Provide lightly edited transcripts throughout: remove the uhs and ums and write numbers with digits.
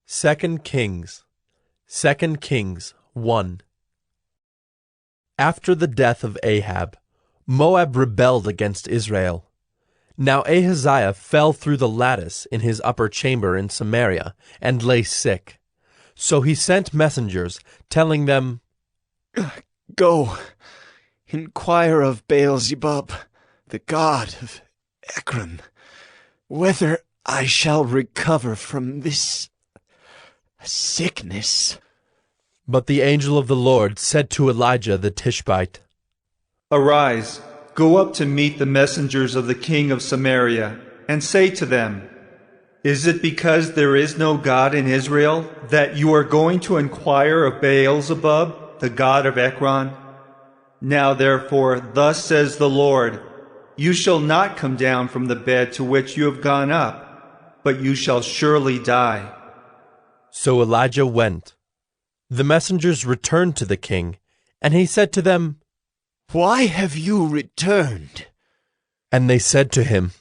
2 Kings 1. After the death of Ahab, Moab rebelled against Israel. Now Ahaziah fell through the lattice in his upper chamber in Samaria, and lay sick. So he sent messengers, telling them, Go, inquire of Baal-zebub, the god of Ekron, whether I shall recover from this sickness. But the angel of the Lord said to Elijah the Tishbite, Arise, go up to meet the messengers of the king of Samaria, and say to them, Is it because there is no God in Israel that you are going to inquire of Baal-zebub, the god of Ekron? Now therefore, thus says the Lord, You shall not come down from the bed to which you have gone up, but you shall surely die. So Elijah went. The messengers returned to the king, and he said to them, Why have you returned? And they said to him,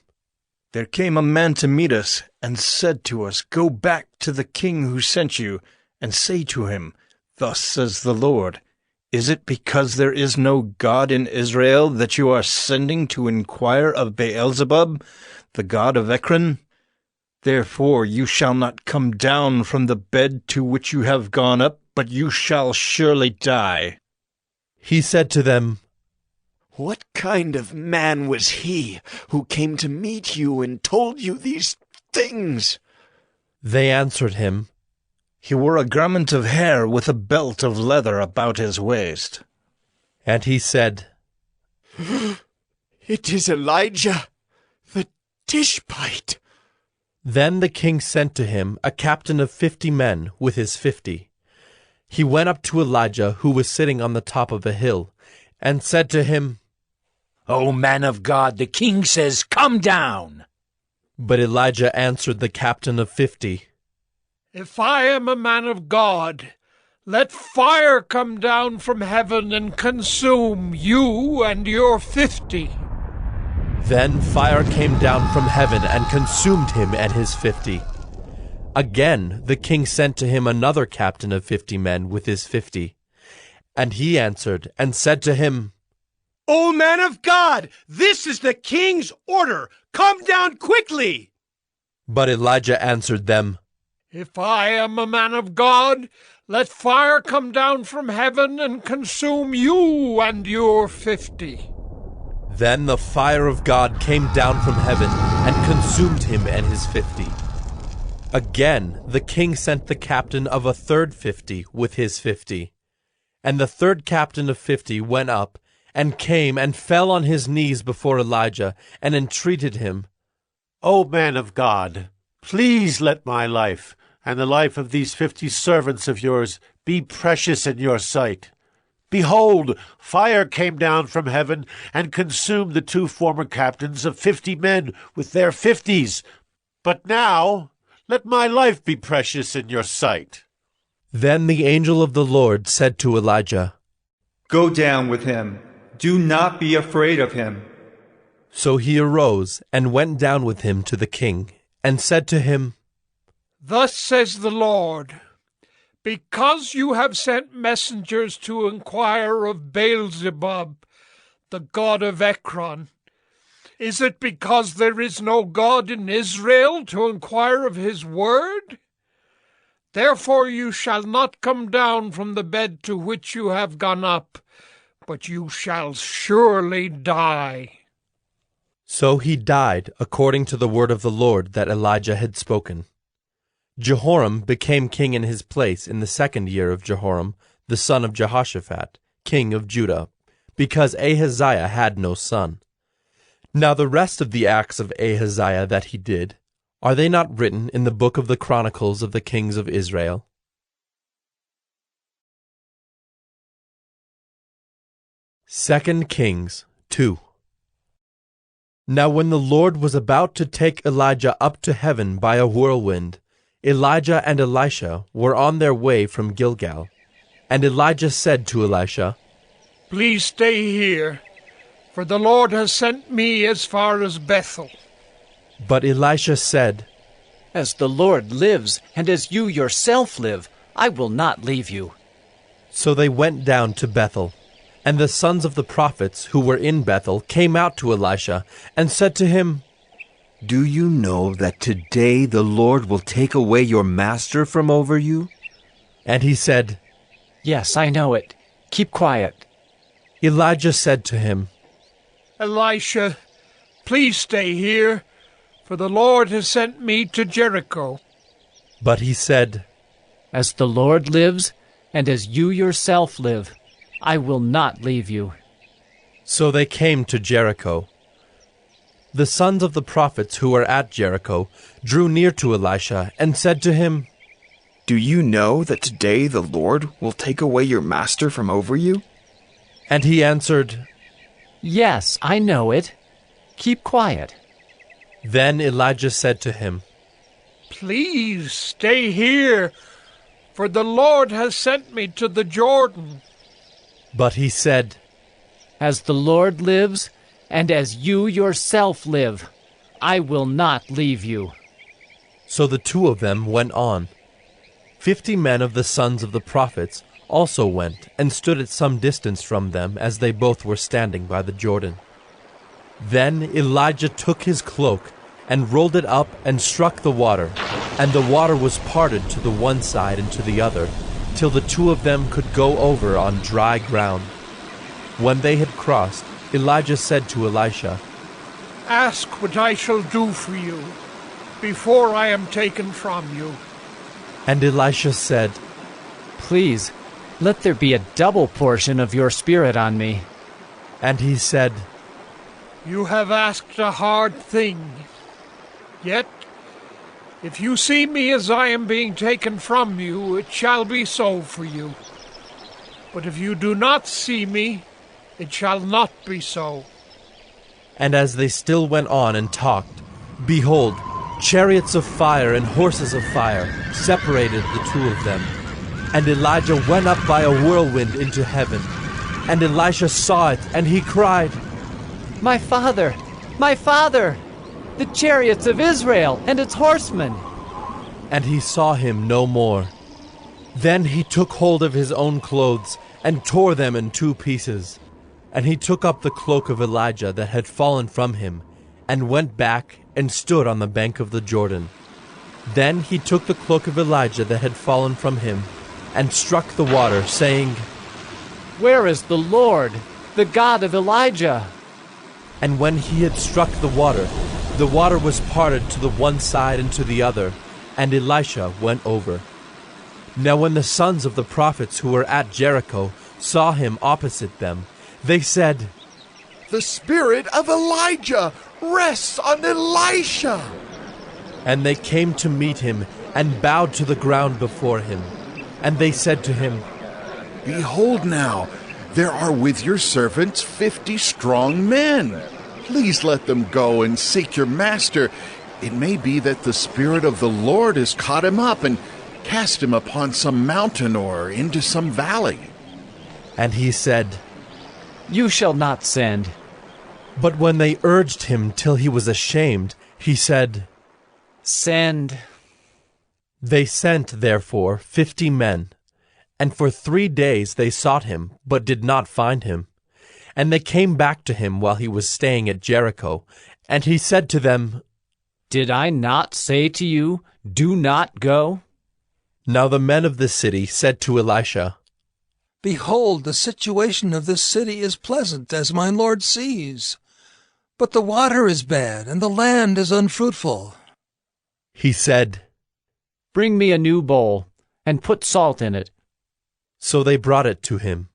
There came a man to meet us, and said to us, Go back to the king who sent you, and say to him, Thus says the Lord, Is it because there is no God in Israel that you are sending to inquire of Baal-zebub, the god of Ekron? Therefore you shall not come down from the bed to which you have gone up, but you shall surely die. He said to them, What kind of man was he who came to meet you and told you these things? They answered him, He wore a garment of hair with a belt of leather about his waist. And he said, It is Elijah, the Tishbite. Then the king sent to him a captain of 50 men with his 50. He went up to Elijah, who was sitting on the top of a hill, and said to him, O man of God, the king says, Come down. But Elijah answered the captain of 50, If I am a man of God, let fire come down from heaven and consume you and your 50. Then fire came down from heaven and consumed him and his 50. Again the king sent to him another captain of 50 men with his 50. And he answered and said to him, O man of God, this is the king's order. Come down quickly. But Elijah answered them, If I am a man of God, let fire come down from heaven and consume you and your 50. Then the fire of God came down from heaven and consumed him and his 50. Again the king sent the captain of a third 50 with his 50. And the third captain of 50 went up, and came and fell on his knees before Elijah, and entreated him, O man of God, please let my life, and the life of these 50 servants of yours, be precious in your sight. Behold, fire came down from heaven, and consumed the 2 former captains of 50 men with their 50s. But now let my life be precious in your sight. Then the angel of the Lord said to Elijah, Go down with him. Do not be afraid of him. So he arose and went down with him to the king, and said to him, Thus says the Lord, Because you have sent messengers to inquire of Baal-zebub, the god of Ekron, is it because there is no God in Israel to inquire of his word? Therefore you shall not come down from the bed to which you have gone up, but you shall surely die. So he died according to the word of the Lord that Elijah had spoken. Jehoram became king in his place in the 2nd year of Jehoram, the son of Jehoshaphat, king of Judah, because Ahaziah had no son. Now the rest of the acts of Ahaziah that he did, are they not written in the book of the Chronicles of the kings of Israel? Second Kings 2. Now when the Lord was about to take Elijah up to heaven by a whirlwind, Elijah and Elisha were on their way from Gilgal. And Elijah said to Elisha, Please stay here, for the Lord has sent me as far as Bethel. But Elisha said, As the Lord lives, and as you yourself live, I will not leave you. So they went down to Bethel. And the sons of the prophets who were in Bethel came out to Elisha and said to him, Do you know that today the Lord will take away your master from over you? And he said, Yes, I know it. Keep quiet. Elijah said to him, Elisha, please stay here, for the Lord has sent me to Jericho. But he said, As the Lord lives, and as you yourself live, I will not leave you. So they came to Jericho. The sons of the prophets who were at Jericho drew near to Elisha and said to him, Do you know that today the Lord will take away your master from over you? And he answered, Yes, I know it. Keep quiet. Then Elijah said to him, Please stay here, for the Lord has sent me to the Jordan. But he said, As the Lord lives, and as you yourself live, I will not leave you. So the two of them went on. 50 men of the sons of the prophets also went and stood at some distance from them as they both were standing by the Jordan. Then Elijah took his cloak and rolled it up and struck the water, and the water was parted to the one side and to the other, till the two of them could go over on dry ground. When they had crossed, Elijah said to Elisha, Ask what I shall do for you before I am taken from you. And Elisha said, Please, let there be a double portion of your spirit on me. And he said, You have asked a hard thing. Yet, if you see me as I am being taken from you, it shall be so for you. But if you do not see me, it shall not be so. And as they still went on and talked, behold, chariots of fire and horses of fire separated the two of them. And Elijah went up by a whirlwind into heaven. And Elisha saw it, and he cried, My father! My father! The chariots of Israel and its horsemen! And he saw him no more. Then he took hold of his own clothes and tore them in 2 pieces. And he took up the cloak of Elijah that had fallen from him, and went back and stood on the bank of the Jordan. Then he took the cloak of Elijah that had fallen from him, and struck the water, saying, Where is the Lord, the God of Elijah? And when he had struck the water was parted to the one side and to the other, and Elisha went over. Now when the sons of the prophets who were at Jericho saw him opposite them, they said, The spirit of Elijah rests on Elisha. And they came to meet him and bowed to the ground before him. And they said to him, Behold now, there are with your servants 50 strong men. Please let them go and seek your master. It may be that the Spirit of the Lord has caught him up and cast him upon some mountain or into some valley. And he said, You shall not send. But when they urged him till he was ashamed, he said, Send. They sent, therefore, 50 men. And for 3 days they sought him, but did not find him. And they came back to him while he was staying at Jericho. And he said to them, Did I not say to you, Do not go? Now the men of the city said to Elisha, Behold, the situation of this city is pleasant, as my lord sees. But the water is bad, and the land is unfruitful. He said, Bring me a new bowl, and put salt in it. So they brought it to him.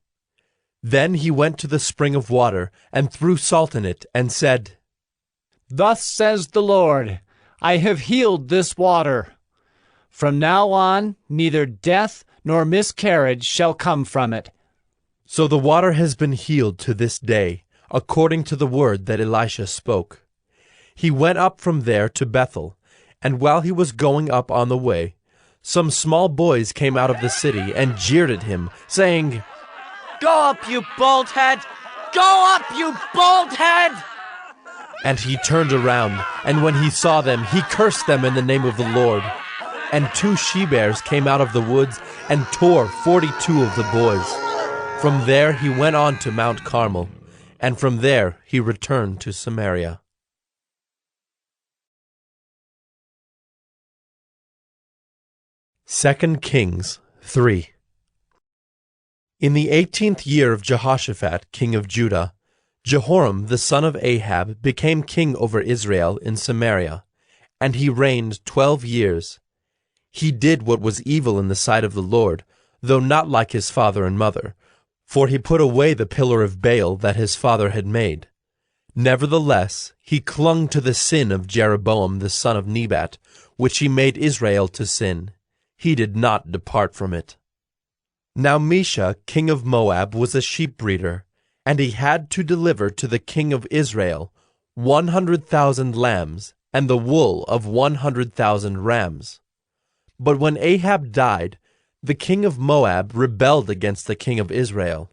Then he went to the spring of water, and threw salt in it, and said, Thus says the Lord, I have healed this water. From now on, neither death nor miscarriage shall come from it. So the water has been healed to this day, according to the word that Elisha spoke. He went up from there to Bethel, and while he was going up on the way, some small boys came out of the city and jeered at him, saying, Go up, you bald head! Go up, you bald head! And he turned around, and when he saw them, he cursed them in the name of the Lord. And 2 she-bears came out of the woods and tore 42 of the boys. From there he went on to Mount Carmel, and from there he returned to Samaria. Second Kings 3. In the 18th year of Jehoshaphat, king of Judah, Jehoram the son of Ahab became king over Israel in Samaria, and he reigned 12 years. He did what was evil in the sight of the Lord, though not like his father and mother, for he put away the pillar of Baal that his father had made. Nevertheless, he clung to the sin of Jeroboam the son of Nebat, which he made Israel to sin. He did not depart from it. Now Mesha, king of Moab, was a sheep breeder, and he had to deliver to the king of Israel 100,000 lambs and the wool of 100,000 rams. But when Ahab died, the king of Moab rebelled against the king of Israel.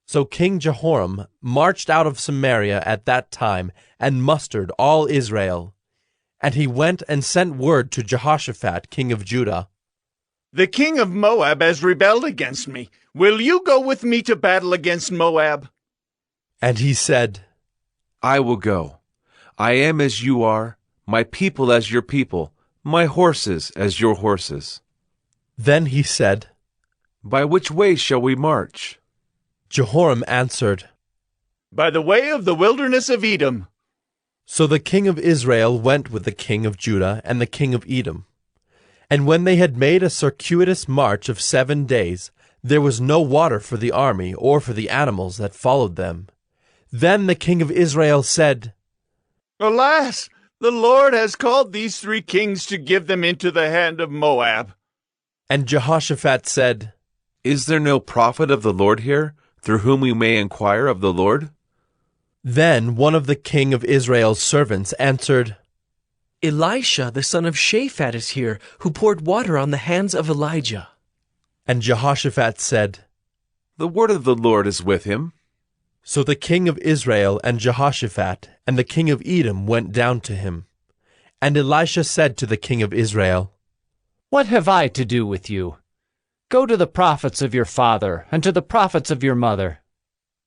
So King Jehoram marched out of Samaria at that time and mustered all Israel. And he went and sent word to Jehoshaphat, king of Judah, "The king of Moab has rebelled against me. Will you go with me to battle against Moab?" And he said, I will go. I am as you are, my people as your people, my horses as your horses. Then he said, By which way shall we march? Jehoram answered, "By the way of the wilderness of Edom." So the king of Israel went with the king of Judah and the king of Edom. And when they had made a circuitous march of 7 days, there was no water for the army or for the animals that followed them. Then the king of Israel said, "Alas, the Lord has called these 3 kings to give them into the hand of Moab." And Jehoshaphat said, Is there no prophet of the Lord here, through whom we may inquire of the Lord? Then one of the king of Israel's servants answered, Elisha, the son of Shaphat, is here, who poured water on the hands of Elijah. And Jehoshaphat said, The word of the Lord is with him. So the king of Israel and Jehoshaphat and the king of Edom went down to him. And Elisha said to the king of Israel, What have I to do with you? Go to the prophets of your father and to the prophets of your mother.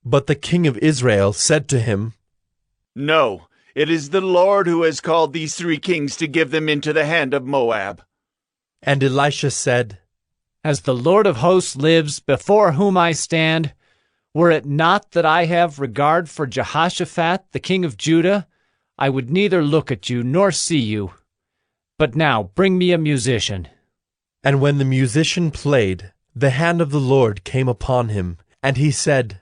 But the king of Israel said to him, "No, it is the Lord who has called these 3 kings to give them into the hand of Moab." And Elisha said, As the Lord of hosts lives, before whom I stand, were it not that I have regard for Jehoshaphat, the king of Judah, I would neither look at you nor see you. But now bring me a musician. And when the musician played, the hand of the Lord came upon him, and he said,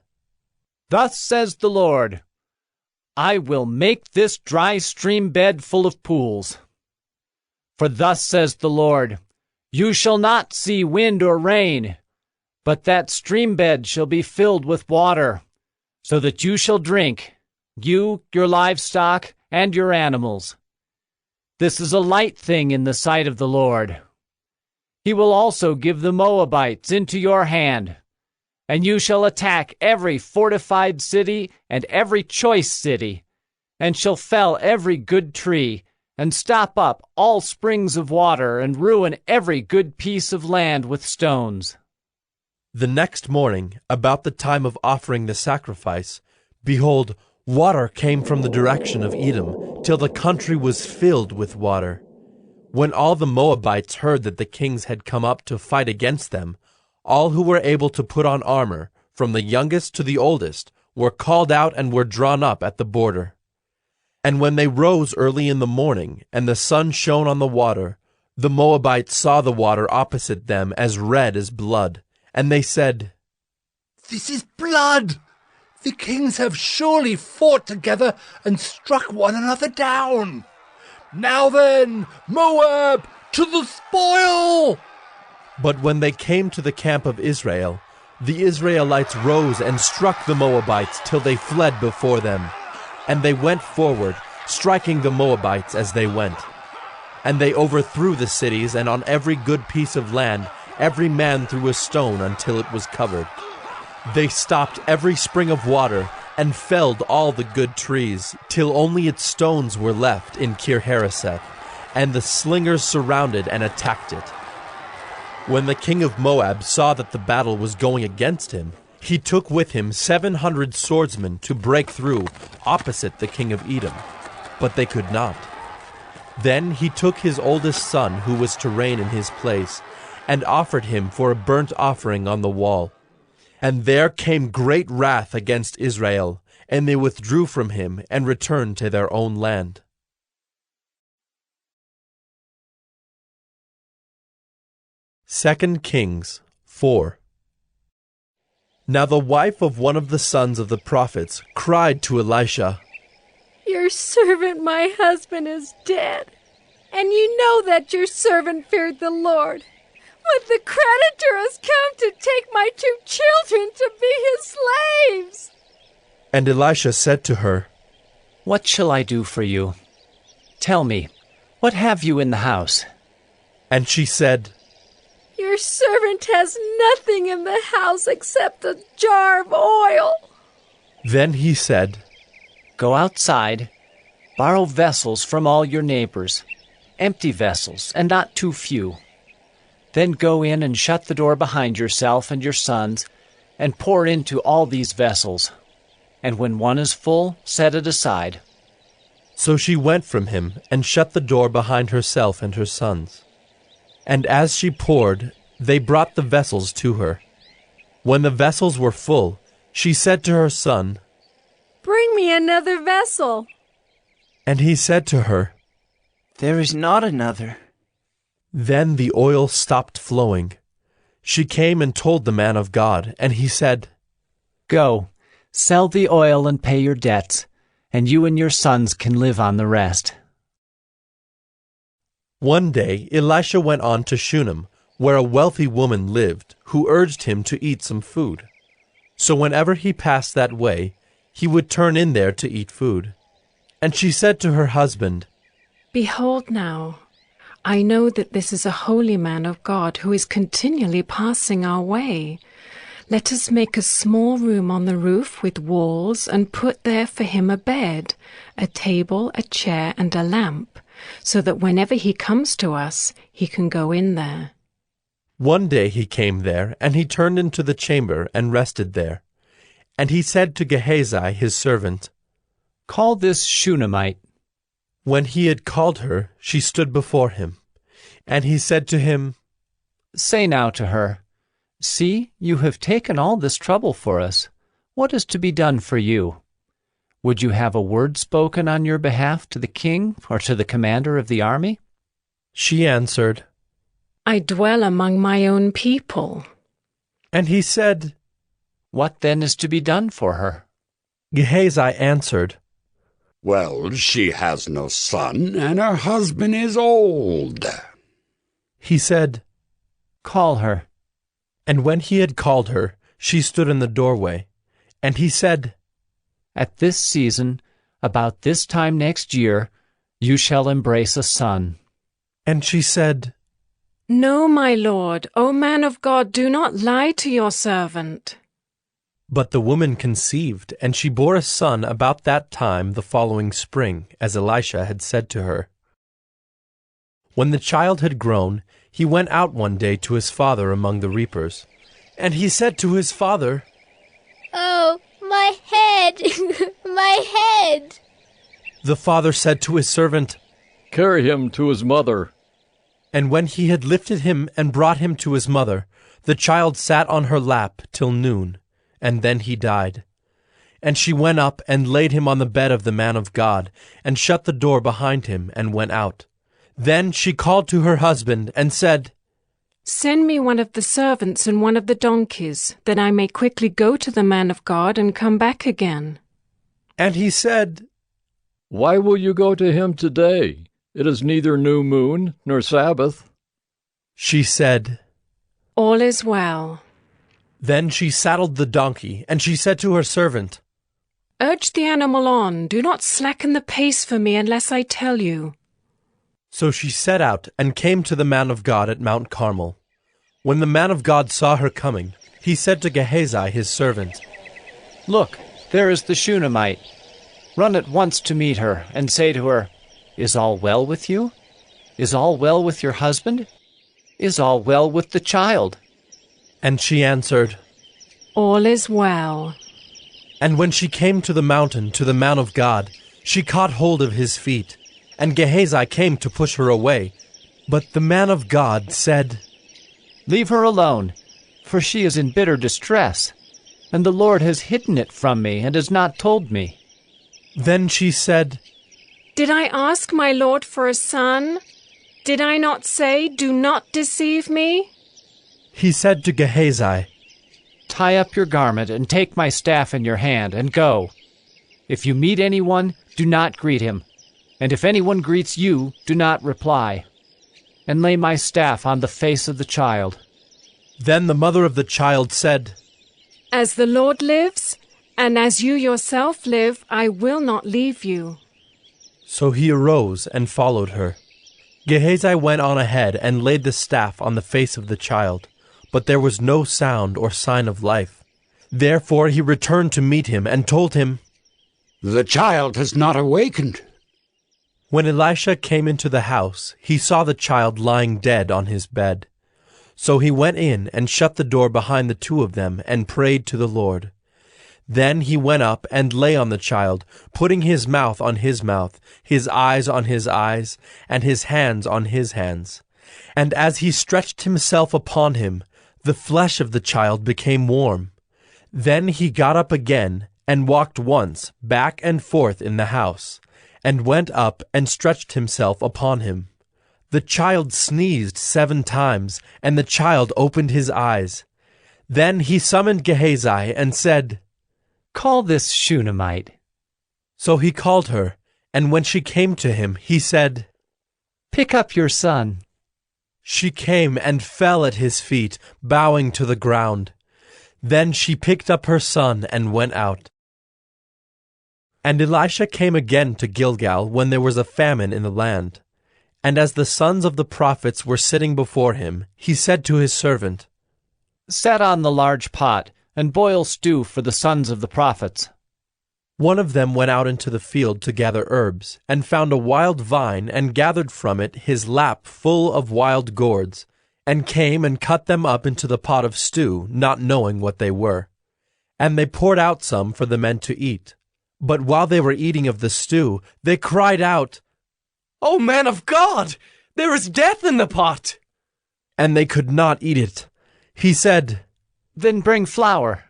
Thus says the Lord, I will make this dry stream bed full of pools. For thus says the Lord, You shall not see wind or rain, but that stream bed shall be filled with water, so that you shall drink, you, your livestock, and your animals. This is a light thing in the sight of the Lord. He will also give the Moabites into your hand, and you shall attack every fortified city and every choice city, and shall fell every good tree, and stop up all springs of water, and ruin every good piece of land with stones. The next morning, about the time of offering the sacrifice, behold, water came from the direction of Edom, till the country was filled with water. When all the Moabites heard that the kings had come up to fight against them, all who were able to put on armor, from the youngest to the oldest, were called out and were drawn up at the border. And when they rose early in the morning, and the sun shone on the water, the Moabites saw the water opposite them as red as blood, and they said, This is blood! The kings have surely fought together and struck one another down. Now then, Moab, to the spoil! But when they came to the camp of Israel, the Israelites rose and struck the Moabites till they fled before them. And they went forward, striking the Moabites as they went. And they overthrew the cities, and on every good piece of land every man threw a stone until it was covered. They stopped every spring of water, and felled all the good trees, till only its stones were left in Kir-Hareseth, and the slingers surrounded and attacked it. When the king of Moab saw that the battle was going against him, he took with him 700 swordsmen to break through opposite the king of Edom, but they could not. Then he took his oldest son, who was to reign in his place, and offered him for a burnt offering on the wall. And there came great wrath against Israel, and they withdrew from him and returned to their own land. Second Kings 4. Now the wife of one of the sons of the prophets cried to Elisha, "Your servant my husband is dead, and you know that your servant feared the Lord. But the creditor has come to take my 2 children to be his slaves." And Elisha said to her, "What shall I do for you? Tell me, what have you in the house?" And she said, "Your servant has nothing in the house except a jar of oil." Then he said, "Go outside, borrow vessels from all your neighbors, empty vessels, and not too few. Then go in and shut the door behind yourself and your sons, and pour into all these vessels. And when one is full, set it aside." So she went from him and shut the door behind herself and her sons. And as she poured, they brought the vessels to her. When the vessels were full, she said to her son, "Bring me another vessel." And he said to her, "There is not another." Then the oil stopped flowing. She came and told the man of God, and he said, "Go, sell the oil and pay your debts, and you and your sons can live on the rest." One day Elisha went on to Shunem, where a wealthy woman lived, who urged him to eat some food. So whenever he passed that way, he would turn in there to eat food. And she said to her husband, "Behold now, I know that this is a holy man of God who is continually passing our way. Let us make a small room on the roof with walls and put there for him a bed, a table, a chair, and a lamp, so that whenever he comes to us, he can go in there." One day he came there, and he turned into the chamber and rested there. And he said to Gehazi his servant, "Call this Shunammite." When he had called her, she stood before him. And he said to him, "Say now to her, See, you have taken all this trouble for us. What is to be done for you? Would you have a word spoken on your behalf to the king or to the commander of the army?" She answered, "I dwell among my own people." And he said, "What then is to be done for her?" Gehazi answered, "Well, she has no son, and her husband is old." He said, "Call her." And when he had called her, she stood in the doorway. And he said, "At this season, about this time next year, you shall embrace a son." And she said, "No, my lord, O man of God, do not lie to your servant." But the woman conceived, and she bore a son about that time the following spring, as Elisha had said to her. When the child had grown, he went out one day to his father among the reapers. And he said to his father, "Oh, my head, my head." The father said to his servant, "Carry him to his mother." And when he had lifted him and brought him to his mother, the child sat on her lap till noon, and then he died. And she went up and laid him on the bed of the man of God, and shut the door behind him, and went out. Then she called to her husband, and said, "Send me one of the servants and one of the donkeys, that I may quickly go to the man of God and come back again." And he said, "Why will you go to him today? It is neither new moon nor Sabbath." She said, "All is well." Then she saddled the donkey, and she said to her servant, "Urge the animal on. Do not slacken the pace for me unless I tell you." So she set out and came to the man of God at Mount Carmel. When the man of God saw her coming, he said to Gehazi his servant, "Look, there is the Shunammite. Run at once to meet her, and say to her, Is all well with you? Is all well with your husband? Is all well with the child? And she answered, All is well. And when she came to the mountain, to the man of God, she caught hold of his feet. And Gehazi came to push her away. But the man of God said, Leave her alone, for she is in bitter distress, and the Lord has hidden it from me and has not told me. Then she said, Did I ask my Lord for a son? Did I not say, Do not deceive me? He said to Gehazi, Tie up your garment and take my staff in your hand and go. If you meet anyone, do not greet him. And if anyone greets you, do not reply. And lay my staff on the face of the child. Then the mother of the child said, As the Lord lives, and as you yourself live, I will not leave you. So he arose and followed her. Gehazi went on ahead and laid the staff on the face of the child, but there was no sound or sign of life. Therefore he returned to meet him and told him, The child has not awakened. When Elisha came into the house, he saw the child lying dead on his bed. So he went in and shut the door behind the two of them and prayed to the Lord. Then he went up and lay on the child, putting his mouth on his mouth, his eyes on his eyes, and his hands on his hands. And as he stretched himself upon him, the flesh of the child became warm. Then he got up again and walked once back and forth in the house, and went up and stretched himself upon him. The child sneezed 7 times, and the child opened his eyes. Then he summoned Gehazi and said, Call this Shunammite. So he called her, and when she came to him, he said, Pick up your son. She came and fell at his feet, bowing to the ground. Then she picked up her son and went out. And Elisha came again to Gilgal when there was a famine in the land. And as the sons of the prophets were sitting before him, he said to his servant, Set on the large pot, and boil stew for the sons of the prophets. One of them went out into the field to gather herbs, and found a wild vine, and gathered from it his lap full of wild gourds, and came and cut them up into the pot of stew, not knowing what they were. And they poured out some for the men to eat. But while they were eating of the stew, they cried out, O man of God, there is death in the pot! And they could not eat it. He said, Then bring flour.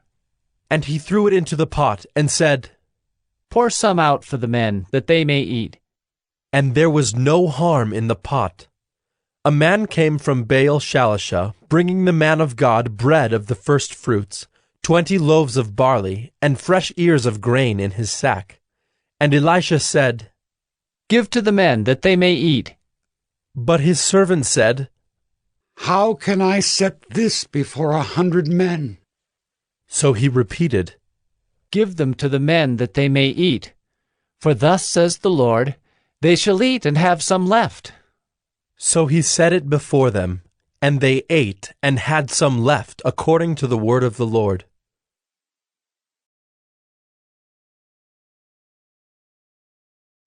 And he threw it into the pot, and said, Pour some out for the men, that they may eat. And there was no harm in the pot. A man came from Baal Shalisha, bringing the man of God bread of the first fruits, 20 loaves of barley, and fresh ears of grain in his sack. And Elisha said, Give to the men, that they may eat. But his servant said, How can I set this before 100 men? So he repeated, Give them to the men, that they may eat. For thus says the Lord, They shall eat and have some left. So he set it before them, and they ate and had some left, according to the word of the Lord.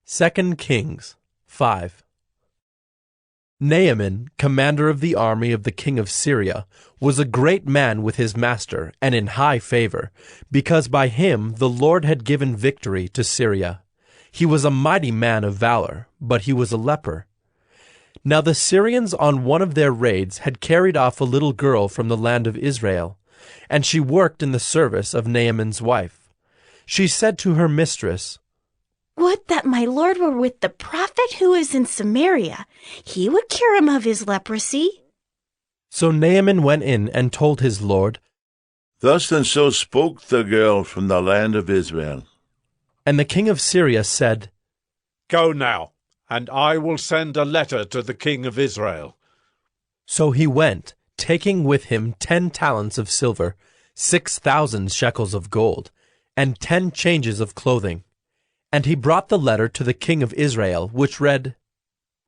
Second Kings 5. Naaman, commander of the army of the king of Syria, was a great man with his master, and in high favor, because by him the Lord had given victory to Syria. He was a mighty man of valor, but he was a leper. Now the Syrians on one of their raids had carried off a little girl from the land of Israel, and she worked in the service of Naaman's wife. She said to her mistress, Would that my lord were with the prophet who is in Samaria. He would cure him of his leprosy. So Naaman went in and told his lord, Thus and so spoke the girl from the land of Israel. And the king of Syria said, Go now, and I will send a letter to the king of Israel. So he went, taking with him 10 talents of silver, 6,000 shekels of gold, and 10 changes of clothing. And he brought the letter to the king of Israel, which read,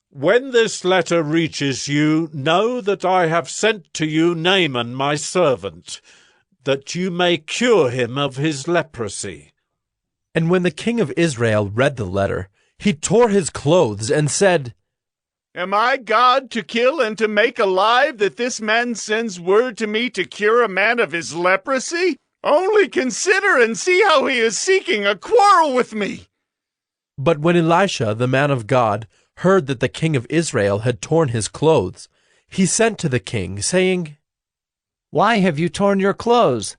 When this letter reaches you, know that I have sent to you Naaman my servant, that you may cure him of his leprosy. And when the king of Israel read the letter, he tore his clothes and said, Am I God to kill and to make alive, that this man sends word to me to cure a man of his leprosy? Only consider and see how he is seeking a quarrel with me. But when Elisha, the man of God, heard that the king of Israel had torn his clothes, he sent to the king, saying, Why have you torn your clothes?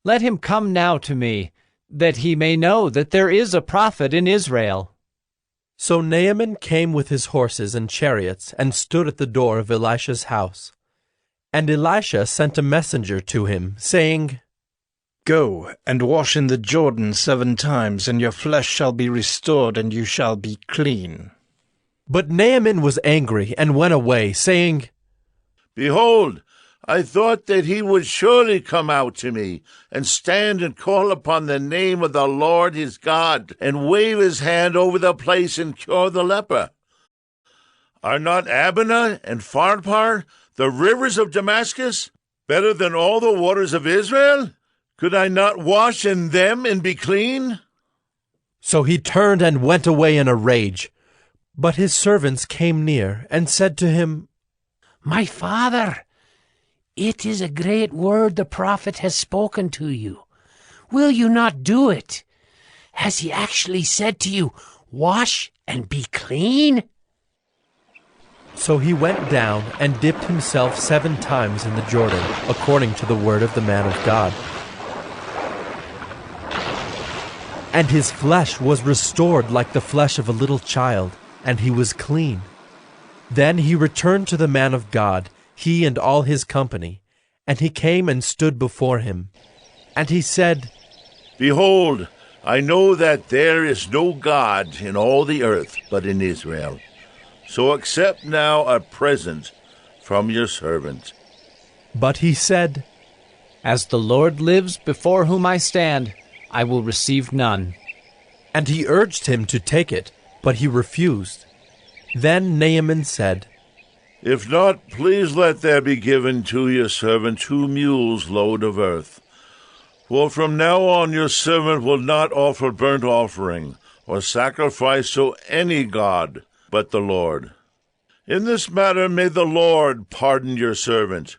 Let him come now to me, that he may know that there is a prophet in Israel. So Naaman came with his horses and chariots, and stood at the door of Elisha's house. And Elisha sent a messenger to him, saying, Go and wash in the Jordan 7 times, and your flesh shall be restored, and you shall be clean. But Naaman was angry, and went away, saying, Behold, I thought that he would surely come out to me, and stand and call upon the name of the Lord his God, and wave his hand over the place and cure the leper. Are not Abana and Pharpar, the rivers of Damascus, better than all the waters of Israel? Could I not wash in them and be clean? So he turned and went away in a rage. But his servants came near, and said to him, My father, it is a great word the prophet has spoken to you. Will you not do it? Has he actually said to you, Wash and be clean? So he went down and dipped himself 7 times in the Jordan, according to the word of the man of God. And his flesh was restored like the flesh of a little child, and he was clean. Then he returned to the man of God, he and all his company, and he came and stood before him. And he said, Behold, I know that there is no God in all the earth but in Israel. So accept now a present from your servant. But he said, As the Lord lives before whom I stand, I will receive none. And he urged him to take it, but he refused. Then Naaman said, If not, please let there be given to your servant 2 mules' load of earth. For from now on your servant will not offer burnt offering or sacrifice to any god but the Lord. In this matter may the Lord pardon your servant.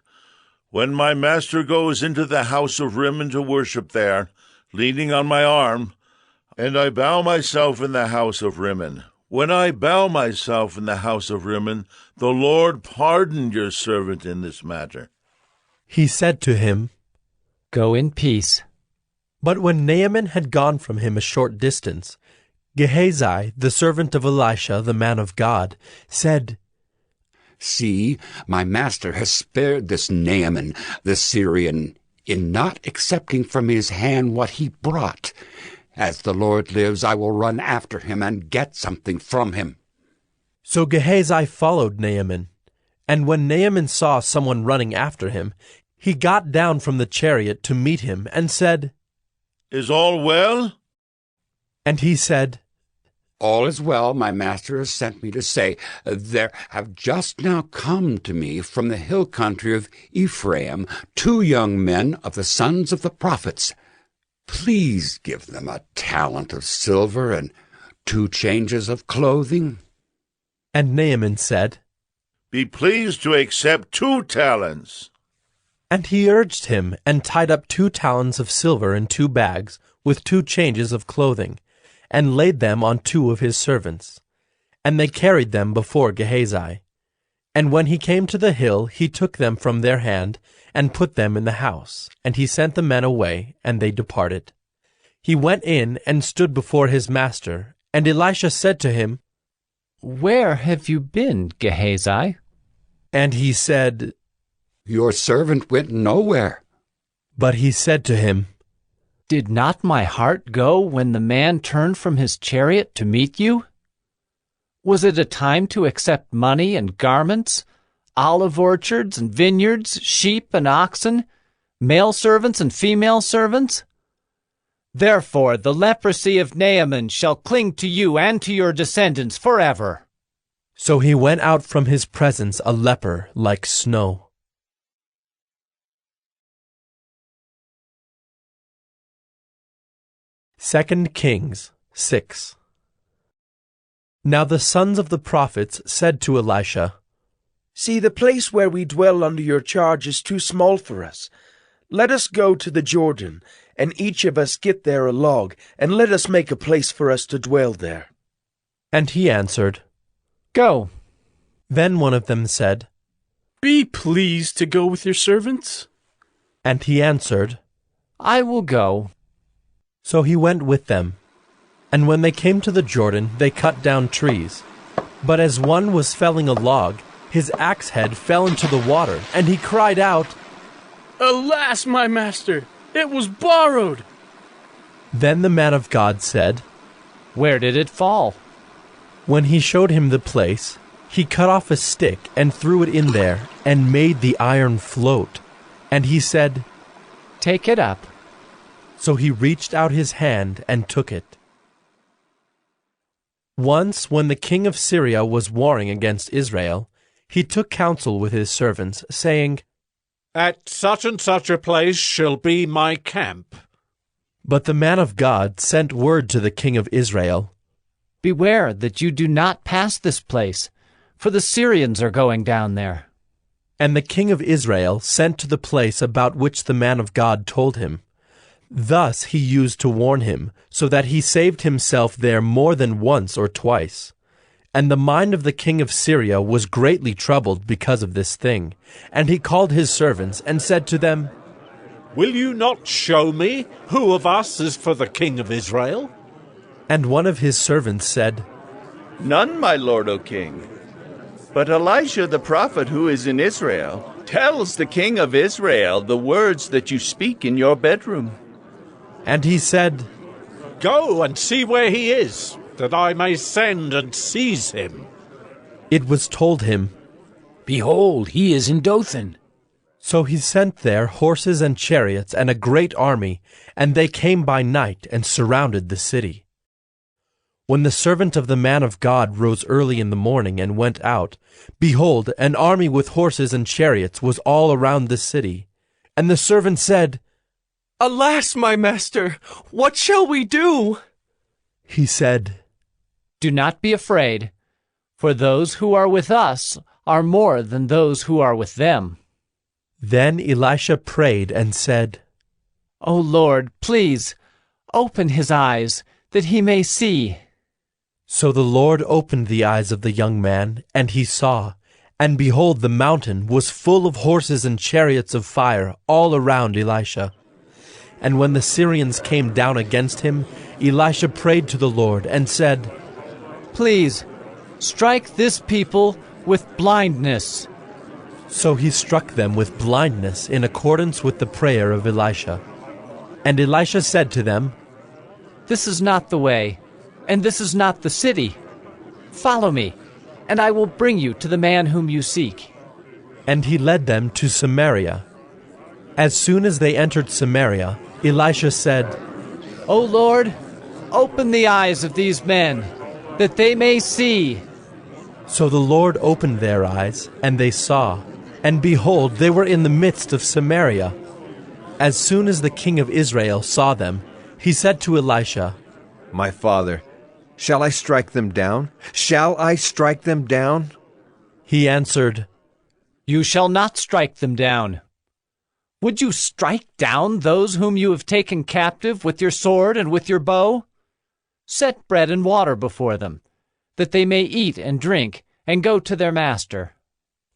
When my master goes into the house of Rimmon to worship there, leaning on my arm, and I bow myself in the house of Rimmon. When I bow myself in the house of Rimmon, the Lord pardon your servant in this matter. He said to him, Go in peace. But when Naaman had gone from him a short distance, Gehazi, the servant of Elisha, the man of God, said, See, my master has spared this Naaman, the Syrian, in not accepting from his hand what he brought. As the Lord lives, I will run after him and get something from him. So Gehazi followed Naaman. And when Naaman saw someone running after him, he got down from the chariot to meet him and said, Is all well? And he said, All is well. My master has sent me to say, There have just now come to me from the hill country of Ephraim 2 young men of the sons of the prophets. Please give them a talent of silver and 2 changes of clothing. And Naaman said, Be pleased to accept 2 talents. And he urged him, and tied up 2 talents of silver in 2 bags, with 2 changes of clothing, and laid them on 2 of his servants. And they carried them before Gehazi. And when he came to the hill, he took them from their hand, and put them in the house. And he sent the men away, and they departed. He went in and stood before his master. And Elisha said to him, Where have you been, Gehazi? And he said, Your servant went nowhere. But he said to him, Did not my heart go when the man turned from his chariot to meet you? Was it a time to accept money and garments, olive orchards and vineyards, sheep and oxen, male servants and female servants? Therefore the leprosy of Naaman shall cling to you and to your descendants forever. So he went out from his presence a leper like snow. 2 Kings 6. Now the sons of the prophets said to Elisha, See, the place where we dwell under your charge is too small for us. Let us go to the Jordan, and each of us get there a log, and let us make a place for us to dwell there. And he answered, Go. Then one of them said, Be pleased to go with your servants. And he answered, I will go. So he went with them. And when they came to the Jordan, they cut down trees. But as one was felling a log, his axe head fell into the water, and he cried out, Alas, my master, it was borrowed. Then the man of God said, Where did it fall? When he showed him the place, he cut off a stick and threw it in there, and made the iron float. And he said, Take it up. So he reached out his hand and took it. Once, when the king of Syria was warring against Israel, he took counsel with his servants, saying, At such and such a place shall be my camp. But the man of God sent word to the king of Israel, Beware that you do not pass this place, for the Syrians are going down there. And the king of Israel sent to the place about which the man of God told him. Thus he used to warn him, so that he saved himself there more than once or twice. And the mind of the king of Syria was greatly troubled because of this thing. And he called his servants and said to them, Will you not show me who of us is for the king of Israel? And one of his servants said, None, my lord, O king. But Elisha the prophet who is in Israel tells the king of Israel the words that you speak in your bedroom. And he said, Go and see where he is, that I may send and seize him. It was told him, Behold, he is in Dothan. So he sent there horses and chariots and a great army, and they came by night and surrounded the city. When the servant of the man of God rose early in the morning and went out, behold, an army with horses and chariots was all around the city. And the servant said, Alas, my master, what shall we do? He said, Do not be afraid, for those who are with us are more than those who are with them. Then Elisha prayed and said, O Lord, please, open his eyes, that he may see. So the Lord opened the eyes of the young man, and he saw, and behold, the mountain was full of horses and chariots of fire all around Elisha. And when the Syrians came down against him, Elisha prayed to the Lord and said, Please, strike this people with blindness. So he struck them with blindness in accordance with the prayer of Elisha. And Elisha said to them, This is not the way, and this is not the city. Follow me, and I will bring you to the man whom you seek. And he led them to Samaria. As soon as they entered Samaria, Elisha said, O Lord, open the eyes of these men, that they may see. So the Lord opened their eyes, and they saw, and behold, they were in the midst of Samaria. As soon as the king of Israel saw them, he said to Elisha, My father, shall I strike them down? Shall I strike them down? He answered, You shall not strike them down. Would you strike down those whom you have taken captive with your sword and with your bow? Set bread and water before them, that they may eat and drink, and go to their master.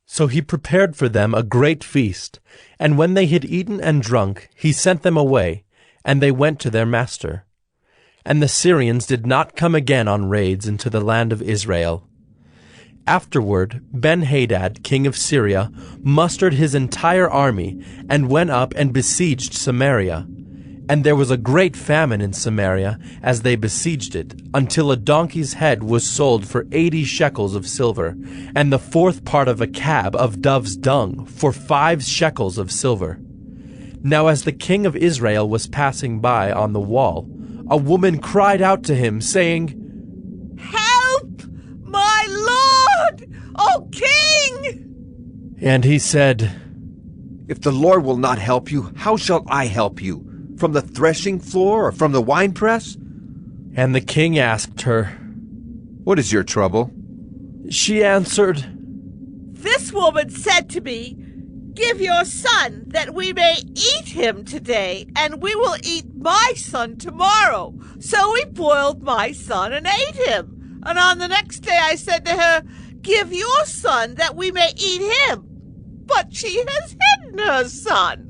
So he prepared for them a great feast, and when they had eaten and drunk, he sent them away, and they went to their master. And the Syrians did not come again on raids into the land of Israel. Afterward, Ben-Hadad, king of Syria, mustered his entire army, and went up and besieged Samaria. And there was a great famine in Samaria as they besieged it, until a donkey's head was sold for 80 shekels of silver, and the fourth part of a cab of dove's dung for 5 shekels of silver. Now as the king of Israel was passing by on the wall, a woman cried out to him, saying, Help, my lord, O king! And he said, If the Lord will not help you, how shall I help you? From the threshing floor or from the winepress? And the king asked her, What is your trouble? She answered, This woman said to me, Give your son, that we may eat him today, and we will eat my son tomorrow. So we boiled my son and ate him. And on the next day I said to her, Give your son, that we may eat him. But she has hidden her son.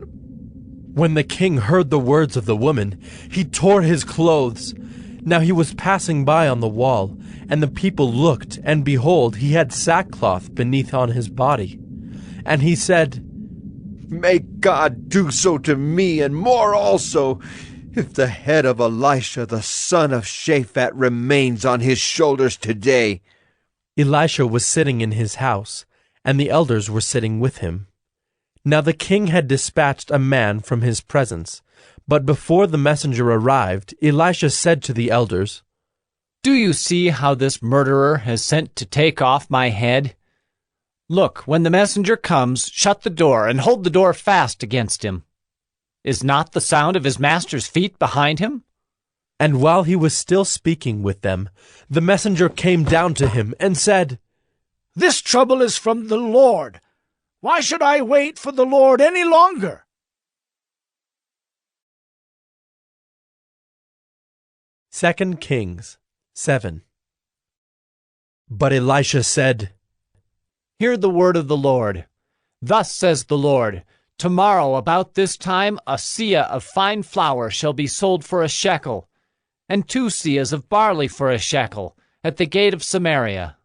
When the king heard the words of the woman, he tore his clothes. Now he was passing by on the wall, and the people looked, and behold, he had sackcloth beneath on his body. And he said, May God do so to me, and more also, if the head of Elisha the son of Shaphat remains on his shoulders today. Elisha was sitting in his house, and the elders were sitting with him. Now the king had dispatched a man from his presence, but before the messenger arrived, Elisha said to the elders, Do you see how this murderer has sent to take off my head? Look, when the messenger comes, shut the door, and hold the door fast against him. Is not the sound of his master's feet behind him? And while he was still speaking with them, the messenger came down to him and said, This trouble is from the Lord. Why should I wait for the Lord any longer? Second Kings 7. But Elisha said, Hear the word of the Lord. Thus says the Lord, Tomorrow about this time a seah of fine flour shall be sold for a shekel, and 2 seahs of barley for a shekel, at the gate of Samaria.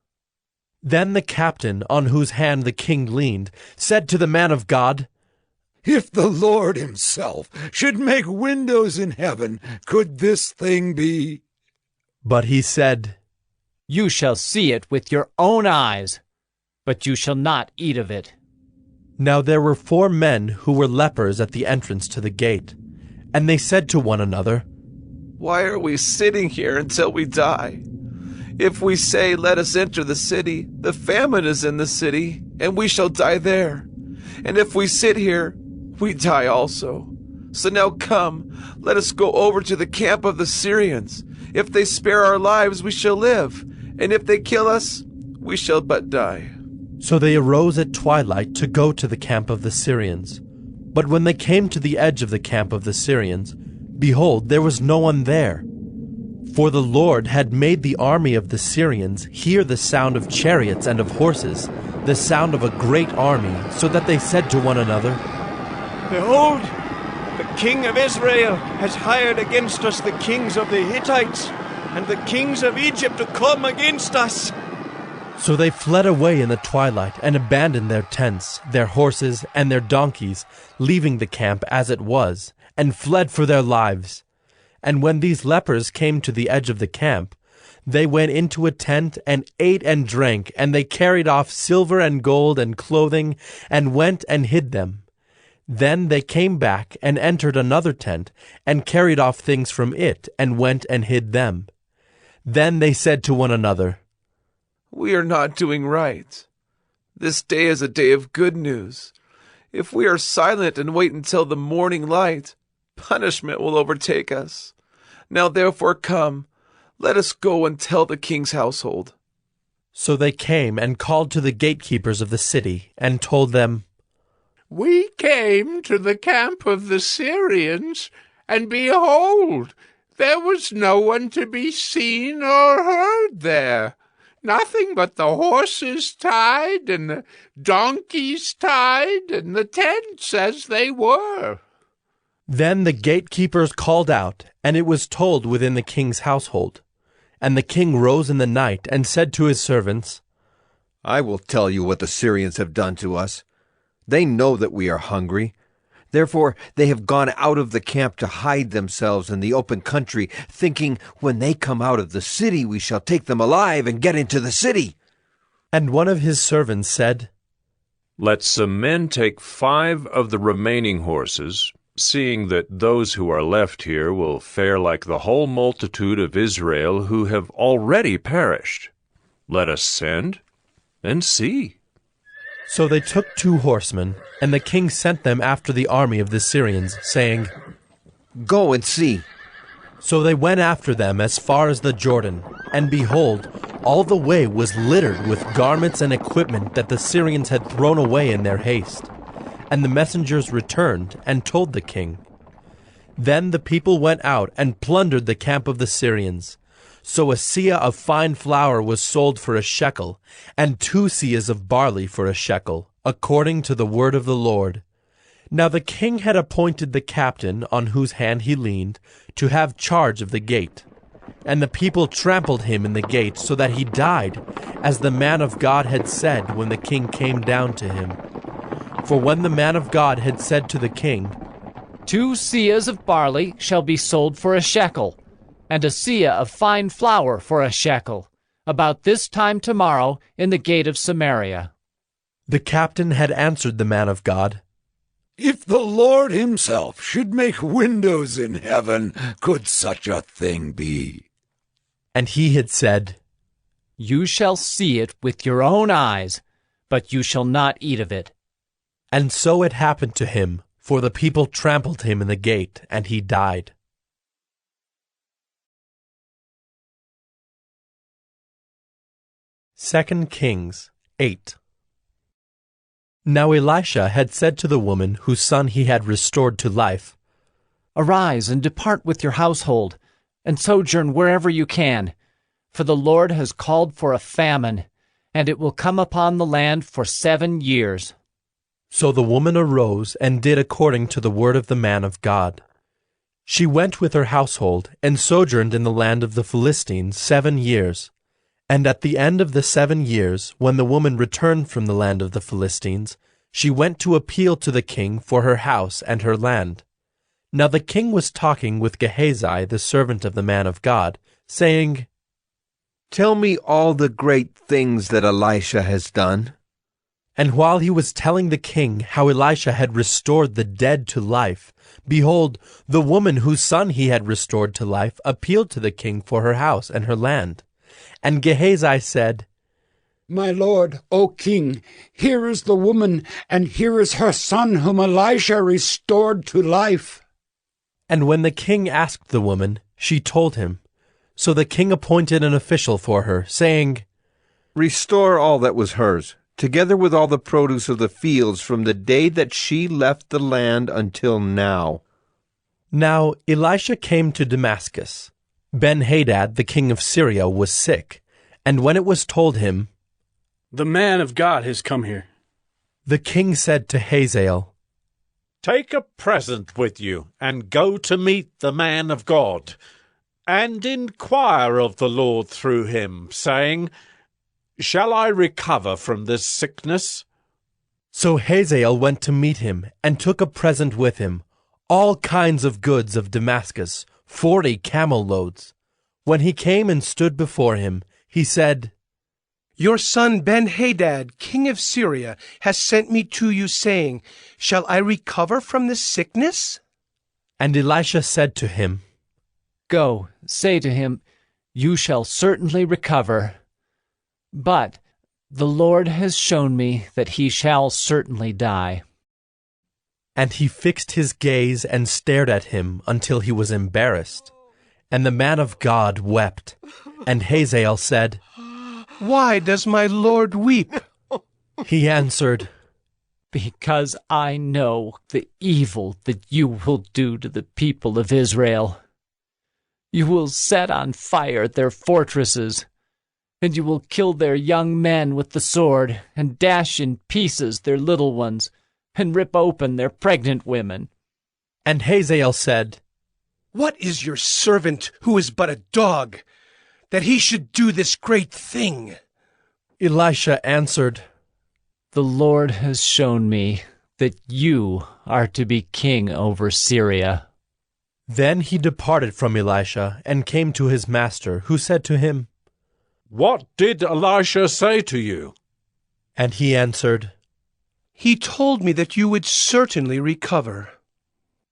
Then the captain, on whose hand the king leaned, said to the man of God, If the Lord himself should make windows in heaven, could this thing be? But he said, You shall see it with your own eyes, but you shall not eat of it. Now there were 4 men who were lepers at the entrance to the gate, and they said to one another, Why are we sitting here until we die? If we say, Let us enter the city, the famine is in the city, and we shall die there. And if we sit here, we die also. So now come, let us go over to the camp of the Syrians. If they spare our lives, we shall live, and if they kill us, we shall but die. So they arose at twilight to go to the camp of the Syrians. But when they came to the edge of the camp of the Syrians, behold, there was no one there. For the Lord had made the army of the Syrians hear the sound of chariots and of horses, the sound of a great army, so that they said to one another, Behold, the king of Israel has hired against us the kings of the Hittites and the kings of Egypt to come against us. So they fled away in the twilight and abandoned their tents, their horses, and their donkeys, leaving the camp as it was, and fled for their lives. And when these lepers came to the edge of the camp, they went into a tent and ate and drank, and they carried off silver and gold and clothing, and went and hid them. Then they came back and entered another tent, and carried off things from it, and went and hid them. Then they said to one another, We are not doing right. This day is a day of good news. If we are silent and wait until the morning light, punishment will overtake us. Now therefore come, let us go and tell the king's household. So they came and called to the gatekeepers of the city, and told them, We came to the camp of the Syrians, and behold, there was no one to be seen or heard there. Nothing but the horses tied, and the donkeys tied, and the tents as they were. Then the gatekeepers called out, and it was told within the king's household. And the king rose in the night, and said to his servants, I will tell you what the Syrians have done to us. They know that we are hungry. Therefore they have gone out of the camp to hide themselves in the open country, thinking, when they come out of the city we shall take them alive and get into the city. And one of his servants said, Let some men take 5 of the remaining horses, seeing that those who are left here will fare like the whole multitude of Israel who have already perished. Let us send and see. So they took 2 horsemen, and the king sent them after the army of the Syrians, saying, Go and see." So they went after them as far as the Jordan, and behold, all the way was littered with garments and equipment that the Syrians had thrown away in their haste. And the messengers returned and told the king. Then the people went out and plundered the camp of the Syrians. So a seah of fine flour was sold for a shekel, and 2 seahs of barley for a shekel, according to the word of the Lord. Now the king had appointed the captain, on whose hand he leaned, to have charge of the gate. And the people trampled him in the gate, so that he died, as the man of God had said when the king came down to him. For when the man of God had said to the king, 2 seahs of barley shall be sold for a shekel, and a seah of fine flour for a shekel, about this time tomorrow in the gate of Samaria. The captain had answered the man of God, "If the Lord himself should make windows in heaven, could such a thing be?" And he had said, "You shall see it with your own eyes, but you shall not eat of it." And so it happened to him, for the people trampled him in the gate, and he died. 2 Kings 8. Now Elisha had said to the woman whose son he had restored to life, "Arise and depart with your household, and sojourn wherever you can, for the Lord has called for a famine, and it will come upon the land for 7 years. So the woman arose and did according to the word of the man of God. She went with her household and sojourned in the land of the Philistines 7 years. And at the end of the 7 years, when the woman returned from the land of the Philistines, she went to appeal to the king for her house and her land. Now the king was talking with Gehazi, the servant of the man of God, saying, "Tell me all the great things that Elisha has done." And while he was telling the king how Elisha had restored the dead to life, behold, the woman whose son he had restored to life appealed to the king for her house and her land. And Gehazi said, "My lord, O king, here is the woman, and here is her son whom Elisha restored to life." And when the king asked the woman, she told him. So the king appointed an official for her, saying, "Restore all that was hers, together with all the produce of the fields from the day that she left the land until now." Now Elisha came to Damascus. Ben-Hadad, the king of Syria, was sick, and when it was told him, "The man of God has come here," the king said to Hazael, "Take a present with you, and go to meet the man of God, and inquire of the Lord through him, saying, Shall I recover from this sickness?" So Hazael went to meet him, and took a present with him, all kinds of goods of Damascus, 40 camel loads. When he came and stood before him, he said, "Your son Ben-Hadad, king of Syria, has sent me to you, saying, Shall I recover from this sickness?" And Elisha said to him, "Go, say to him, You shall certainly recover. But the Lord has shown me that he shall certainly die." And he fixed his gaze and stared at him until he was embarrassed. And the man of God wept. And Hazael said, "Why does my lord weep?" He answered, "Because I know the evil that you will do to the people of Israel. You will set on fire their fortresses, and you will kill their young men with the sword, and dash in pieces their little ones, and rip open their pregnant women." And Hazael said, "What is your servant, who is but a dog, that he should do this great thing?" Elisha answered, "The Lord has shown me that you are to be king over Syria." Then he departed from Elisha and came to his master, who said to him, "What did Elisha say to you?" And he answered, "He told me that you would certainly recover."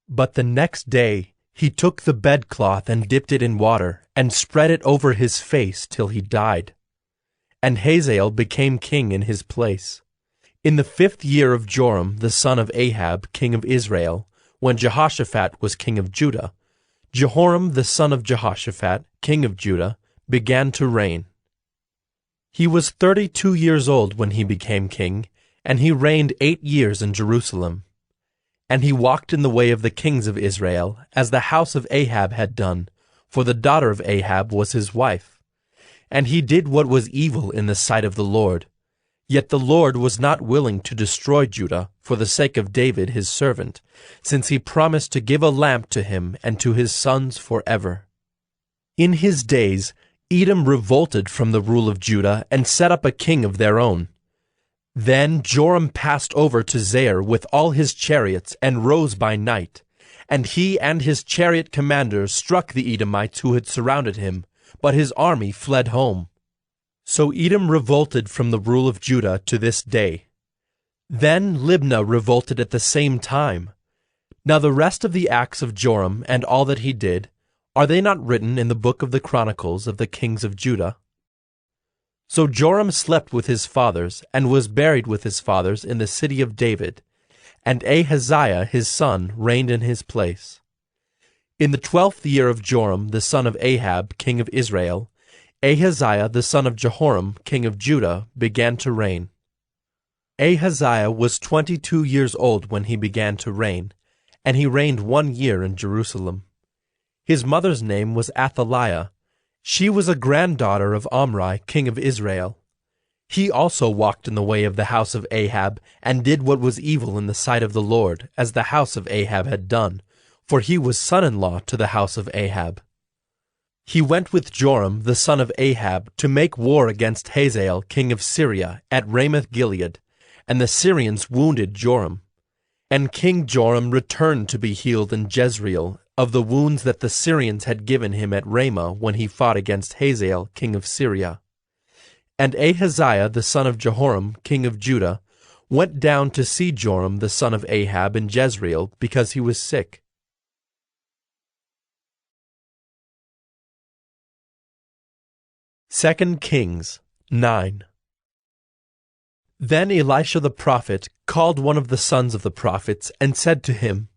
But the next day he took the bedcloth and dipped it in water, and spread it over his face till he died. And Hazael became king in his place. In the 5th year of Joram the son of Ahab, king of Israel, when Jehoshaphat was king of Judah, Jehoram the son of Jehoshaphat, king of Judah, began to reign. He was 32 years old when he became king, and he reigned 8 years in Jerusalem. And he walked in the way of the kings of Israel, as the house of Ahab had done, for the daughter of Ahab was his wife. And he did what was evil in the sight of the Lord. Yet the Lord was not willing to destroy Judah for the sake of David his servant, since he promised to give a lamp to him and to his sons forever. In his days Edom revolted from the rule of Judah and set up a king of their own. Then Joram passed over to Zair with all his chariots and rose by night, and he and his chariot commanders struck the Edomites who had surrounded him, but his army fled home. So Edom revolted from the rule of Judah to this day. Then Libnah revolted at the same time. Now the rest of the acts of Joram and all that he did, are they not written in the book of the Chronicles of the kings of Judah? So Joram slept with his fathers, and was buried with his fathers in the city of David, and Ahaziah his son reigned in his place. In the 12th year of Joram the son of Ahab, king of Israel, Ahaziah the son of Jehoram, king of Judah, began to reign. Ahaziah was 22 years old when he began to reign, and he reigned 1 year in Jerusalem. His mother's name was Athaliah. She was a granddaughter of Omri, king of Israel. He also walked in the way of the house of Ahab, and did what was evil in the sight of the Lord, as the house of Ahab had done, for he was son-in-law to the house of Ahab. He went with Joram the son of Ahab to make war against Hazael king of Syria at Ramoth-Gilead, and the Syrians wounded Joram. And King Joram returned to be healed in Jezreel of the wounds that the Syrians had given him at Ramah when he fought against Hazael king of Syria. And Ahaziah the son of Jehoram king of Judah went down to see Joram the son of Ahab in Jezreel because he was sick. Second Kings 9. Then Elisha the prophet called one of the sons of the prophets and said to him,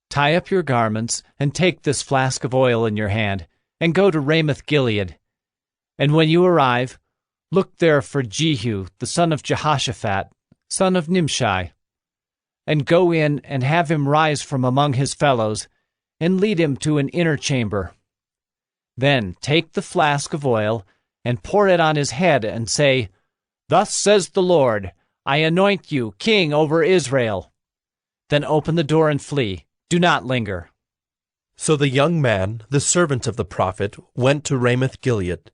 Tie up your garments, and take this flask of oil in your hand, and go to Ramoth-Gilead. And when you arrive, look there for Jehu, the son of Jehoshaphat, son of Nimshi, and go in and have him rise from among his fellows, and lead him to an inner chamber. Then take the flask of oil, and pour it on his head, and say, Thus says the Lord, I anoint you king over Israel. Then open the door and flee. Do not linger. So the young man, the servant of the prophet, went to Ramoth-Gilead.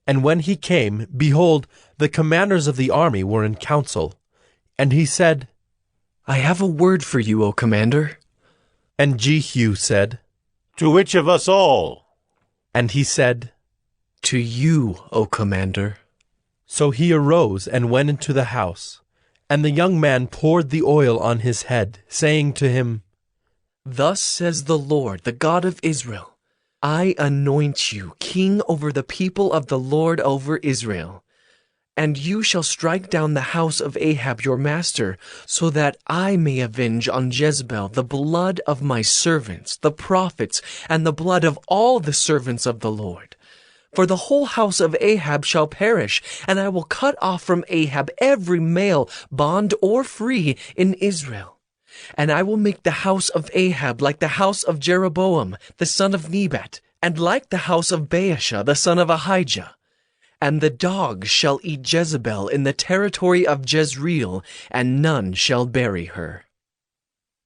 And when he came, behold, the commanders of the army were in council. And he said, I have a word for you, O commander. And Jehu said, To which of us all? And he said, To you, O commander. So he arose and went into the house. And the young man poured the oil on his head, saying to him, Thus says the Lord, the God of Israel, I anoint you king over the people of the Lord over Israel. And you shall strike down the house of Ahab your master, so that I may avenge on Jezebel the blood of my servants, the prophets, and the blood of all the servants of the Lord. For the whole house of Ahab shall perish, and I will cut off from Ahab every male, bond or free, in Israel. And I will make the house of Ahab like the house of Jeroboam, the son of Nebat, and like the house of Baasha, the son of Ahijah. And the dogs shall eat Jezebel in the territory of Jezreel, and none shall bury her.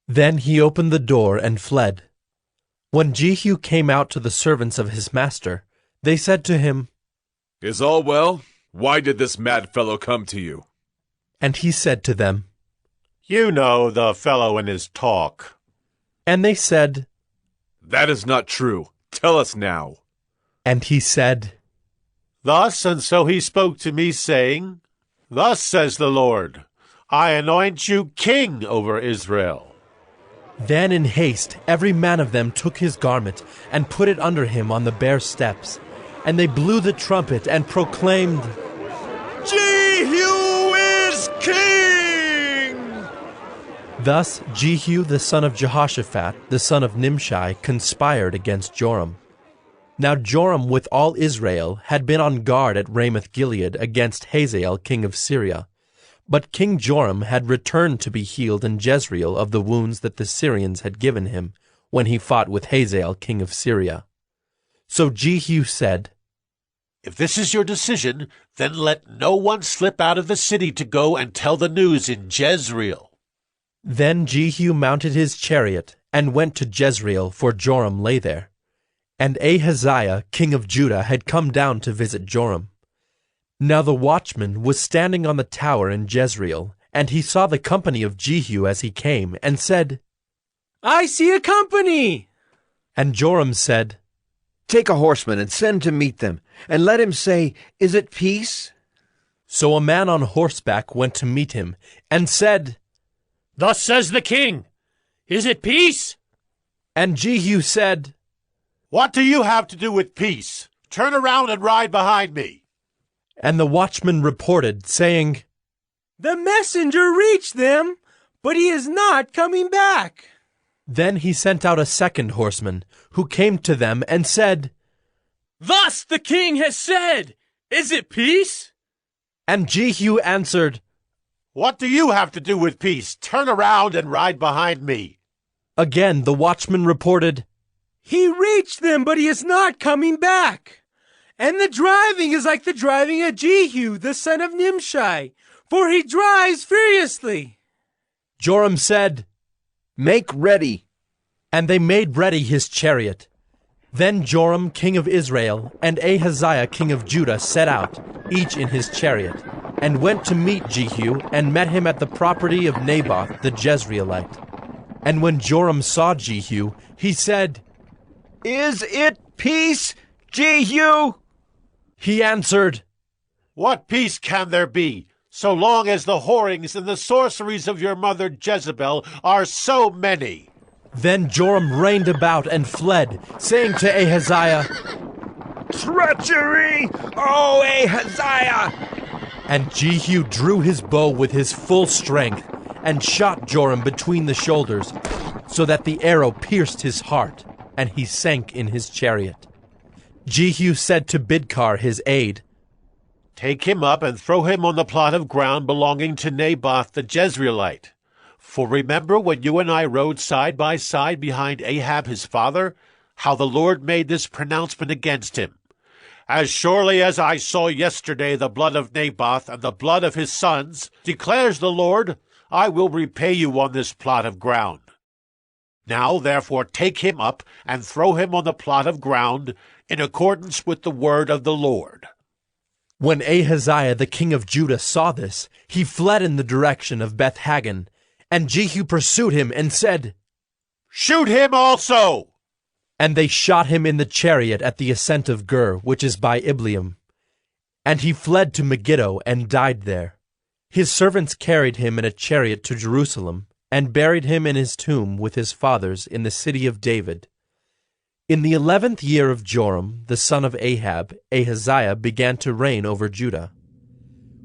Then he opened the door and fled. When Jehu came out to the servants of his master, they said to him, Is all well? Why did this mad fellow come to you? And he said to them, You know the fellow and his talk. And they said, That is not true. Tell us now. And he said, Thus and so he spoke to me, saying, Thus says the Lord, I anoint you king over Israel. Then in haste every man of them took his garment, and put it under him on the bare steps. And they blew the trumpet, and proclaimed, Jehu is king! Thus Jehu the son of Jehoshaphat, the son of Nimshi, conspired against Joram. Now Joram with all Israel had been on guard at Ramoth-Gilead against Hazael king of Syria. But King Joram had returned to be healed in Jezreel of the wounds that the Syrians had given him when he fought with Hazael king of Syria. So Jehu said, If this is your decision, then let no one slip out of the city to go and tell the news in Jezreel. Then Jehu mounted his chariot and went to Jezreel, for Joram lay there. And Ahaziah king of Judah had come down to visit Joram. Now the watchman was standing on the tower in Jezreel, and he saw the company of Jehu as he came, and said, I see a company. And Joram said, Take a horseman and send to meet them, and let him say, Is it peace? So a man on horseback went to meet him, and said, Thus says the king, Is it peace? And Jehu said, What do you have to do with peace? Turn around and ride behind me. And the watchman reported, saying, The messenger reached them, but he is not coming back. Then he sent out a second horseman, who came to them and said, Thus the king has said, Is it peace? And Jehu answered, What do you have to do with peace? Turn around and ride behind me. Again the watchman reported, He reached them, but he is not coming back. And the driving is like the driving of Jehu, the son of Nimshi, for he drives furiously. Joram said, Make ready. And they made ready his chariot. Then Joram king of Israel and Ahaziah king of Judah set out, each in his chariot, and went to meet Jehu, and met him at the property of Naboth the Jezreelite. And when Joram saw Jehu, he said, Is it peace, Jehu? He answered, What peace can there be, so long as the whorings and the sorceries of your mother Jezebel are so many? Then Joram reined about and fled, saying to Ahaziah, Treachery, O Ahaziah! And Jehu drew his bow with his full strength, and shot Joram between the shoulders, so that the arrow pierced his heart, and he sank in his chariot. Jehu said to Bidkar his aide, Take him up and throw him on the plot of ground belonging to Naboth the Jezreelite. For remember when you and I rode side by side behind Ahab his father, how the Lord made this pronouncement against him. As surely as I saw yesterday the blood of Naboth and the blood of his sons, declares the Lord, I will repay you on this plot of ground. Now therefore take him up and throw him on the plot of ground, in accordance with the word of the Lord. When Ahaziah the king of Judah saw this, he fled in the direction of Beth-Hagan, and Jehu pursued him and said, Shoot him also! And they shot him in the chariot at the ascent of Gur, which is by Ibleam. And he fled to Megiddo and died there. His servants carried him in a chariot to Jerusalem, and buried him in his tomb with his fathers in the city of David. In the 11th year of Joram, the son of Ahab, Ahaziah began to reign over Judah.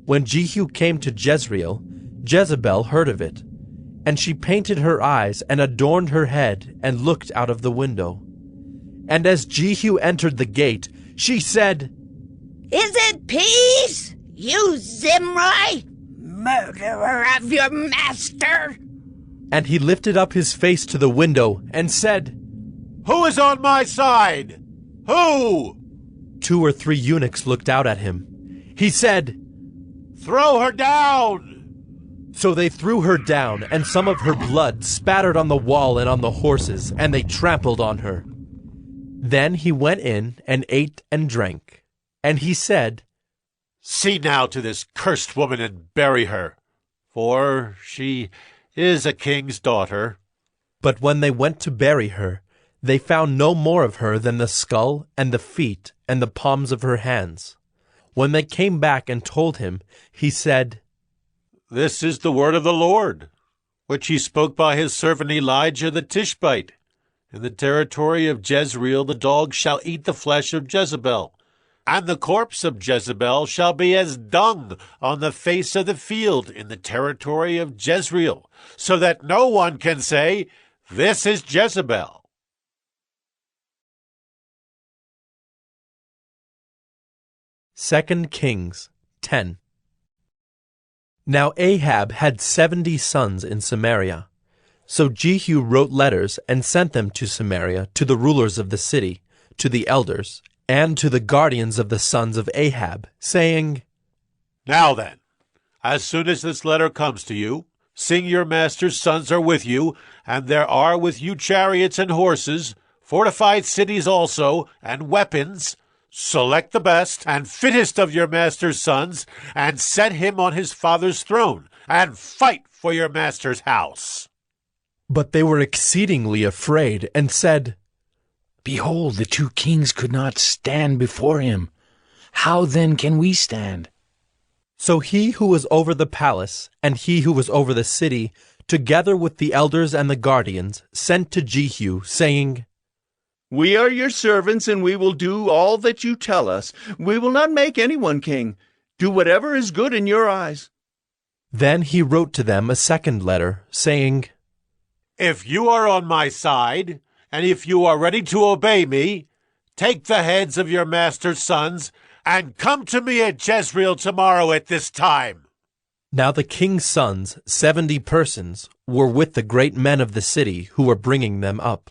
When Jehu came to Jezreel, Jezebel heard of it, and she painted her eyes and adorned her head and looked out of the window. And as Jehu entered the gate, she said, Is it peace, you Zimri, murderer of your master? And he lifted up his face to the window and said, Who is on my side? Who? 2 or 3 eunuchs looked out at him. He said, Throw her down! So they threw her down, and some of her blood spattered on the wall and on the horses, and they trampled on her. Then he went in and ate and drank. And he said, See now to this cursed woman and bury her, for she is a king's daughter. But when they went to bury her, they found no more of her than the skull and the feet and the palms of her hands. When they came back and told him, he said, This is the word of the Lord, which he spoke by his servant Elijah the Tishbite. In the territory of Jezreel the dogs shall eat the flesh of Jezebel, And the corpse of Jezebel shall be as dung on the face of the field in the territory of Jezreel, so that no one can say, This is Jezebel. Second Kings 10. Now Ahab had 70 sons in Samaria. So Jehu wrote letters and sent them to Samaria, to the rulers of the city, to the elders, and to the guardians of the sons of Ahab, saying, Now then, as soon as this letter comes to you, seeing your master's sons are with you, and there are with you chariots and horses, fortified cities also, and weapons, select the best and fittest of your master's sons, and set him on his father's throne, and fight for your master's house. But they were exceedingly afraid, and said, Behold, the 2 kings could not stand before him. How then can we stand? So he who was over the palace, and he who was over the city, together with the elders and the guardians, sent to Jehu, saying, We are your servants, and we will do all that you tell us. We will not make anyone king. Do whatever is good in your eyes. Then he wrote to them a second letter, saying, If you are on my side, and if you are ready to obey me, take the heads of your master's sons, and come to me at Jezreel tomorrow at this time. Now the king's sons, 70 persons, were with the great men of the city who were bringing them up.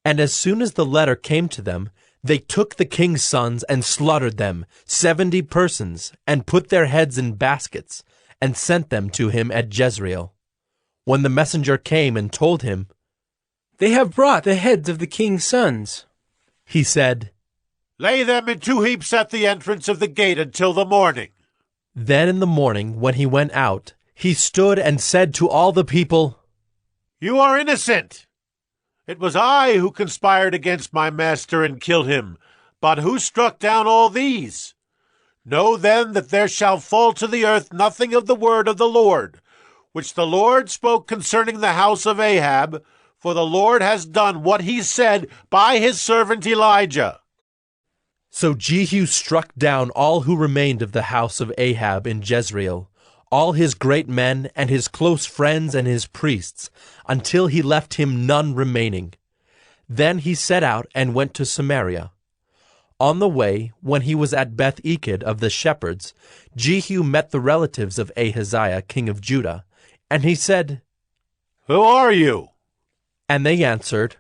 And as soon as the letter came to them, they took the king's sons and slaughtered them, 70 persons, and put their heads in baskets, and sent them to him at Jezreel. When the messenger came and told him, They have brought the heads of the king's sons, he said, Lay them in 2 heaps at the entrance of the gate until the morning. Then in the morning, when he went out, he stood and said to all the people, You are innocent. It was I who conspired against my master and killed him. But who struck down all these? Know then that there shall fall to the earth nothing of the word of the Lord, which the Lord spoke concerning the house of Ahab, for the Lord has done what he said by his servant Elijah. So Jehu struck down all who remained of the house of Ahab in Jezreel, all his great men and his close friends and his priests, until he left him none remaining. Then he set out and went to Samaria. On the way, when he was at Beth-Eked of the shepherds, Jehu met the relatives of Ahaziah king of Judah, and he said, Who are you? And they answered,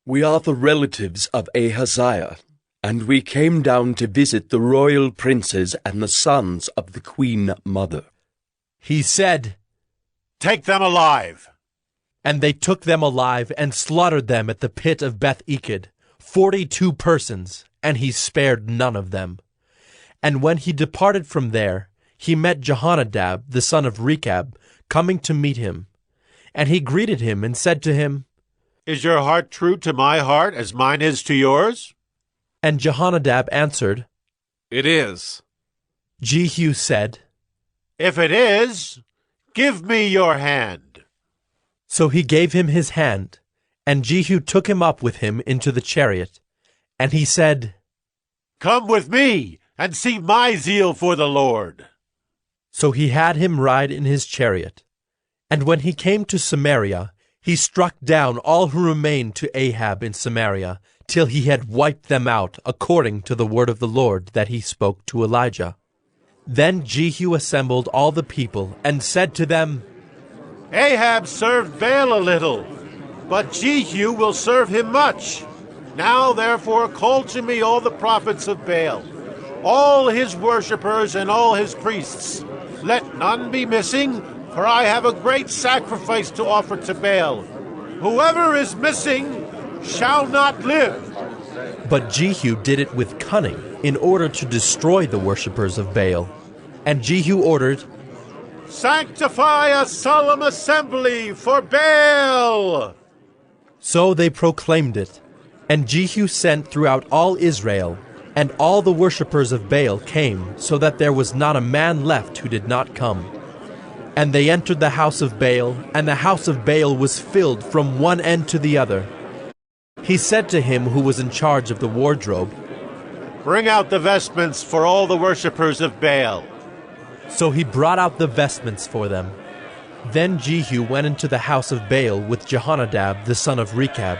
We are the relatives of Ahaziah, and we came down to visit the royal princes and the sons of the queen mother. He said, Take them alive. And they took them alive and slaughtered them at the pit of Beth-Eked, 42 persons, and he spared none of them. And when he departed from there, he met Jehonadab, the son of Rechab, coming to meet him. And he greeted him and said to him, Is your heart true to my heart as mine is to yours? And Jehonadab answered, It is. Jehu said, If it is, give me your hand. So he gave him his hand, and Jehu took him up with him into the chariot. And he said, Come with me, and see my zeal for the Lord. So he had him ride in his chariot. And when he came to Samaria, he struck down all who remained to Ahab in Samaria, till he had wiped them out, according to the word of the Lord that he spoke to Elijah. Then Jehu assembled all the people, and said to them, Ahab served Baal a little, but Jehu will serve him much. Now therefore call to me all the prophets of Baal, all his worshippers and all his priests. Let none be missing, for I have a great sacrifice to offer to Baal. Whoever is missing shall not live. But Jehu did it with cunning, in order to destroy the worshippers of Baal. And Jehu ordered, Sanctify a solemn assembly for Baal! So they proclaimed it. And Jehu sent throughout all Israel, and all the worshippers of Baal came, so that there was not a man left who did not come. And they entered the house of Baal, and the house of Baal was filled from one end to the other. He said to him who was in charge of the wardrobe, Bring out the vestments for all the worshippers of Baal. So he brought out the vestments for them. Then Jehu went into the house of Baal with Jehonadab the son of Rechab,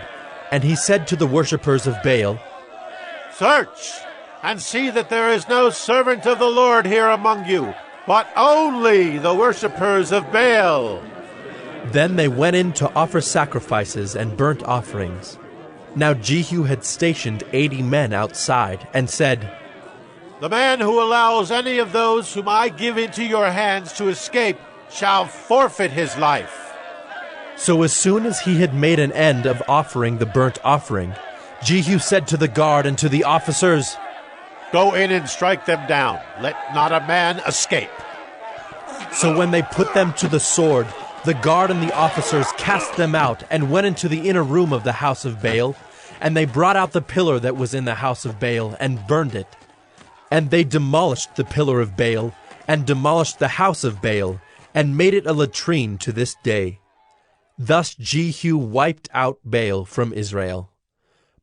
and he said to the worshippers of Baal, Search, and see that there is no servant of the Lord here among you, but only the worshippers of Baal. Then they went in to offer sacrifices and burnt offerings. Now Jehu had stationed 80 men outside, and said, The man who allows any of those whom I give into your hands to escape shall forfeit his life. So as soon as he had made an end of offering the burnt offering, Jehu said to the guard and to the officers, Go in and strike them down. Let not a man escape. So when they put them to the sword, the guard and the officers cast them out and went into the inner room of the house of Baal, and they brought out the pillar that was in the house of Baal and burned it. And they demolished the pillar of Baal and demolished the house of Baal and made it a latrine to this day. Thus Jehu wiped out Baal from Israel.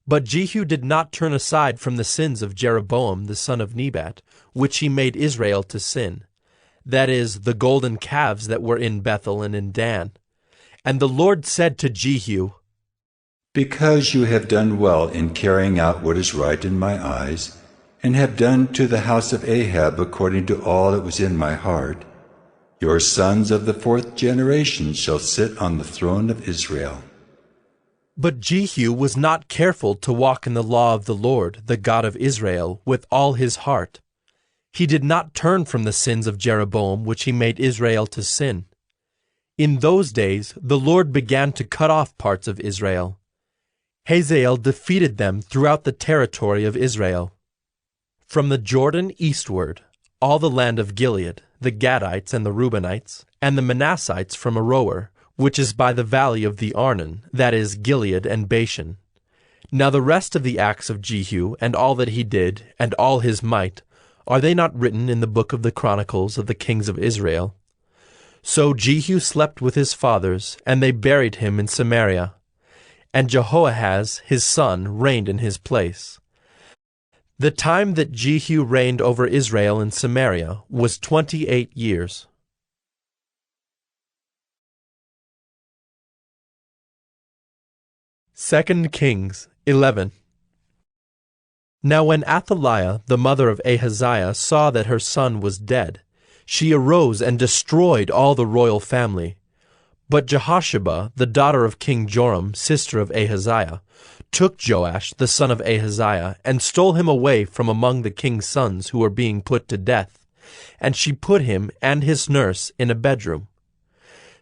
But Jehu did not turn aside from the sins of Jeroboam the son of Nebat, which he made Israel to sin, that is, the golden calves that were in Bethel and in Dan. And the Lord said to Jehu, Because you have done well in carrying out what is right in my eyes, and have done to the house of Ahab according to all that was in my heart, your sons of the 4th generation shall sit on the throne of Israel. But Jehu was not careful to walk in the law of the Lord, the God of Israel, with all his heart. He did not turn from the sins of Jeroboam, which he made Israel to sin. In those days the Lord began to cut off parts of Israel. Hazael defeated them throughout the territory of Israel. From the Jordan eastward, all the land of Gilead, the Gadites and the Reubenites, and the Manassites from Aroer, which is by the valley of the Arnon, that is, Gilead and Bashan. Now the rest of the acts of Jehu, and all that he did, and all his might, are they not written in the book of the Chronicles of the kings of Israel? So Jehu slept with his fathers, and they buried him in Samaria. And Jehoahaz his son reigned in his place. The time that Jehu reigned over Israel in Samaria was 28 years. Second Kings 11. Now when Athaliah, the mother of Ahaziah, saw that her son was dead, she arose and destroyed all the royal family. But Jehosheba, the daughter of King Joram, sister of Ahaziah, took Joash, the son of Ahaziah, and stole him away from among the king's sons who were being put to death, and she put him and his nurse in a bedroom.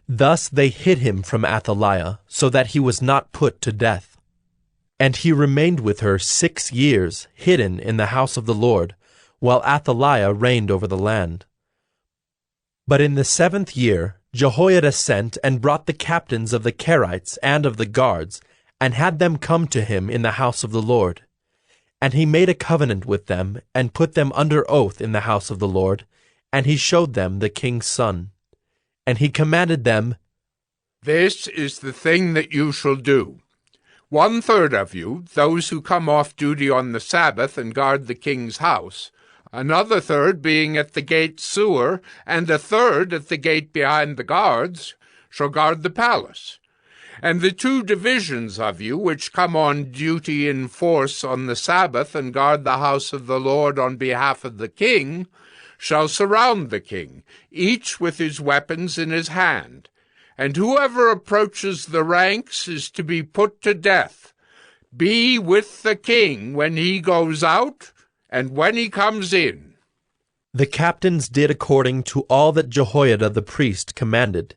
Thus they hid him from Athaliah, so that he was not put to death. And he remained with her 6 years, hidden in the house of the Lord, while Athaliah reigned over the land. But in the 7th year Jehoiada sent and brought the captains of the Kerites and of the guards, and had them come to him in the house of the Lord. And he made a covenant with them, and put them under oath in the house of the Lord, and he showed them the king's son. And he commanded them, This is the thing that you shall do. 1/3 of you, those who come off duty on the Sabbath and guard the king's house, another third being at the gate sewer, and a third at the gate behind the guards, shall guard the palace. And the 2 divisions of you which come on duty in force on the Sabbath and guard the house of the Lord on behalf of the king shall surround the king, each with his weapons in his hand. And whoever approaches the ranks is to be put to death. Be with the king when he goes out and when he comes in. The captains did according to all that Jehoiada the priest commanded.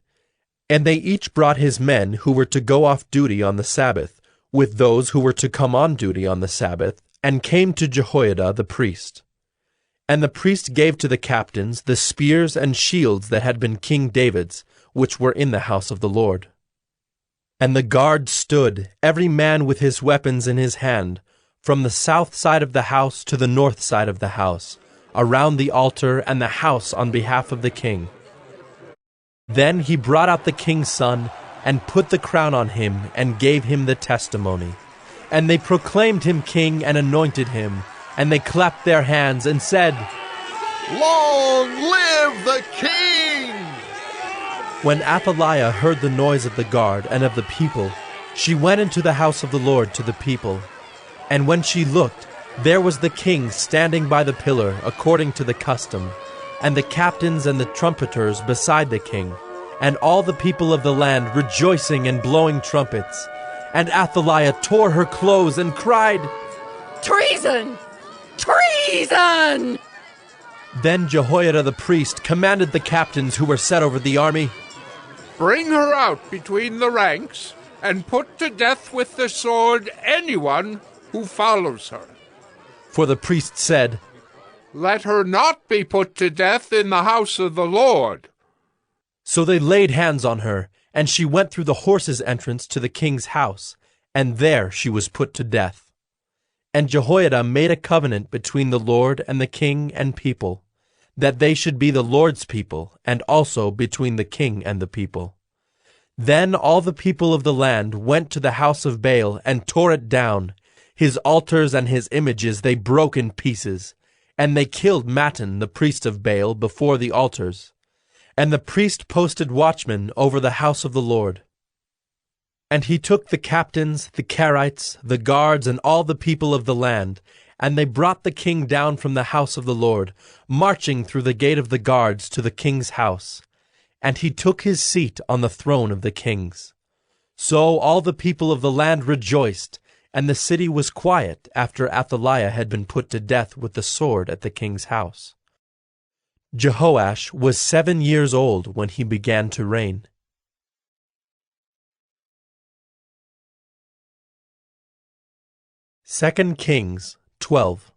And they each brought his men who were to go off duty on the Sabbath, with those who were to come on duty on the Sabbath, and came to Jehoiada the priest. And the priest gave to the captains the spears and shields that had been King David's, which were in the house of the Lord. And the guard stood, every man with his weapons in his hand, from the south side of the house to the north side of the house, around the altar and the house on behalf of the king. Then he brought out the king's son, and put the crown on him, and gave him the testimony. And they proclaimed him king and anointed him, and they clapped their hands and said, "Long live the king!" When Athaliah heard the noise of the guard and of the people, she went into the house of the Lord to the people. And when she looked, there was the king standing by the pillar according to the custom, and the captains and the trumpeters beside the king, and all the people of the land rejoicing and blowing trumpets. And Athaliah tore her clothes and cried, "Treason! Treason!" Then Jehoiada the priest commanded the captains who were set over the army, "Bring her out between the ranks, and put to death with the sword anyone who follows her." For the priest said, "Let her not be put to death in the house of the Lord." So they laid hands on her, and she went through the horses' entrance to the king's house, and there she was put to death. And Jehoiada made a covenant between the Lord and the king and people, that they should be the Lord's people, and also between the king and the people. Then all the people of the land went to the house of Baal and tore it down. His altars and his images they broke in pieces, and they killed Mattan the priest of Baal before the altars. And the priest posted watchmen over the house of the Lord. And he took the captains, the Carites, the guards, and all the people of the land, and they brought the king down from the house of the Lord, marching through the gate of the guards to the king's house. And he took his seat on the throne of the kings. So all the people of the land rejoiced, and the city was quiet after Athaliah had been put to death with the sword at the king's house. Jehoash was 7 years old when he began to reign. 2 Kings 12.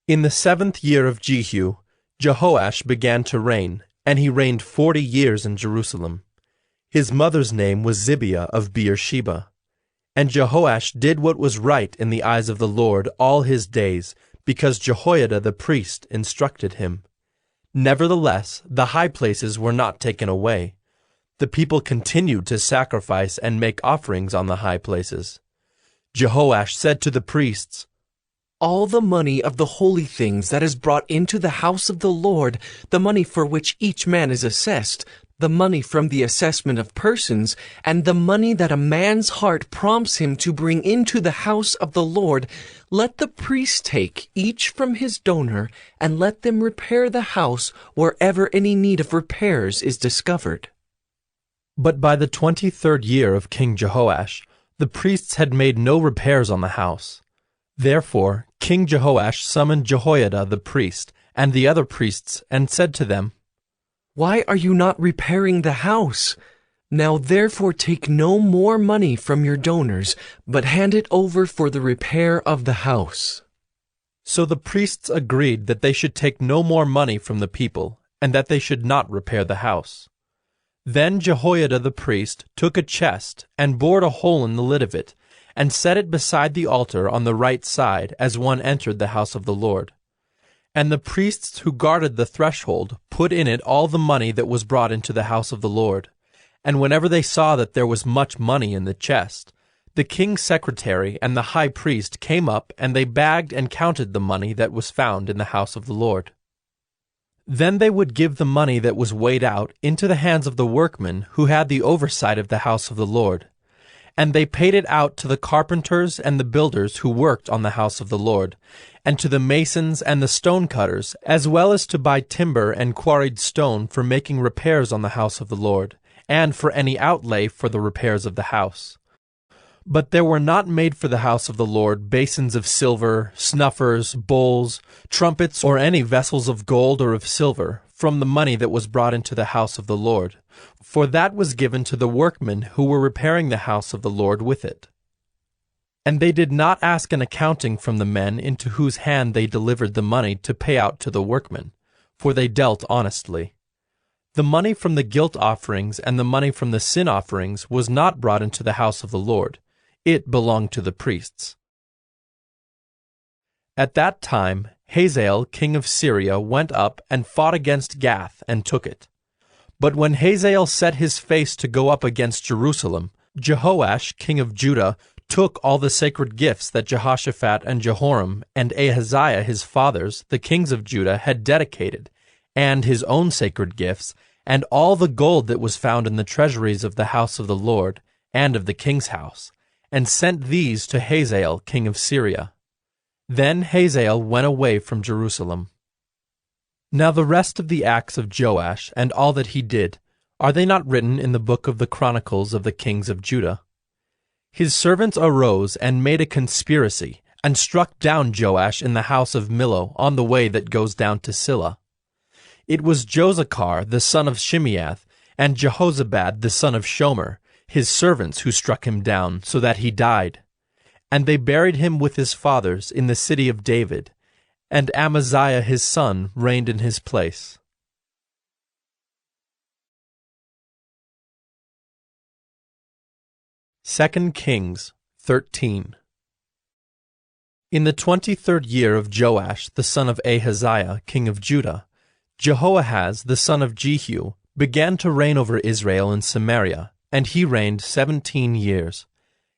In the 7th year of Jehu, Jehoash began to reign, and he reigned 40 years in Jerusalem. His mother's name was Zibiah of Beersheba. And Jehoash did what was right in the eyes of the Lord all his days, because Jehoiada the priest instructed him. Nevertheless, the high places were not taken away. The people continued to sacrifice and make offerings on the high places. Jehoash said to the priests, "All the money of the holy things that is brought into the house of the Lord, the money for which each man is assessed, the money from the assessment of persons, and the money that a man's heart prompts him to bring into the house of the Lord, let the priests take, each from his donor, and let them repair the house wherever any need of repairs is discovered." But by the 23rd year of King Jehoash, the priests had made no repairs on the house. Therefore King Jehoash summoned Jehoiada the priest and the other priests and said to them, "Why are you not repairing the house? Now therefore take no more money from your donors, but hand it over for the repair of the house." So the priests agreed that they should take no more money from the people, and that they should not repair the house. Then Jehoiada the priest took a chest and bored a hole in the lid of it, and set it beside the altar on the right side as one entered the house of the Lord. And the priests who guarded the threshold put in it all the money that was brought into the house of the Lord. And whenever they saw that there was much money in the chest, the king's secretary and the high priest came up, and they bagged and counted the money that was found in the house of the Lord. Then they would give the money that was weighed out into the hands of the workmen who had the oversight of the house of the Lord. And they paid it out to the carpenters and the builders who worked on the house of the Lord, and to the masons and the stonecutters, as well as to buy timber and quarried stone for making repairs on the house of the Lord, and for any outlay for the repairs of the house. But there were not made for the house of the Lord basins of silver, snuffers, bowls, trumpets, or any vessels of gold or of silver, from the money that was brought into the house of the Lord, for that was given to the workmen who were repairing the house of the Lord with it. And they did not ask an accounting from the men into whose hand they delivered the money to pay out to the workmen, for they dealt honestly. The money from the guilt offerings and the money from the sin offerings was not brought into the house of the Lord. It belonged to the priests. At that time, Hazael, king of Syria, went up and fought against Gath and took it. But when Hazael set his face to go up against Jerusalem, Jehoash, king of Judah, took all the sacred gifts that Jehoshaphat and Jehoram and Ahaziah his fathers, the kings of Judah, had dedicated, and his own sacred gifts, and all the gold that was found in the treasuries of the house of the Lord and of the king's house, and sent these to Hazael king of Syria. Then Hazael went away from Jerusalem. Now the rest of the acts of Joash and all that he did, are they not written in the book of the Chronicles of the kings of Judah? His servants arose and made a conspiracy, and struck down Joash in the house of Millo on the way that goes down to Silla. It was Josachar the son of Shimeath, and Jehozabad the son of Shomer, his servants, who struck him down, so that he died. And they buried him with his fathers in the city of David, and Amaziah his son reigned in his place. Second Kings 13. In the 23rd year of Joash the son of Ahaziah, king of Judah, Jehoahaz the son of Jehu began to reign over Israel in Samaria, and he reigned 17 years.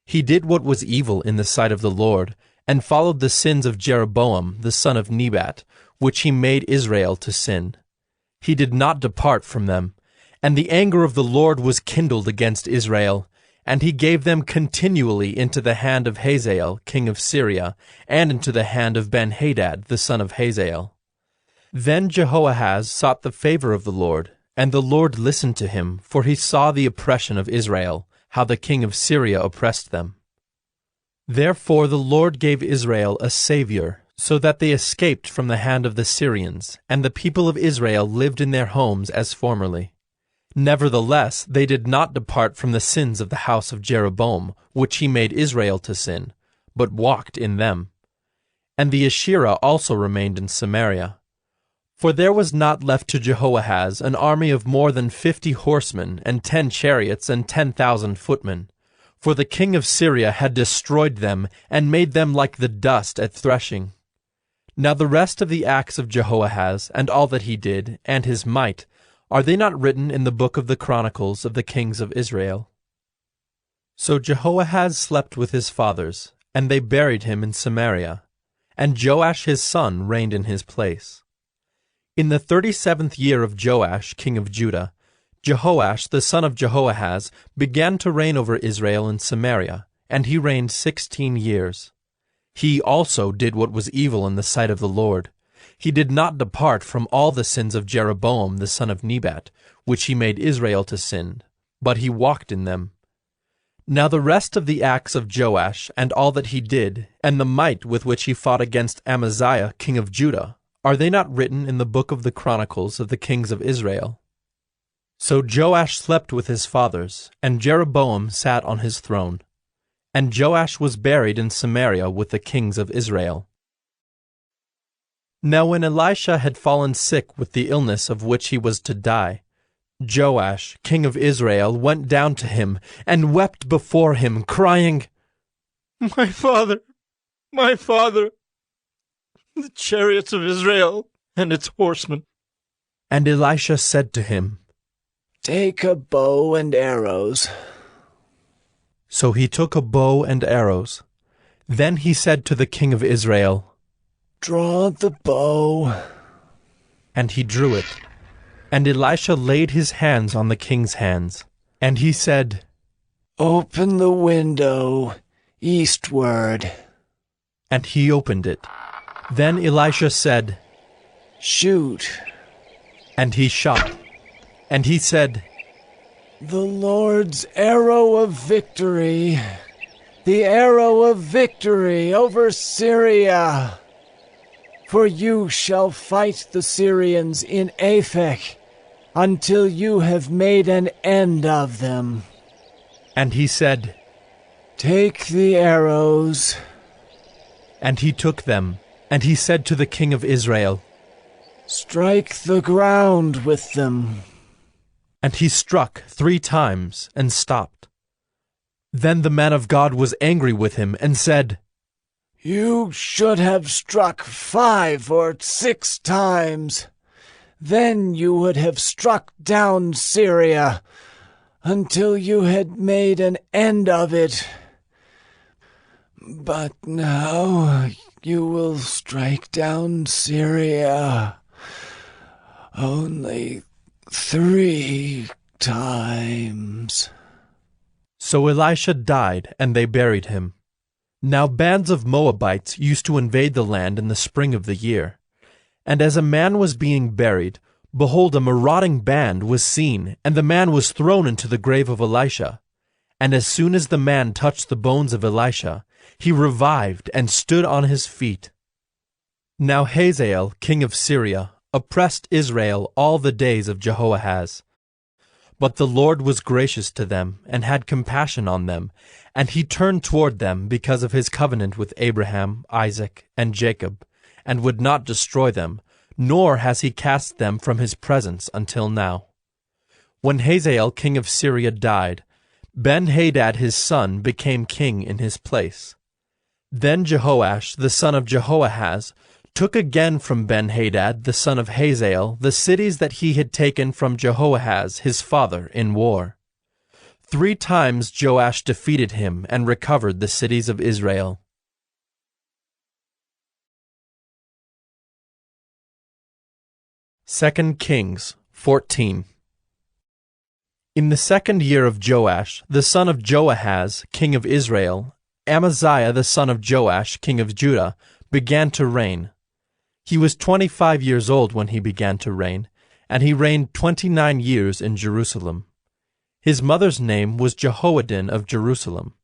He did what was evil in the sight of the Lord, and followed the sins of Jeroboam the son of Nebat, which he made Israel to sin. He did not depart from them, and the anger of the Lord was kindled against Israel, and he gave them continually into the hand of Hazael king of Syria, and into the hand of Ben-Hadad the son of Hazael. Then Jehoahaz sought the favor of the Lord, and the Lord listened to him, for he saw the oppression of Israel, how the king of Syria oppressed them. Therefore the Lord gave Israel a Savior, so that they escaped from the hand of the Syrians, and the people of Israel lived in their homes as formerly. Nevertheless, they did not depart from the sins of the house of Jeroboam, which he made Israel to sin, but walked in them. And the Asherah also remained in Samaria. For there was not left to Jehoahaz an army of more than 50 horsemen, and 10 chariots, and 10,000 footmen. For the king of Syria had destroyed them, and made them like the dust at threshing. Now the rest of the acts of Jehoahaz, and all that he did, and his might, are they not written in the book of the Chronicles of the kings of Israel? So Jehoahaz slept with his fathers, and they buried him in Samaria, and Joash his son reigned in his place. In the 37th year of Joash king of Judah, Jehoash the son of Jehoahaz began to reign over Israel in Samaria, and he reigned 16 years. He also did what was evil in the sight of the Lord. He did not depart from all the sins of Jeroboam the son of Nebat, which he made Israel to sin, but he walked in them. Now the rest of the acts of Joash, and all that he did, and the might with which he fought against Amaziah king of Judah, are they not written in the book of the Chronicles of the kings of Israel? So Joash slept with his fathers, and Jeroboam sat on his throne. And Joash was buried in Samaria with the kings of Israel. Now when Elisha had fallen sick with the illness of which he was to die, Joash, king of Israel, went down to him, and wept before him, crying, My father, the chariots of Israel and its horsemen. And Elisha said to him, Take a bow and arrows. So he took a bow and arrows. Then he said to the king of Israel, Draw the bow. And he drew it. And Elisha laid his hands on the king's hands. And he said, Open the window eastward. And he opened it. Then Elisha said, Shoot. And he shot. And he said, The Lord's arrow of victory, the arrow of victory over Syria. For you shall fight the Syrians in Aphek until you have made an end of them. And he said, Take the arrows. And he took them, and he said to the king of Israel, Strike the ground with them. And he struck 3 times and stopped. Then the man of God was angry with him and said, You should have struck 5 or 6 times. Then you would have struck down Syria until you had made an end of it. But now you will strike down Syria only 3 times. So Elisha died, and they buried him. Now bands of Moabites used to invade the land in the spring of the year. And as a man was being buried, behold, a marauding band was seen, and the man was thrown into the grave of Elisha. And as soon as the man touched the bones of Elisha, he revived and stood on his feet. Now Hazael, king of Syria, oppressed Israel all the days of Jehoahaz. But the Lord was gracious to them, and had compassion on them, and he turned toward them because of his covenant with Abraham, Isaac, and Jacob, and would not destroy them, nor has he cast them from his presence until now. When Hazael king of Syria died, Ben-Hadad his son became king in his place. Then Jehoash the son of Jehoahaz took again from Ben-Hadad the son of Hazael the cities that he had taken from Jehoahaz his father in war. 3 times Joash defeated him and recovered the cities of Israel. Second Kings 14. In the 2nd year of Joash, the son of Joahaz, king of Israel, Amaziah the son of Joash, king of Judah, began to reign. He was 25 years old when he began to reign, and he reigned 29 years in Jerusalem. His mother's name was Jehoaddin of Jerusalem.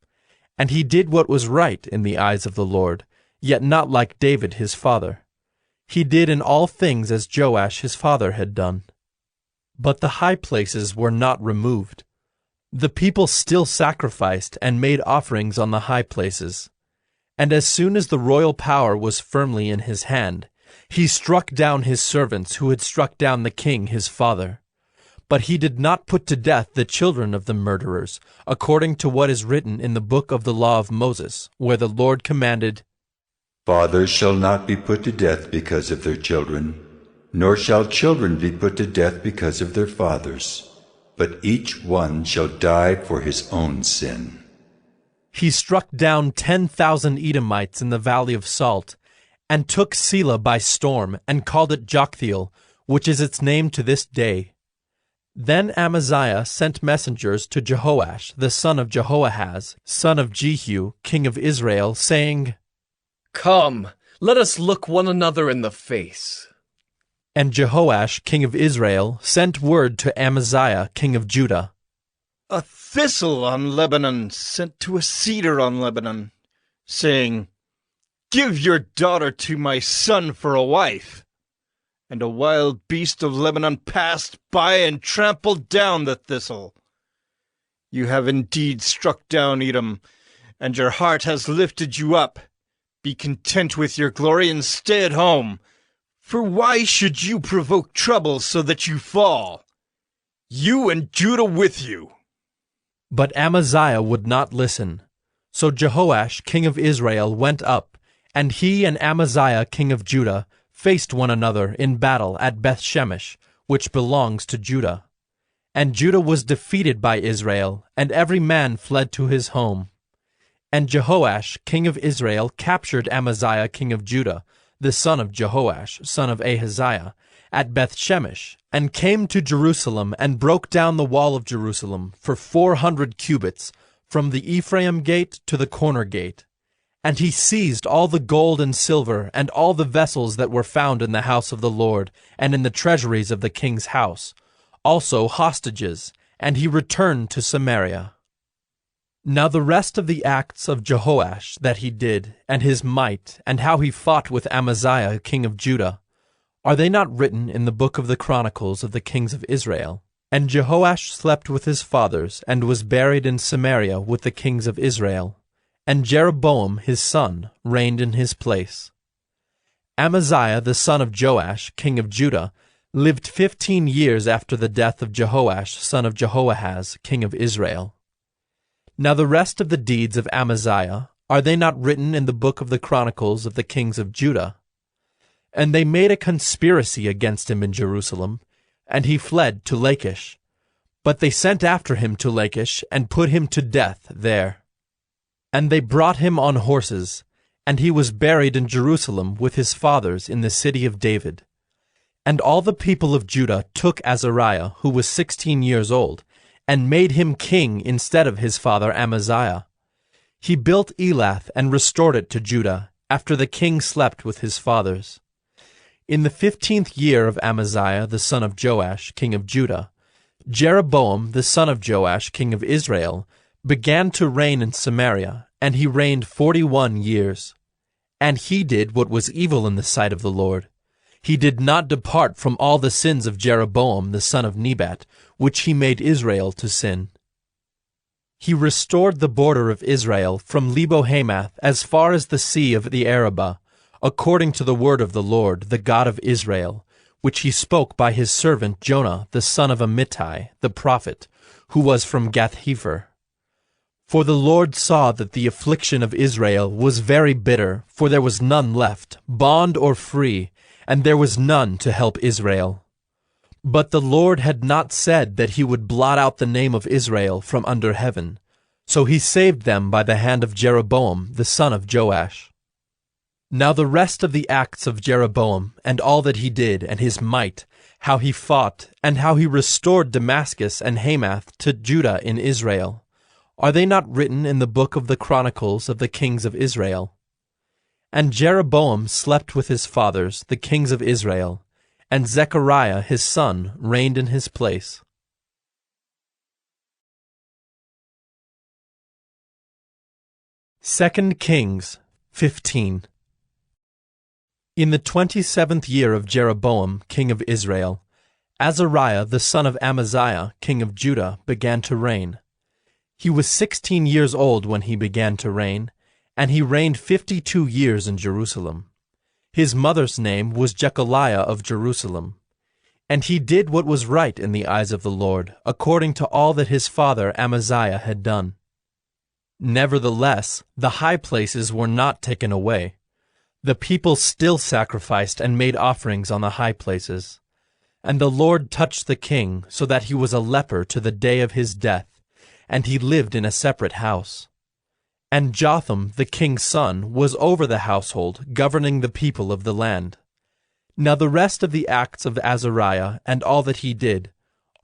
And he did what was right in the eyes of the Lord, yet not like David his father. He did in all things as Joash his father had done. But the high places were not removed. The people still sacrificed and made offerings on the high places. And as soon as the royal power was firmly in his hand, he struck down his servants who had struck down the king his father. But he did not put to death the children of the murderers, according to what is written in the book of the law of Moses, where the Lord commanded, Fathers shall not be put to death because of their children, nor shall children be put to death because of their fathers, but each one shall die for his own sin. He struck down 10,000 Edomites in the valley of Salt, and took Selah by storm, and called it Joktheel, which is its name to this day. Then Amaziah sent messengers to Jehoash, the son of Jehoahaz, son of Jehu, king of Israel, saying, Come, let us look one another in the face. And Jehoash, king of Israel, sent word to Amaziah, king of Judah, A thistle on Lebanon sent to a cedar on Lebanon, saying, Give your daughter to my son for a wife. And a wild beast of Lebanon passed by and trampled down the thistle. You have indeed struck down Edom, and your heart has lifted you up. Be content with your glory and stay at home. For why should you provoke trouble so that you fall? You and Judah with you. But Amaziah would not listen. So Jehoash, king of Israel, went up, and he and Amaziah, king of Judah, faced one another in battle at Bethshemesh, which belongs to Judah. And Judah was defeated by Israel, and every man fled to his home. And Jehoash, king of Israel, captured Amaziah, king of Judah, the son of Jehoash, son of Ahaziah, at Bethshemesh, and came to Jerusalem, and broke down the wall of Jerusalem for 400 cubits, from the Ephraim gate to the corner gate. And he seized all the gold and silver, and all the vessels that were found in the house of the Lord, and in the treasuries of the king's house, also hostages, and he returned to Samaria. Now the rest of the acts of Jehoash that he did, and his might, and how he fought with Amaziah king of Judah, are they not written in the book of the Chronicles of the kings of Israel? And Jehoash slept with his fathers, and was buried in Samaria with the kings of Israel. And Jeroboam his son reigned in his place. Amaziah the son of Joash, king of Judah, lived 15 years after the death of Jehoash son of Jehoahaz, king of Israel. Now the rest of the deeds of Amaziah, are they not written in the book of the Chronicles of the kings of Judah? And they made a conspiracy against him in Jerusalem, and he fled to Lachish. But they sent after him to Lachish, and put him to death there. And they brought him on horses, and he was buried in Jerusalem with his fathers in the city of David. And all the people of Judah took Azariah, who was 16 years old, and made him king instead of his father Amaziah. He built Elath and restored it to Judah, after the king slept with his fathers. In the 15th year of Amaziah the son of Joash, king of Judah, Jeroboam the son of Joash, king of Israel, began to reign in Samaria, and he reigned 41 years. And he did what was evil in the sight of the Lord. He did not depart from all the sins of Jeroboam the son of Nebat, which he made Israel to sin. He restored the border of Israel from Lebo-Hamath as far as the sea of the Arabah, according to the word of the Lord, the God of Israel, which he spoke by his servant Jonah the son of Amittai, the prophet, who was from Gath-hepher. For the Lord saw that the affliction of Israel was very bitter, for there was none left, bond or free, and there was none to help Israel. But the Lord had not said that he would blot out the name of Israel from under heaven, so he saved them by the hand of Jeroboam the son of Joash. Now the rest of the acts of Jeroboam, and all that he did, and his might, how he fought, and how he restored Damascus and Hamath to Judah in Israel, are they not written in the book of the Chronicles of the kings of Israel? And Jeroboam slept with his fathers, the kings of Israel, and Zechariah his son reigned in his place. Second Kings 15. In the 27th year of Jeroboam, king of Israel, Azariah the son of Amaziah, king of Judah, began to reign. He was 16 years old when he began to reign, and he reigned 52 years in Jerusalem. His mother's name was Jechaliah of Jerusalem. And he did what was right in the eyes of the Lord, according to all that his father Amaziah had done. Nevertheless, the high places were not taken away. The people still sacrificed and made offerings on the high places. And the Lord touched the king, so that he was a leper to the day of his death, and he lived in a separate house. And Jotham, the king's son, was over the household, governing the people of the land. Now the rest of the acts of Azariah, and all that he did,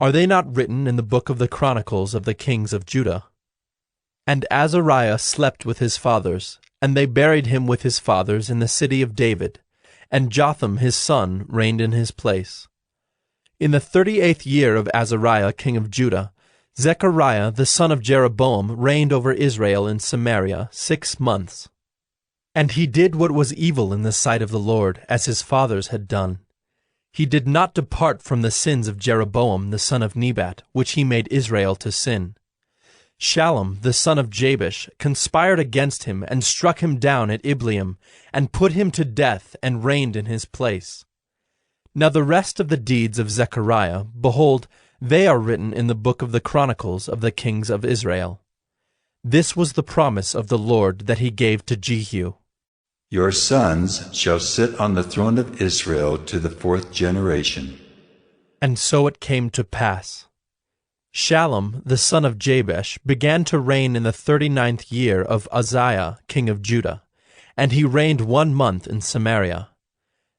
are they not written in the book of the Chronicles of the kings of Judah? And Azariah slept with his fathers, and they buried him with his fathers in the city of David, and Jotham his son reigned in his place. In the 38th year of Azariah king of Judah, Zechariah the son of Jeroboam reigned over Israel in Samaria 6 months. And he did what was evil in the sight of the Lord, as his fathers had done. He did not depart from the sins of Jeroboam the son of Nebat, which he made Israel to sin. Shallum the son of Jabesh conspired against him and struck him down at Ibleam, and put him to death and reigned in his place. Now the rest of the deeds of Zechariah, behold, they are written in the book of the Chronicles of the kings of Israel. This was the promise of the Lord that he gave to Jehu. Your sons shall sit on the throne of Israel to the 4th generation. And so it came to pass. Shallum the son of Jabesh began to reign in the 39th year of Uzziah king of Judah, and he reigned 1 month in Samaria.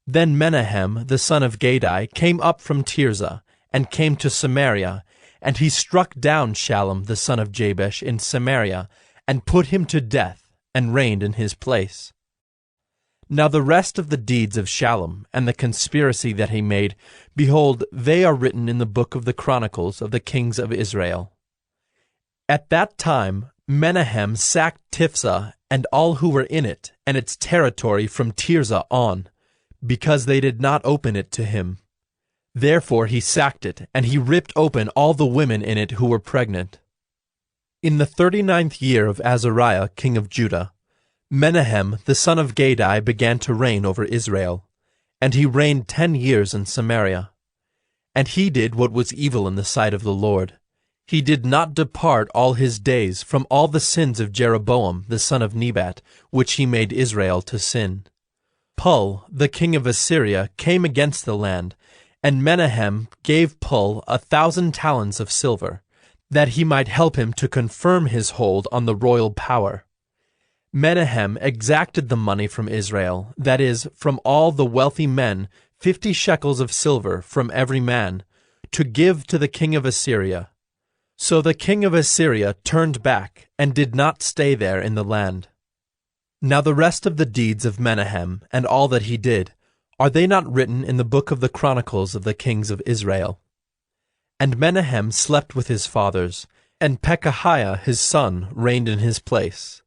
Then Menahem the son of Gadai came up from Tirzah, and came to Samaria, and he struck down Shallum the son of Jabesh in Samaria, and put him to death, and reigned in his place. Now the rest of the deeds of Shallum, and the conspiracy that he made, behold, they are written in the book of the Chronicles of the kings of Israel. At that time Menahem sacked Tiphsah and all who were in it, and its territory from Tirzah on, because they did not open it to him. Therefore he sacked it, and he ripped open all the women in it who were pregnant. In the 39th year of Azariah king of Judah, Menahem the son of Gadai began to reign over Israel, and he reigned 10 years in Samaria. And he did what was evil in the sight of the Lord. He did not depart all his days from all the sins of Jeroboam the son of Nebat, which he made Israel to sin. Pul, the king of Assyria, came against the land, and Menahem gave Pul 1,000 talents of silver, that he might help him to confirm his hold on the royal power. Menahem exacted the money from Israel, that is, from all the wealthy men, 50 shekels of silver from every man, to give to the king of Assyria. So the king of Assyria turned back, and did not stay there in the land. Now the rest of the deeds of Menahem, and all that he did, are they not written in the book of the Chronicles of the kings of Israel? And Menahem slept with his fathers, and Pekahiah his son reigned in his place.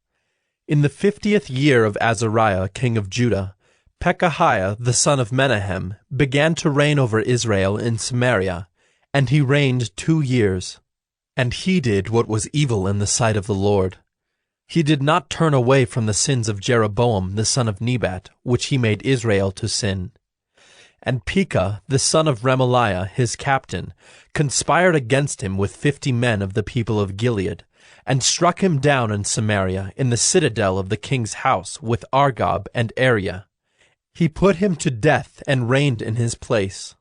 In the 50th year of Azariah king of Judah, Pekahiah the son of Menahem began to reign over Israel in Samaria, and he reigned 2 years. And he did what was evil in the sight of the Lord. He did not turn away from the sins of Jeroboam the son of Nebat, which he made Israel to sin. And Pekah the son of Remaliah his captain conspired against him with 50 men of the people of Gilead, and struck him down in Samaria in the citadel of the king's house with Argob and Arieh. He put him to death and reigned in his place.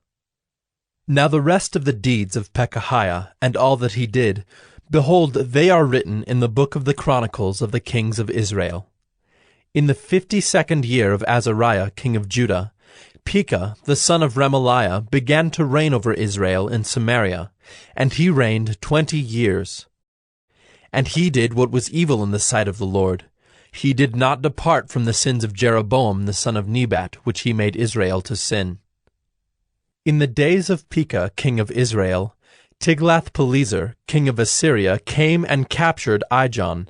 Now the rest of the deeds of Pekahiah and all that he did, behold, they are written in the book of the Chronicles of the kings of Israel. In the 52nd year of Azariah king of Judah, Pekah the son of Remaliah began to reign over Israel in Samaria, and he reigned 20 years. And he did what was evil in the sight of the Lord. He did not depart from the sins of Jeroboam the son of Nebat, which he made Israel to sin. In the days of Pekah king of Israel, Tiglath-Pileser king of Assyria came and captured Ijon,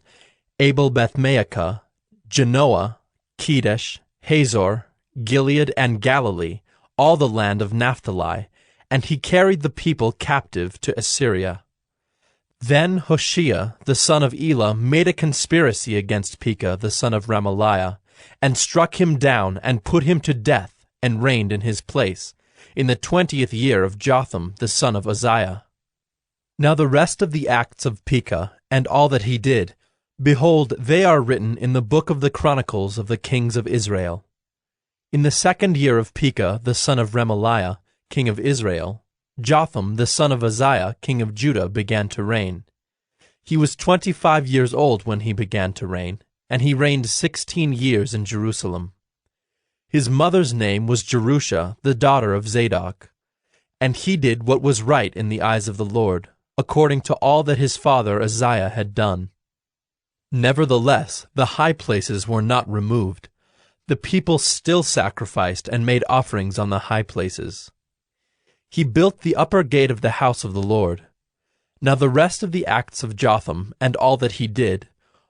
Abel-Beth-Maachah, Genoa, Kedesh, Hazor, Gilead, and Galilee, all the land of Naphtali, and he carried the people captive to Assyria. Then Hoshea the son of Elah made a conspiracy against Pekah the son of Remaliah, and struck him down and put him to death, and reigned in his place, in the 20th year of Jotham the son of Uzziah. Now the rest of the acts of Pekah, and all that he did, behold, they are written in the book of the Chronicles of the kings of Israel. In the 2nd year of Pekah the son of Remaliah, king of Israel, Jotham the son of Uzziah, king of Judah, began to reign. He was 25 years old when he began to reign, and he reigned 16 years in Jerusalem. His mother's name was Jerusha, the daughter of Zadok. And he did what was right in the eyes of the Lord, according to all that his father Uzziah had done. Nevertheless, the high places were not removed. The people still sacrificed and made offerings on the high places. He built the upper gate of the house of the Lord. Now the rest of the acts of Jotham and all that he did,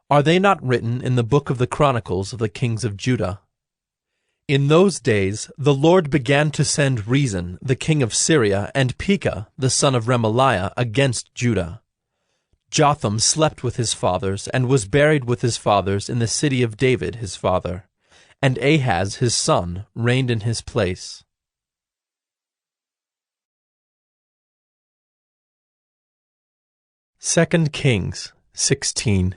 are they not written in the book of the Chronicles of the kings of Judah? In those days the Lord began to send Rezin, the king of Syria, and Pekah, the son of Remaliah, against Judah. Jotham slept with his fathers, and was buried with his fathers in the city of David his father. And Ahaz his son reigned in his place. Second Kings 16.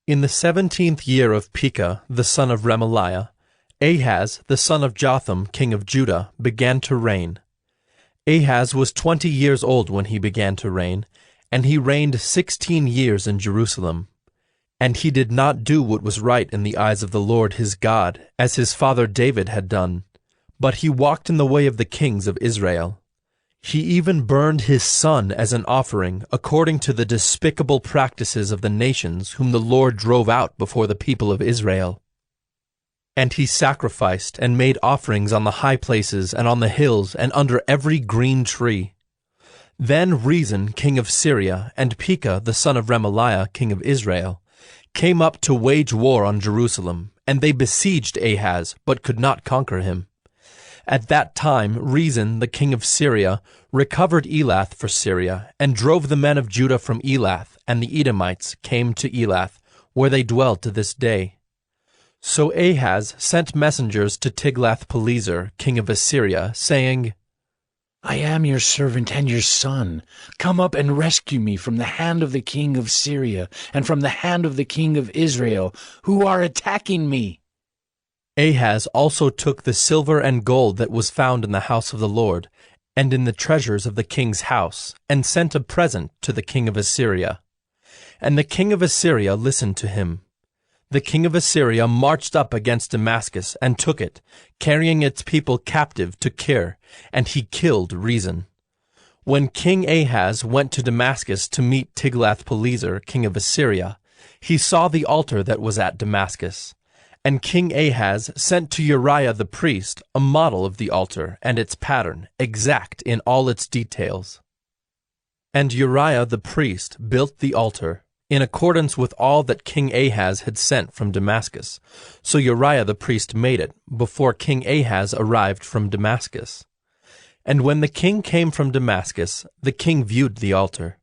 In the 17th year of Pekah the son of Remaliah, Ahaz the son of Jotham king of Judah began to reign. Ahaz was 20 years old when he began to reign, and he reigned 16 years in Jerusalem. And he did not do what was right in the eyes of the Lord his God, as his father David had done, but he walked in the way of the kings of Israel. He even burned his son as an offering, according to the despicable practices of the nations whom the Lord drove out before the people of Israel. And he sacrificed and made offerings on the high places and on the hills and under every green tree. Then Rezin king of Syria and Pekah the son of Remaliah king of Israel came up to wage war on Jerusalem, and they besieged Ahaz, but could not conquer him. At that time Rezin the king of Syria recovered Elath for Syria, and drove the men of Judah from Elath, and the Edomites came to Elath, where they dwell to this day. So Ahaz sent messengers to Tiglath-Pileser king of Assyria, saying, I am your servant and your son. Come up and rescue me from the hand of the king of Syria and from the hand of the king of Israel, who are attacking me. Ahaz also took the silver and gold that was found in the house of the Lord, and in the treasures of the king's house, and sent a present to the king of Assyria. And the king of Assyria listened to him. the king of Assyria marched up against Damascus and took it, carrying its people captive to Kir, and he killed Rezin. When King Ahaz went to Damascus to meet Tiglath-Pileser, king of Assyria, he saw the altar that was at Damascus. And King Ahaz sent to Uriah the priest a model of the altar and its pattern, exact in all its details. And Uriah the priest built the altar, in accordance with all that King Ahaz had sent from Damascus. So Uriah the priest made it, before King Ahaz arrived from Damascus. And when the king came from Damascus, the king viewed the altar.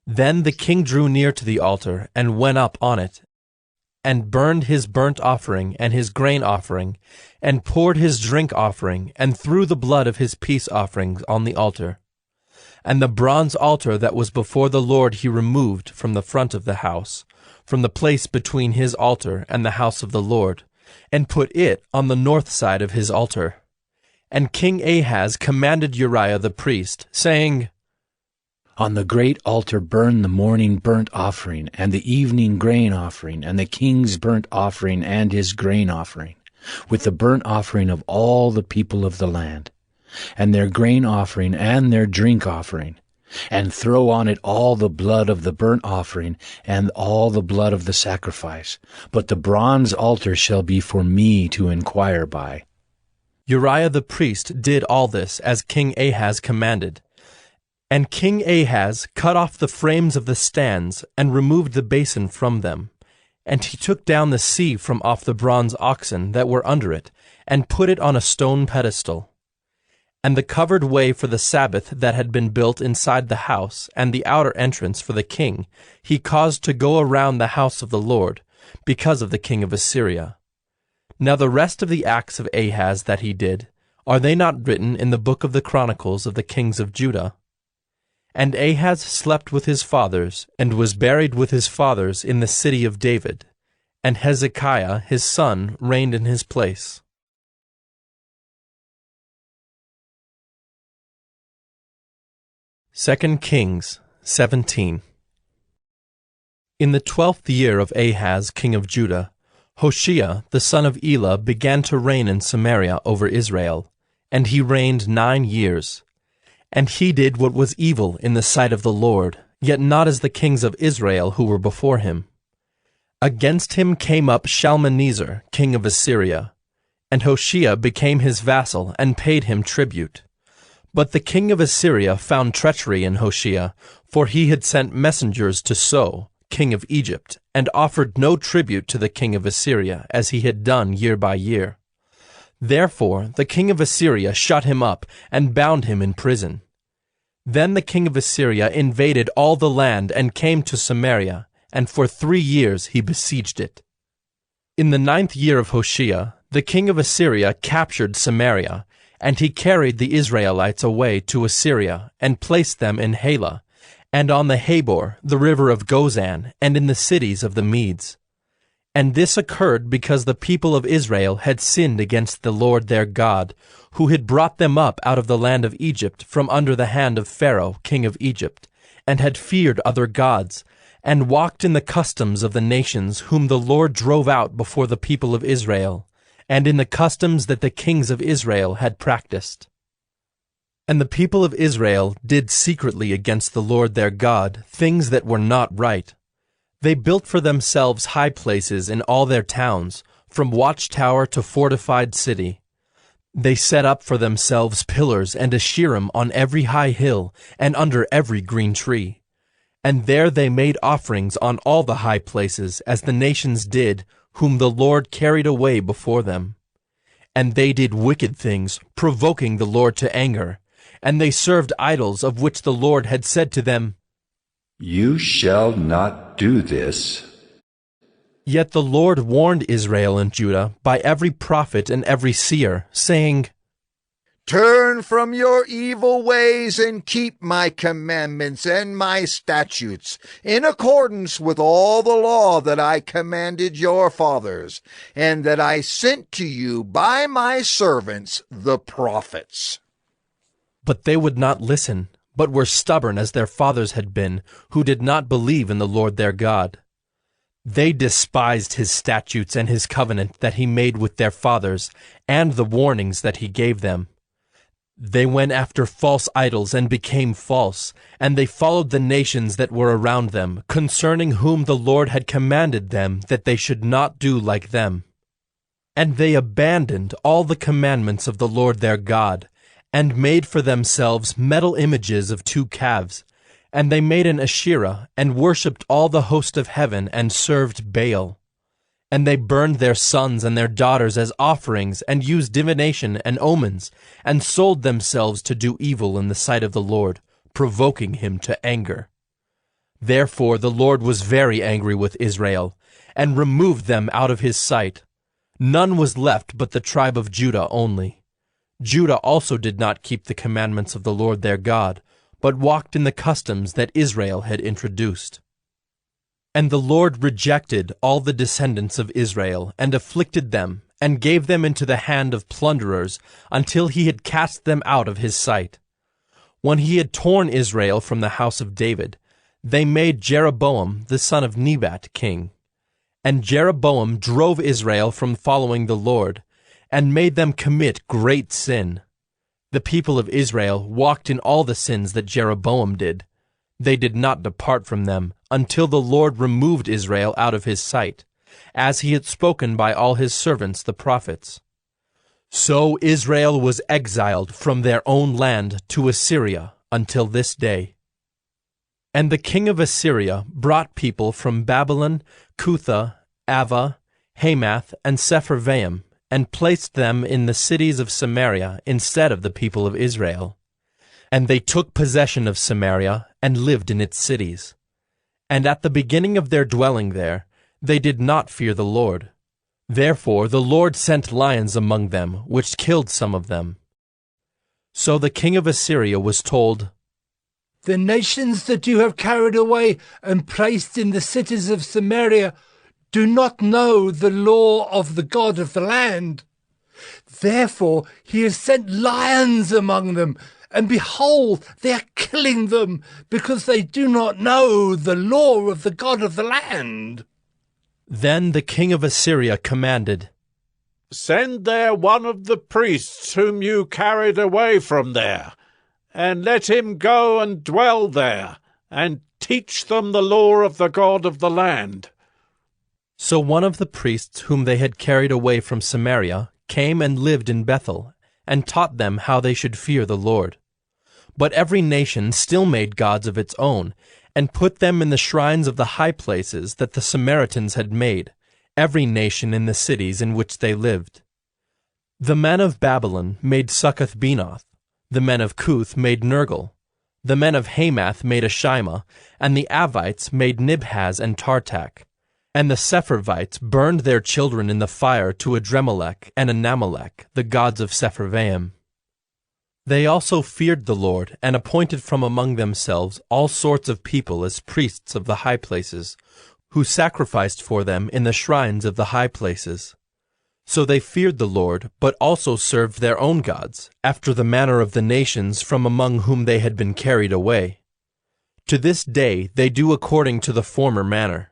Then the king drew near to the altar, and went up on it, and burned his burnt offering and his grain offering, and poured his drink offering, and threw the blood of his peace offerings on the altar. And the bronze altar that was before the Lord he removed from the front of the house, from the place between his altar and the house of the Lord, and put it on the north side of his altar. And King Ahaz commanded Uriah the priest, saying, On the great altar burn the morning burnt offering, and the evening grain offering, and the king's burnt offering and his grain offering, with the burnt offering of all the people of the land, and their grain offering and their drink offering, and throw on it all the blood of the burnt offering and all the blood of the sacrifice. But the bronze altar shall be for me to inquire by. Uriah the priest did all this as King Ahaz commanded. And King Ahaz cut off the frames of the stands and removed the basin from them. And he took down the sea from off the bronze oxen that were under it, and put it on a stone pedestal. And the covered way for the Sabbath that had been built inside the house, and the outer entrance for the king, he caused to go around the house of the Lord, because of the king of Assyria. Now the rest of the acts of Ahaz that he did, are they not written in the book of the Chronicles of the kings of Judah? And Ahaz slept with his fathers, and was buried with his fathers in the city of David, and Hezekiah his son reigned in his place. 2 Kings 17. In the 12th year of Ahaz king of Judah, Hoshea the son of Elah began to reign in Samaria over Israel, and he reigned 9 years. And he did what was evil in the sight of the Lord, yet not as the kings of Israel who were before him. Against him came up Shalmaneser king of Assyria, and Hoshea became his vassal and paid him tribute. But the king of Assyria found treachery in Hoshea, for he had sent messengers to So, king of Egypt, and offered no tribute to the king of Assyria, as he had done year by year. Therefore the king of Assyria shut him up, and bound him in prison. Then the king of Assyria invaded all the land, and came to Samaria, and for 3 years he besieged it. In the 9th year of Hoshea, the king of Assyria captured Samaria, and he carried the Israelites away to Assyria, and placed them in Halah, and on the Habor, the river of Gozan, and in the cities of the Medes. And this occurred because the people of Israel had sinned against the Lord their God, who had brought them up out of the land of Egypt from under the hand of Pharaoh, king of Egypt, and had feared other gods, and walked in the customs of the nations whom the Lord drove out before the people of Israel, and in the customs that the kings of Israel had practiced. And the people of Israel did secretly against the Lord their God things that were not right. They built for themselves high places in all their towns, from watchtower to fortified city. They set up for themselves pillars and Asherim on every high hill and under every green tree. And there they made offerings on all the high places, as the nations did, whom the Lord carried away before them. And they did wicked things, provoking the Lord to anger. And they served idols of which the Lord had said to them, You shall not do this. Yet the Lord warned Israel and Judah by every prophet and every seer, saying, Turn from your evil ways and keep my commandments and my statutes, in accordance with all the law that I commanded your fathers, and that I sent to you by my servants the prophets. But they would not listen, but were stubborn as their fathers had been, who did not believe in the Lord their God. They despised his statutes and his covenant that he made with their fathers, and the warnings that he gave them. They went after false idols and became false, and they followed the nations that were around them, concerning whom the Lord had commanded them that they should not do like them. And they abandoned all the commandments of the Lord their God, and made for themselves metal images of 2 calves. And they made an Asherah, and worshipped all the host of heaven, and served Baal. And they burned their sons and their daughters as offerings, and used divination and omens, and sold themselves to do evil in the sight of the Lord, provoking him to anger. Therefore the Lord was very angry with Israel, and removed them out of his sight. None was left but the tribe of Judah only. Judah also did not keep the commandments of the Lord their God, but walked in the customs that Israel had introduced. And the Lord rejected all the descendants of Israel, and afflicted them, and gave them into the hand of plunderers, until he had cast them out of his sight. When he had torn Israel from the house of David, they made Jeroboam the son of Nebat king. And Jeroboam drove Israel from following the Lord, and made them commit great sin. The people of Israel walked in all the sins that Jeroboam did. They did not depart from them, until the Lord removed Israel out of his sight, as he had spoken by all his servants the prophets. So Israel was exiled from their own land to Assyria until this day. And the king of Assyria brought people from Babylon, Cutha, Ava, Hamath, and Sepharvaim, and placed them in the cities of Samaria instead of the people of Israel. And they took possession of Samaria, and lived in its cities. And at the beginning of their dwelling there, they did not fear the Lord. Therefore the Lord sent lions among them, which killed some of them. So the king of Assyria was told, "The nations that you have carried away and placed in the cities of Samaria do not know the law of the God of the land. Therefore he has sent lions among them, and behold, they are killing them, because they do not know the law of the God of the land." Then the king of Assyria commanded, "Send there one of the priests whom you carried away from there, and let him go and dwell there, and teach them the law of the God of the land." So one of the priests whom they had carried away from Samaria came and lived in Bethel, and taught them how they should fear the Lord. But every nation still made gods of its own, and put them in the shrines of the high places that the Samaritans had made, every nation in the cities in which they lived. The men of Babylon made Succoth-Benoth, the men of Cuth made Nergal, the men of Hamath made Ashima, and the Avites made Nibhaz and Tartak. And the Sepharvites burned their children in the fire to Adremelech and Anamelech, the gods of Sepharvaim. They also feared the Lord, and appointed from among themselves all sorts of people as priests of the high places, who sacrificed for them in the shrines of the high places. So they feared the Lord, but also served their own gods, after the manner of the nations from among whom they had been carried away. To this day they do according to the former manner.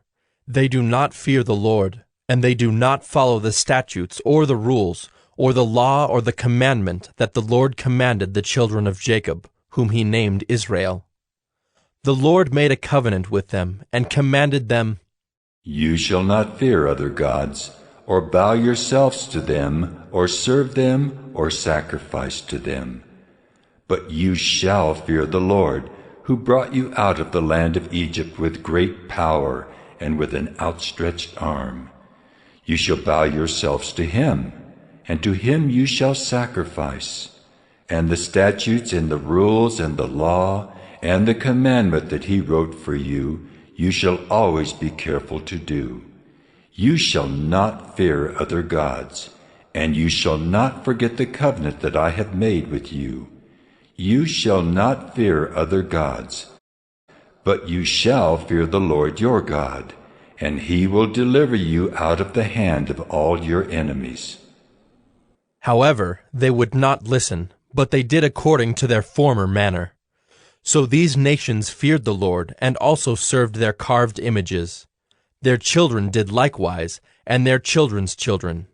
They do not fear the Lord, and they do not follow the statutes or the rules, or the law or the commandment that the Lord commanded the children of Jacob, whom he named Israel. The Lord made a covenant with them, and commanded them, "You shall not fear other gods, or bow yourselves to them, or serve them, or sacrifice to them. But you shall fear the Lord, who brought you out of the land of Egypt with great power and with an outstretched arm. You shall bow yourselves to him, and to him you shall sacrifice. And the statutes and the rules and the law and the commandment that he wrote for you, you shall always be careful to do. You shall not fear other gods, and you shall not forget the covenant that I have made with you. You shall not fear other gods, but you shall fear the Lord your God, and he will deliver you out of the hand of all your enemies." However, they would not listen, but they did according to their former manner. So these nations feared the Lord, and also served their carved images. Their children did likewise, and their children's children.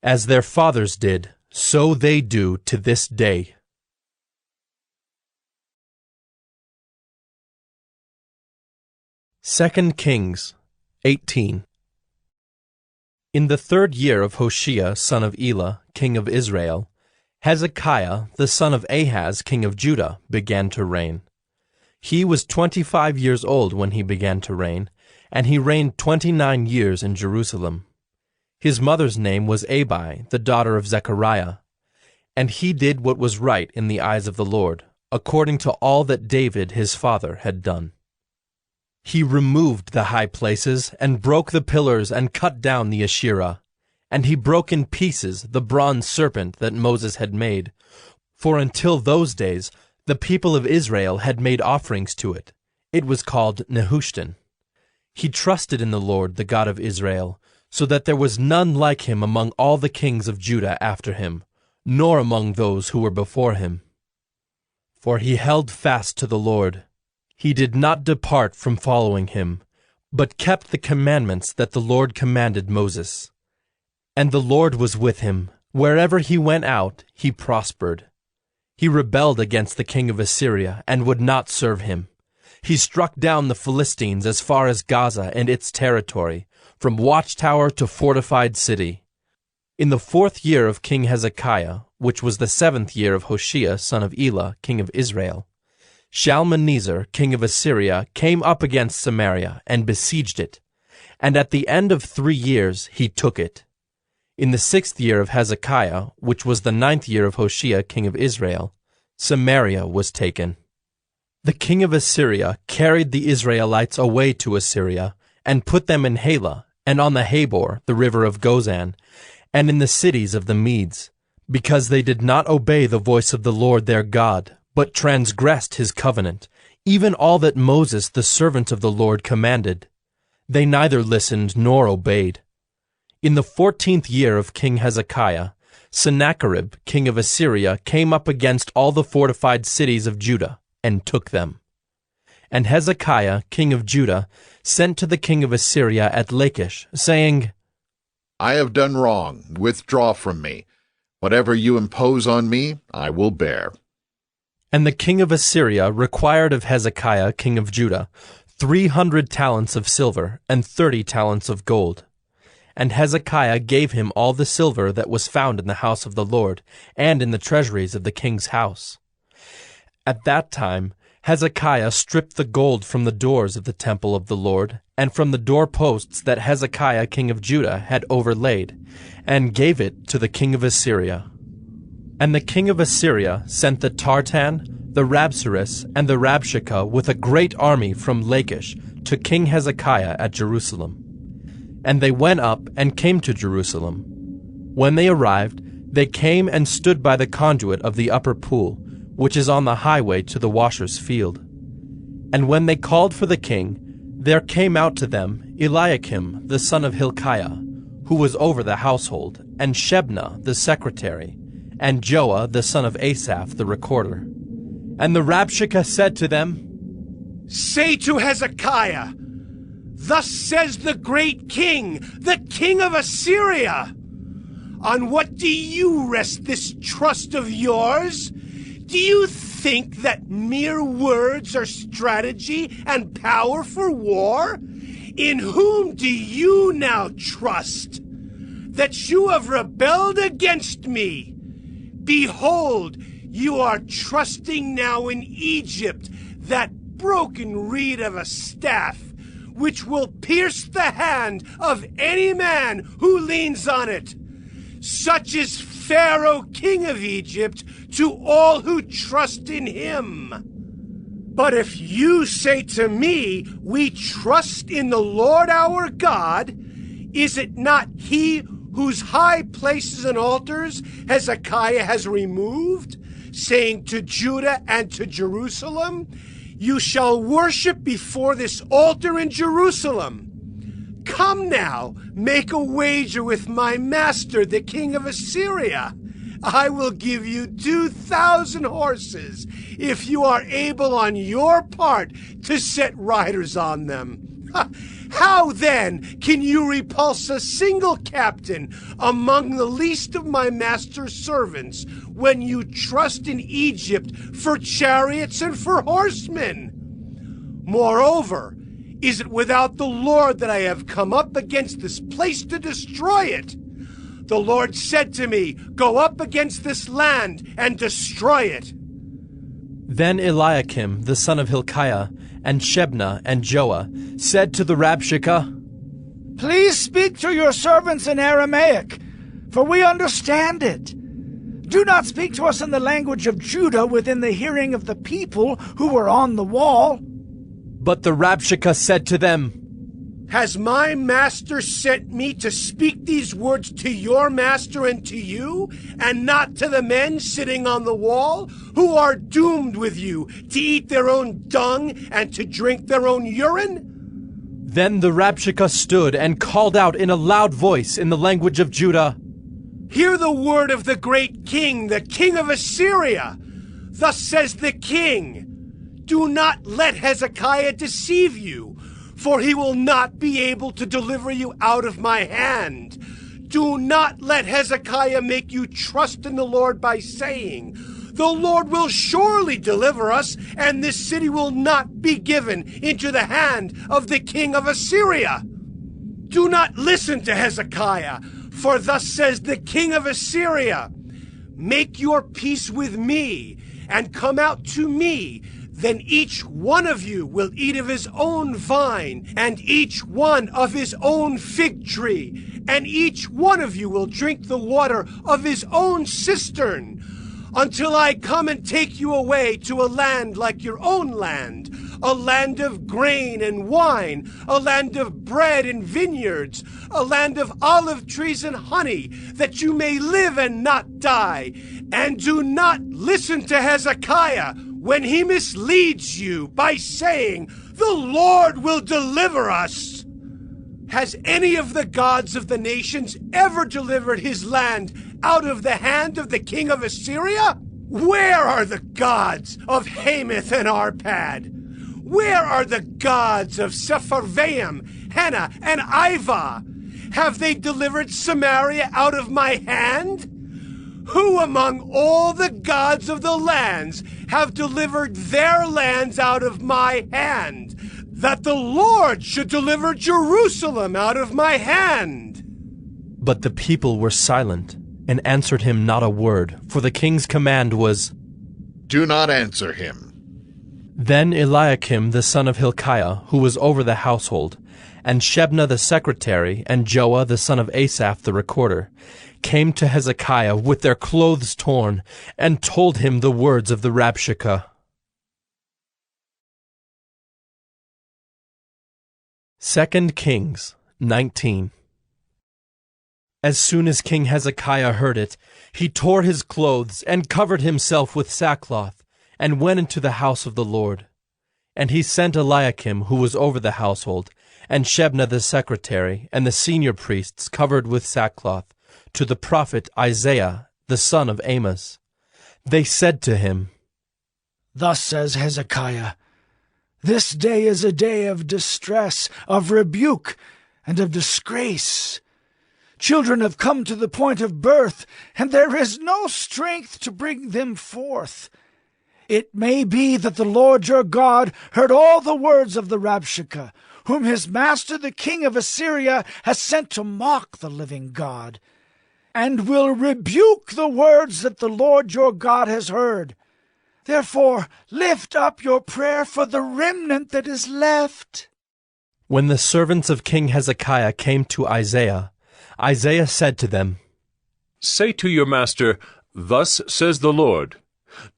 As their fathers did, so they do to this day. Second Kings 18. In the 3rd year of Hoshea son of Elah, king of Israel, Hezekiah the son of Ahaz, king of Judah, began to reign. He was 25 years old when he began to reign, and he reigned 29 years in Jerusalem. His mother's name was Abi, the daughter of Zechariah. And he did what was right in the eyes of the Lord, according to all that David his father had done. He removed the high places, and broke the pillars, and cut down the Asherah. And he broke in pieces the bronze serpent that Moses had made. For until those days the people of Israel had made offerings to it. It was called Nehushtan. He trusted in the Lord, the God of Israel, so that there was none like him among all the kings of Judah after him, nor among those who were before him. For he held fast to the Lord. He did not depart from following him, but kept the commandments that the Lord commanded Moses. And the Lord was with him. Wherever he went out, he prospered. He rebelled against the king of Assyria, and would not serve him. He struck down the Philistines as far as Gaza and its territory, from watchtower to fortified city. In the 4th year of King Hezekiah, which was the 7th year of Hoshea son of Elah, king of Israel, Shalmaneser, king of Assyria, came up against Samaria and besieged it, and at the end of 3 years he took it. In the 6th year of Hezekiah, which was the 9th year of Hoshea king of Israel, Samaria was taken. The king of Assyria carried the Israelites away to Assyria, and put them in Halah, and on the Habor, the river of Gozan, and in the cities of the Medes, because they did not obey the voice of the Lord their God, but transgressed his covenant, even all that Moses the servant of the Lord commanded. They neither listened nor obeyed. In the 14th year of King Hezekiah, Sennacherib, king of Assyria, came up against all the fortified cities of Judah, and took them. And Hezekiah, king of Judah, sent to the king of Assyria at Lachish, saying, I have done wrong. Withdraw from me. Whatever you impose on me, I will bear. And the king of Assyria required of Hezekiah, king of Judah, 300 talents of silver and 30 talents of gold. And Hezekiah gave him all the silver that was found in the house of the Lord, and in the treasuries of the king's house. At that time Hezekiah stripped the gold from the doors of the temple of the Lord, and from the doorposts that Hezekiah king of Judah had overlaid, and gave it to the king of Assyria. And the king of Assyria sent the Tartan, the Rabsaris, and the Rabshakeh with a great army from Lachish to King Hezekiah at Jerusalem. And they went up and came to Jerusalem. When they arrived, they came and stood by the conduit of the upper pool, which is on the highway to the washer's field. And when they called for the king, there came out to them Eliakim the son of Hilkiah, who was over the household, and Shebna the secretary, and Joah the son of Asaph the recorder. And the Rabshakeh said to them, Say to Hezekiah, Thus says the great king, the king of Assyria, On what do you rest this trust of yours? Do you think that mere words are strategy and power for war? In whom do you now trust? That you have rebelled against me. Behold, you are trusting now in Egypt, that broken reed of a staff, which will pierce the hand of any man who leans on it. Such is Pharaoh, king of Egypt, to all who trust in him. But if you say to me, We trust in the Lord our God, is it not he whose high places and altars Hezekiah has removed, saying to Judah and to Jerusalem, You shall worship before this altar in Jerusalem? Come now, make a wager with my master, the king of Assyria. I will give you 2,000 horses, if you are able on your part to set riders on them. How then can you repulse a single captain among the least of my master's servants when you trust in Egypt for chariots and for horsemen? Moreover, is it without the Lord that I have come up against this place to destroy it? The Lord said to me, Go up against this land and destroy it. Then Eliakim the son of Hilkiah, and Shebna and Joah said to the Rabshakeh, Please speak to your servants in Aramaic, for we understand it. Do not speak to us in the language of Judah within the hearing of the people who were on the wall. But the Rabshakeh said to them, Has my master sent me to speak these words to your master and to you, and not to the men sitting on the wall, who are doomed with you to eat their own dung and to drink their own urine? Then the Rabshakeh stood and called out in a loud voice in the language of Judah, Hear the word of the great king, the king of Assyria. Thus says the king, Do not let Hezekiah deceive you, for he will not be able to deliver you out of my hand. Do not let Hezekiah make you trust in the Lord by saying, The Lord will surely deliver us, and this city will not be given into the hand of the king of Assyria. Do not listen to Hezekiah, for thus says the king of Assyria, Make your peace with me, and come out to me. Then each one of you will eat of his own vine, and each one of his own fig tree, and each one of you will drink the water of his own cistern, until I come and take you away to a land like your own land, a land of grain and wine, a land of bread and vineyards, a land of olive trees and honey, that you may live and not die. And do not listen to Hezekiah when he misleads you by saying, The Lord will deliver us. Has any of the gods of the nations ever delivered his land out of the hand of the king of Assyria? Where are the gods of Hamath and Arpad? Where are the gods of Sepharvaim, Hena, and Ivah? Have they delivered Samaria out of my hand? Who among all the gods of the lands have delivered their lands out of my hand, that the Lord should deliver Jerusalem out of my hand? But the people were silent, and answered him not a word, for the king's command was, Do not answer him. Then Eliakim the son of Hilkiah, who was over the household, and Shebna the secretary, and Joah the son of Asaph the recorder, came to Hezekiah with their clothes torn, and told him the words of the Rabshakeh. 2 Kings 19. As soon as King Hezekiah heard it, he tore his clothes, and covered himself with sackcloth, and went into the house of the Lord. And he sent Eliakim, who was over the household, and Shebna the secretary, and the senior priests covered with sackcloth, to the prophet Isaiah, the son of Amos. They said to him, Thus says Hezekiah, This day is a day of distress, of rebuke, and of disgrace. Children have come to the point of birth, and there is no strength to bring them forth. It may be that the Lord your God heard all the words of the Rabshakeh, whom his master the king of Assyria has sent to mock the living God, and will rebuke the words that the Lord your God has heard. Therefore lift up your prayer for the remnant that is left. When the servants of King Hezekiah came to Isaiah, Isaiah said to them, Say to your master, Thus says the Lord,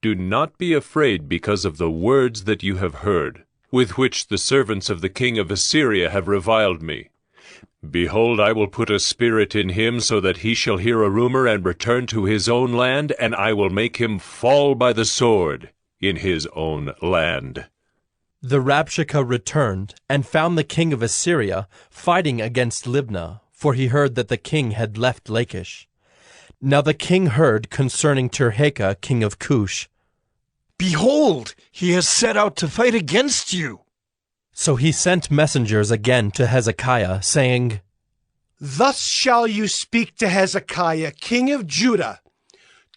Do not be afraid because of the words that you have heard, with which the servants of the king of Assyria have reviled me. Behold, I will put a spirit in him, so that he shall hear a rumor and return to his own land, and I will make him fall by the sword in his own land. The Rabshakeh returned, and found the king of Assyria fighting against Libnah, for he heard that the king had left Lachish. Now the king heard concerning Tirhakah, king of Cush. Behold, he has set out to fight against you. So he sent messengers again to Hezekiah, saying, Thus shall you speak to Hezekiah, king of Judah.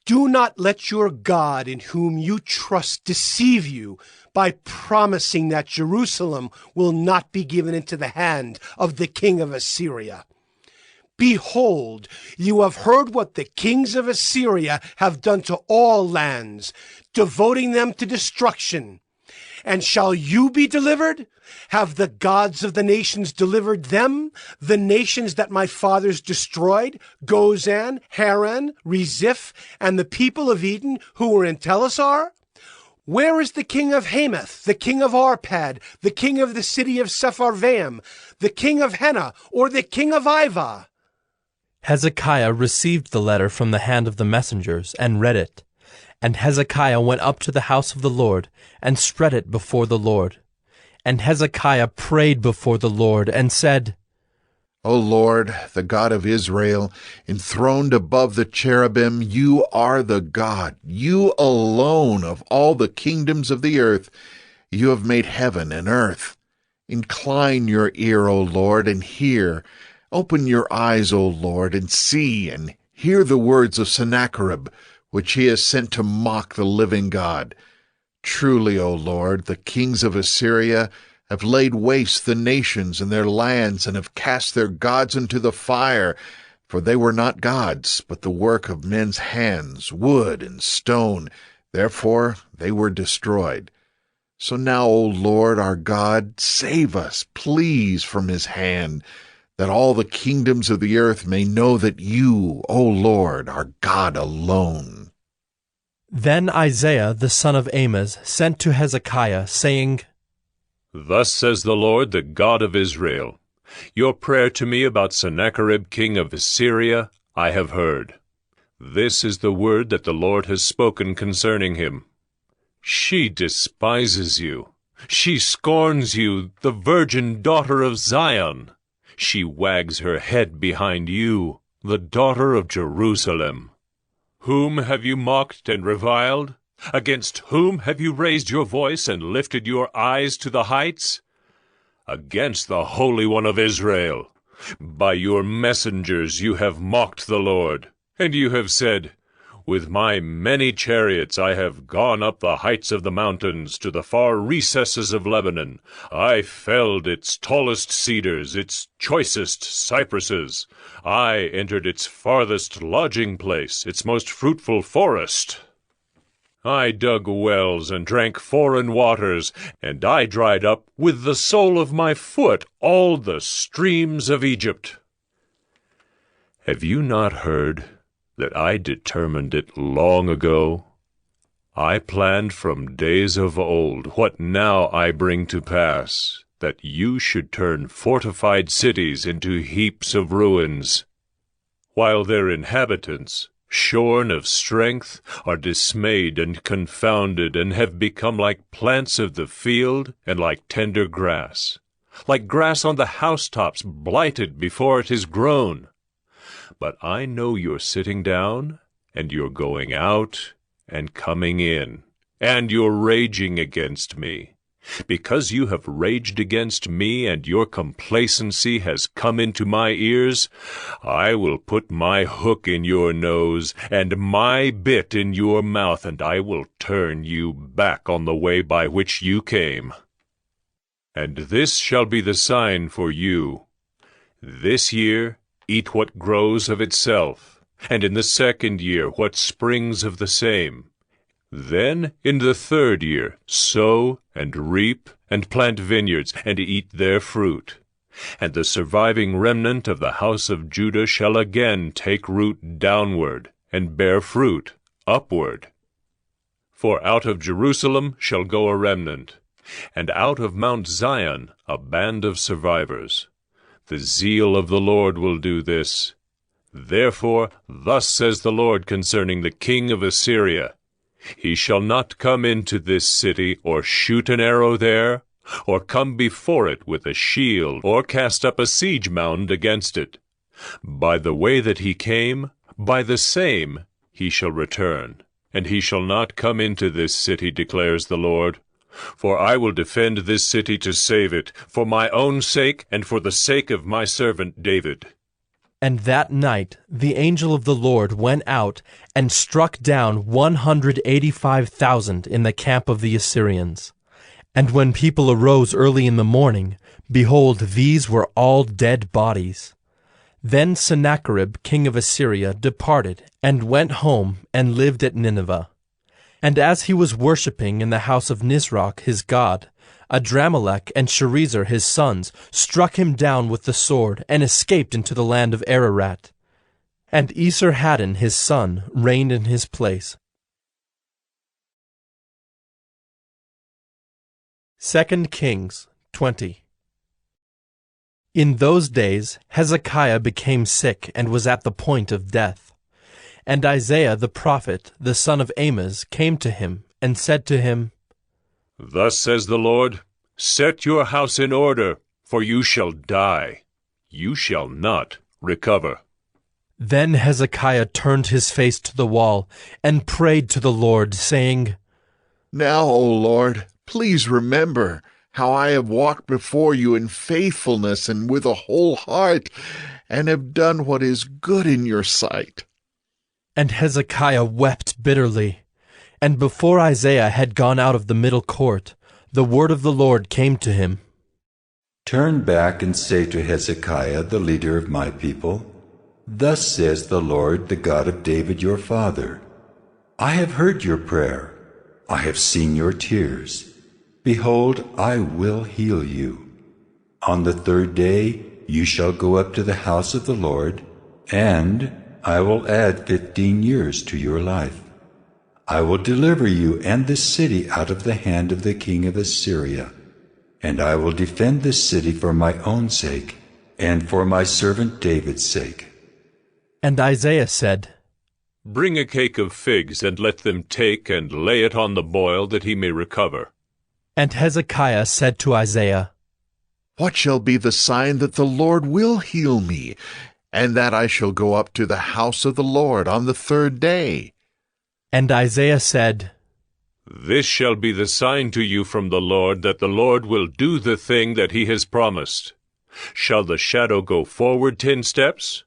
Do not let your God in whom you trust deceive you by promising that Jerusalem will not be given into the hand of the king of Assyria. Behold, you have heard what the kings of Assyria have done to all lands, devoting them to destruction. And shall you be delivered? Have the gods of the nations delivered them, the nations that my fathers destroyed, Gozan, Haran, Reziph, and the people of Eden who were in Telassar? Where is the king of Hamath, the king of Arpad, the king of the city of Sepharvaim, the king of Hena, or the king of Ivah? Hezekiah received the letter from the hand of the messengers, and read it. And Hezekiah went up to the house of the Lord, and spread it before the Lord. And Hezekiah prayed before the Lord, and said, O Lord, the God of Israel, enthroned above the cherubim, you are the God, you alone of all the kingdoms of the earth. You have made heaven and earth. Incline your ear, O Lord, and hear. Open your eyes, O Lord, and see, and hear the words of Sennacherib, which he has sent to mock the living God. Truly, O Lord, the kings of Assyria have laid waste the nations and their lands, and have cast their gods into the fire, for they were not gods, but the work of men's hands, wood and stone. Therefore they were destroyed. So now, O Lord our God, save us, please, from his hand, that all the kingdoms of the earth may know that you, O Lord, are God alone. Then Isaiah the son of Amoz sent to Hezekiah, saying, Thus says the Lord, the God of Israel, your prayer to me about Sennacherib king of Assyria I have heard. This is the word that the Lord has spoken concerning him. She despises you. She scorns you, the virgin daughter of Zion. She wags her head behind you, the daughter of Jerusalem. Whom have you mocked and reviled? Against whom have you raised your voice and lifted your eyes to the heights? Against the Holy One of Israel. By your messengers you have mocked the Lord, and you have said, With my many chariots I have gone up the heights of the mountains to the far recesses of Lebanon. I felled its tallest cedars, its choicest cypresses. I entered its farthest lodging place, its most fruitful forest. I dug wells and drank foreign waters, and I dried up with the sole of my foot all the streams of Egypt. Have you not heard that I determined it long ago? I planned from days of old what now I bring to pass, that you should turn fortified cities into heaps of ruins, while their inhabitants, shorn of strength, are dismayed and confounded, and have become like plants of the field and like tender grass, like grass on the housetops blighted before it is grown. But I know you're sitting down, and you're going out, and coming in, and you're raging against me. Because you have raged against me, and your complacency has come into my ears, I will put my hook in your nose, and my bit in your mouth, and I will turn you back on the way by which you came. And this shall be the sign for you. This year eat what grows of itself, and in the second year what springs of the same. Then in the third year sow and reap and plant vineyards, and eat their fruit. And the surviving remnant of the house of Judah shall again take root downward, and bear fruit upward. For out of Jerusalem shall go a remnant, and out of Mount Zion a band of survivors. The zeal of the Lord will do this. Therefore, thus says the Lord concerning the king of Assyria, He shall not come into this city, or shoot an arrow there, or come before it with a shield, or cast up a siege mound against it. By the way that he came, by the same he shall return, and he shall not come into this city, declares the Lord. For I will defend this city to save it, for my own sake and for the sake of my servant David. And that night the angel of the Lord went out and struck down 185,000 in the camp of the Assyrians. And when people arose early in the morning, behold, these were all dead bodies. Then Sennacherib king of Assyria departed, and went home, and lived at Nineveh. And as he was worshipping in the house of Nisroch his god, Adramelech and Sharezer his sons struck him down with the sword, and escaped into the land of Ararat. And Esarhaddon his son reigned in his place. 2 Kings 20. In those days Hezekiah became sick and was at the point of death. And Isaiah the prophet, the son of Amoz, came to him and said to him, Thus says the Lord, Set your house in order, for you shall die. You shall not recover. Then Hezekiah turned his face to the wall and prayed to the Lord, saying, Now, O Lord, please remember how I have walked before you in faithfulness and with a whole heart, and have done what is good in your sight. And Hezekiah wept bitterly. And before Isaiah had gone out of the middle court, the word of the Lord came to him. Turn back and say to Hezekiah, the leader of my people, Thus says the Lord, the God of David your father, I have heard your prayer. I have seen your tears. Behold, I will heal you. On the third day you shall go up to the house of the Lord, and I will add 15 years to your life. I will deliver you and this city out of the hand of the king of Assyria, and I will defend this city for my own sake and for my servant David's sake. And Isaiah said, Bring a cake of figs, and let them take and lay it on the boil, that he may recover. And Hezekiah said to Isaiah, What shall be the sign that the Lord will heal me, and that I shall go up to the house of the Lord on the third day? And Isaiah said, This shall be the sign to you from the Lord, that the Lord will do the thing that he has promised. Shall the shadow go forward 10 steps,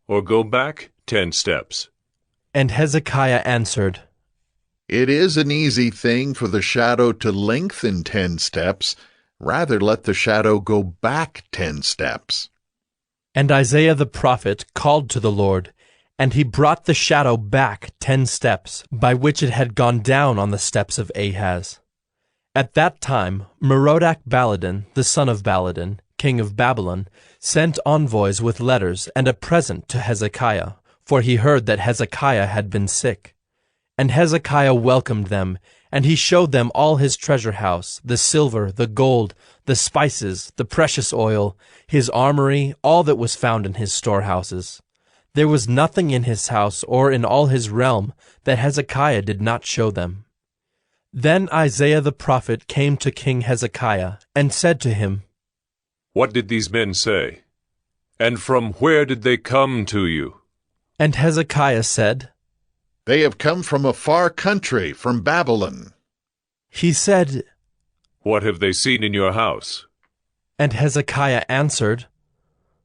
or go back 10 steps? And Hezekiah answered, It is an easy thing for the shadow to lengthen 10 steps. Rather let the shadow go back 10 steps. And Isaiah the prophet called to the Lord, and he brought the shadow back 10 steps, by which it had gone down on the steps of Ahaz. At that time Merodach-Baladan, the son of Baladan, king of Babylon, sent envoys with letters and a present to Hezekiah, for he heard that Hezekiah had been sick. And Hezekiah welcomed them, and he showed them all his treasure house, the silver, the gold, the spices, the precious oil, his armory, all that was found in his storehouses. There was nothing in his house or in all his realm that Hezekiah did not show them. Then Isaiah the prophet came to King Hezekiah, and said to him, What did these men say? And from where did they come to you? And Hezekiah said, They have come from a far country, from Babylon. He said, What have they seen in your house? And Hezekiah answered,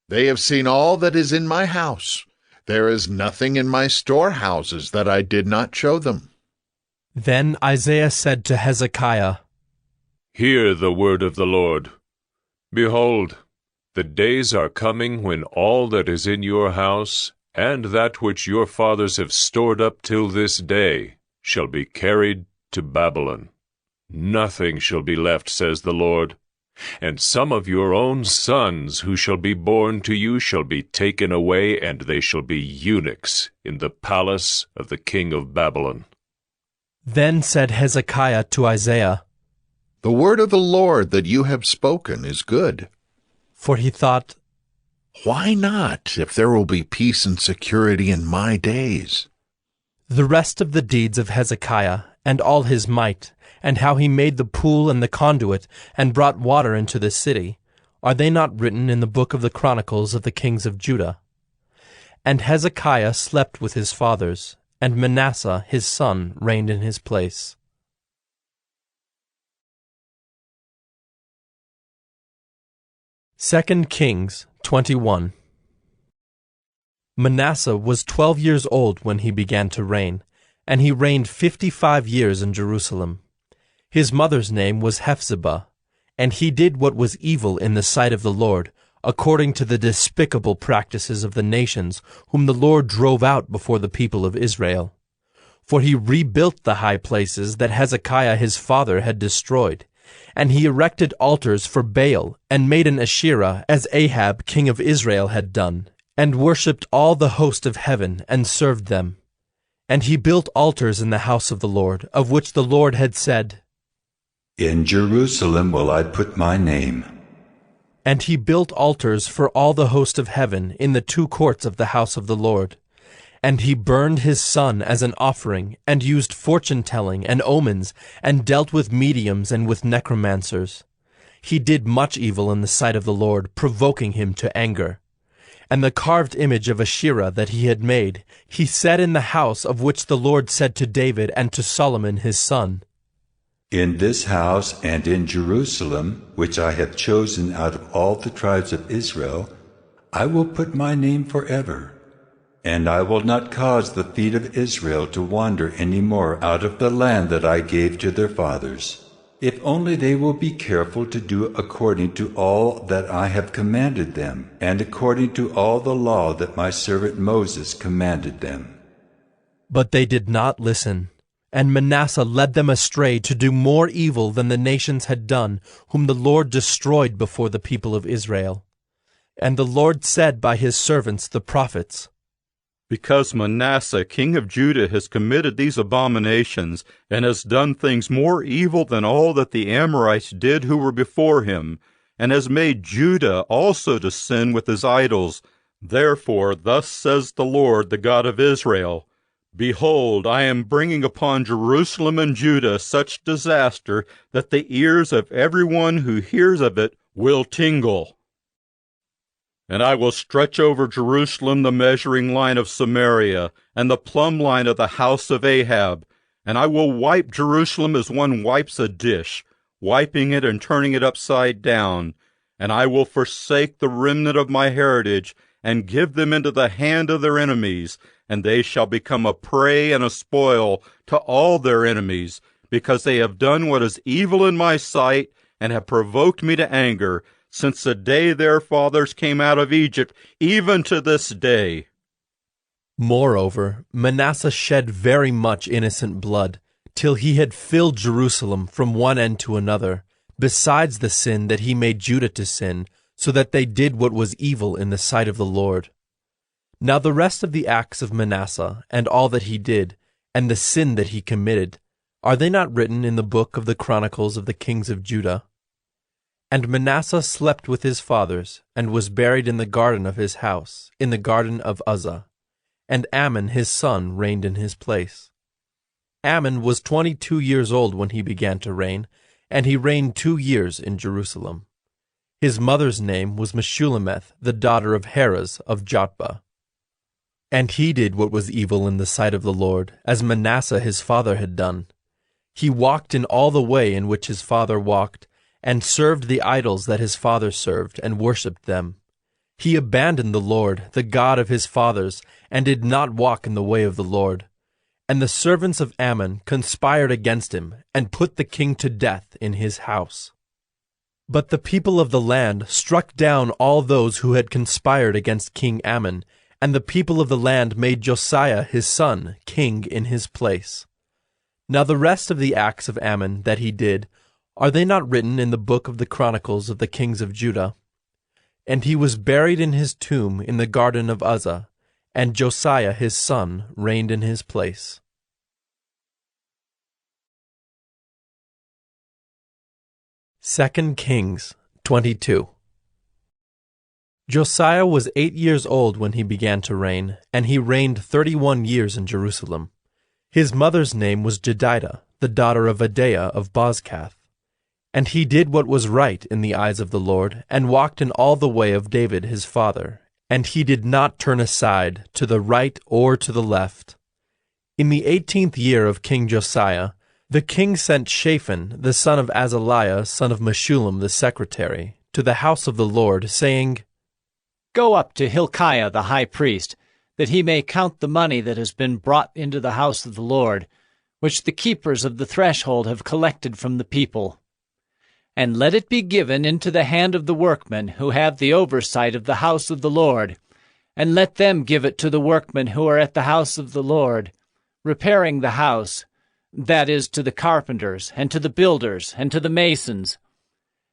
They have seen all that is in my house. There is nothing in my storehouses that I did not show them. Then Isaiah said to Hezekiah, Hear the word of the Lord. Behold, the days are coming when all that is in your house, and that which your fathers have stored up till this day, shall be carried to Babylon. Nothing shall be left, says the Lord. And some of your own sons who shall be born to you shall be taken away, and they shall be eunuchs in the palace of the king of Babylon. Then said Hezekiah to Isaiah, The word of the Lord that you have spoken is good. For he thought, Why not, if there will be peace and security in my days? The rest of the deeds of Hezekiah, and all his might, and how he made the pool and the conduit, and brought water into the city, are they not written in the book of the Chronicles of the kings of Judah? And Hezekiah slept with his fathers, and Manasseh his son reigned in his place. 2 Kings 21. Manasseh was 12 years old when he began to reign, and he reigned 55 years in Jerusalem. His mother's name was Hephzibah, and he did what was evil in the sight of the Lord, according to the despicable practices of the nations whom the Lord drove out before the people of Israel. For he rebuilt the high places that Hezekiah his father had destroyed, and he erected altars for Baal, and made an Asherah, as Ahab king of Israel had done, and worshipped all the host of heaven, and served them. And he built altars in the house of the Lord, of which the Lord had said, In Jerusalem will I put my name. And he built altars for all the host of heaven in the 2 courts of the house of the Lord. And he burned his son as an offering, and used fortune-telling and omens, and dealt with mediums and with necromancers. He did much evil in the sight of the Lord, provoking him to anger. And the carved image of Asherah that he had made, he set in the house of which the Lord said to David and to Solomon his son, In this house and in Jerusalem, which I have chosen out of all the tribes of Israel, I will put my name forever. And I will not cause the feet of Israel to wander any more out of the land that I gave to their fathers, if only they will be careful to do according to all that I have commanded them, and according to all the law that my servant Moses commanded them. But they did not listen, and Manasseh led them astray to do more evil than the nations had done, whom the Lord destroyed before the people of Israel. And the Lord said by his servants the prophets, Because Manasseh king of Judah has committed these abominations, and has done things more evil than all that the Amorites did who were before him, and has made Judah also to sin with his idols, therefore thus says the Lord, the God of Israel, Behold, I am bringing upon Jerusalem and Judah such disaster that the ears of everyone who hears of it will tingle. And I will stretch over Jerusalem the measuring line of Samaria, and the plumb line of the house of Ahab, and I will wipe Jerusalem as one wipes a dish, wiping it and turning it upside down, and I will forsake the remnant of my heritage, and give them into the hand of their enemies, and they shall become a prey and a spoil to all their enemies, because they have done what is evil in my sight, and have provoked me to anger, since the day their fathers came out of Egypt, even to this day. Moreover, Manasseh shed very much innocent blood, till he had filled Jerusalem from one end to another, besides the sin that he made Judah to sin, so that they did what was evil in the sight of the Lord. Now the rest of the acts of Manasseh, and all that he did, and the sin that he committed, are they not written in the book of the Chronicles of the kings of Judah? And Manasseh slept with his fathers, and was buried in the garden of his house, in the garden of Uzzah. And Amon his son reigned in his place. Amon was 22 years old when he began to reign, and he reigned 2 years in Jerusalem. His mother's name was Meshullemeth, the daughter of Heres of Jotbah. And he did what was evil in the sight of the Lord, as Manasseh his father had done. He walked in all the way in which his father walked, and served the idols that his father served, and worshipped them. He abandoned the Lord, the God of his fathers, and did not walk in the way of the Lord. And the servants of Amon conspired against him, and put the king to death in his house. But the people of the land struck down all those who had conspired against King Amon, and the people of the land made Josiah his son king in his place. Now the rest of the acts of Amon that he did, are they not written in the book of the Chronicles of the kings of Judah? And he was buried in his tomb in the garden of Uzzah, and Josiah his son reigned in his place. Second Kings 22. Josiah was 8 years old when he began to reign, and he reigned 31 years in Jerusalem. His mother's name was Jedidah, the daughter of Adaiah of Bozkath. And he did what was right in the eyes of the Lord, and walked in all the way of David his father, and he did not turn aside to the right or to the left. In the 18th year of King Josiah, the king sent Shaphan, the son of Azaliah, son of Meshullam the secretary, to the house of the Lord, saying, Go up to Hilkiah the high priest, that he may count the money that has been brought into the house of the Lord, which the keepers of the threshold have collected from the people. And let it be given into the hand of the workmen who have the oversight of the house of the Lord, and let them give it to the workmen who are at the house of the Lord, repairing the house, that is, to the carpenters, and to the builders, and to the masons,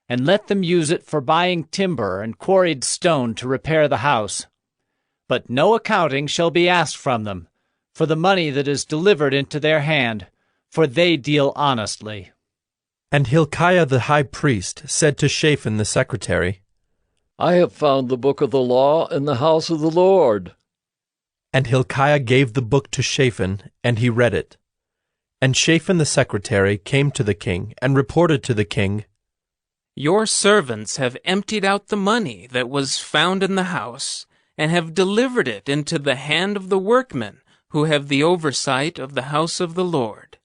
and let them use it for buying timber and quarried stone to repair the house. But no accounting shall be asked from them, for the money that is delivered into their hand, for they deal honestly. And Hilkiah the high priest said to Shaphan the secretary, I have found the book of the law in the house of the Lord. And Hilkiah gave the book to Shaphan, and he read it. And Shaphan the secretary came to the king, and reported to the king, Your servants have emptied out the money that was found in the house, and have delivered it into the hand of the workmen, who have the oversight of the house of the Lord.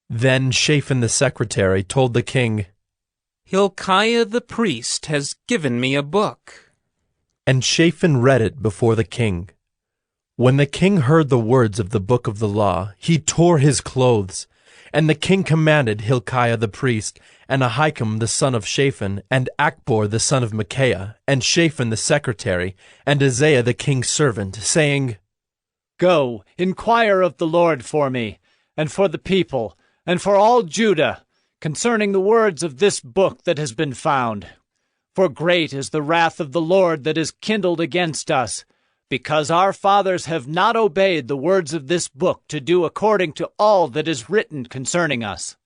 Then Shaphan the secretary told the king, Hilkiah the priest has given me a book. And Shaphan read it before the king. When the king heard the words of the book of the law, he tore his clothes. And the king commanded Hilkiah the priest, and Ahikam the son of Shaphan, and Achbor the son of Micaiah, and Shaphan the secretary, and Isaiah the king's servant, saying, Go, inquire of the Lord for me, and for the people, and for all Judah, concerning the words of this book that has been found. For great is the wrath of the Lord that is kindled against us, because our fathers have not obeyed the words of this book to do according to all that is written concerning us.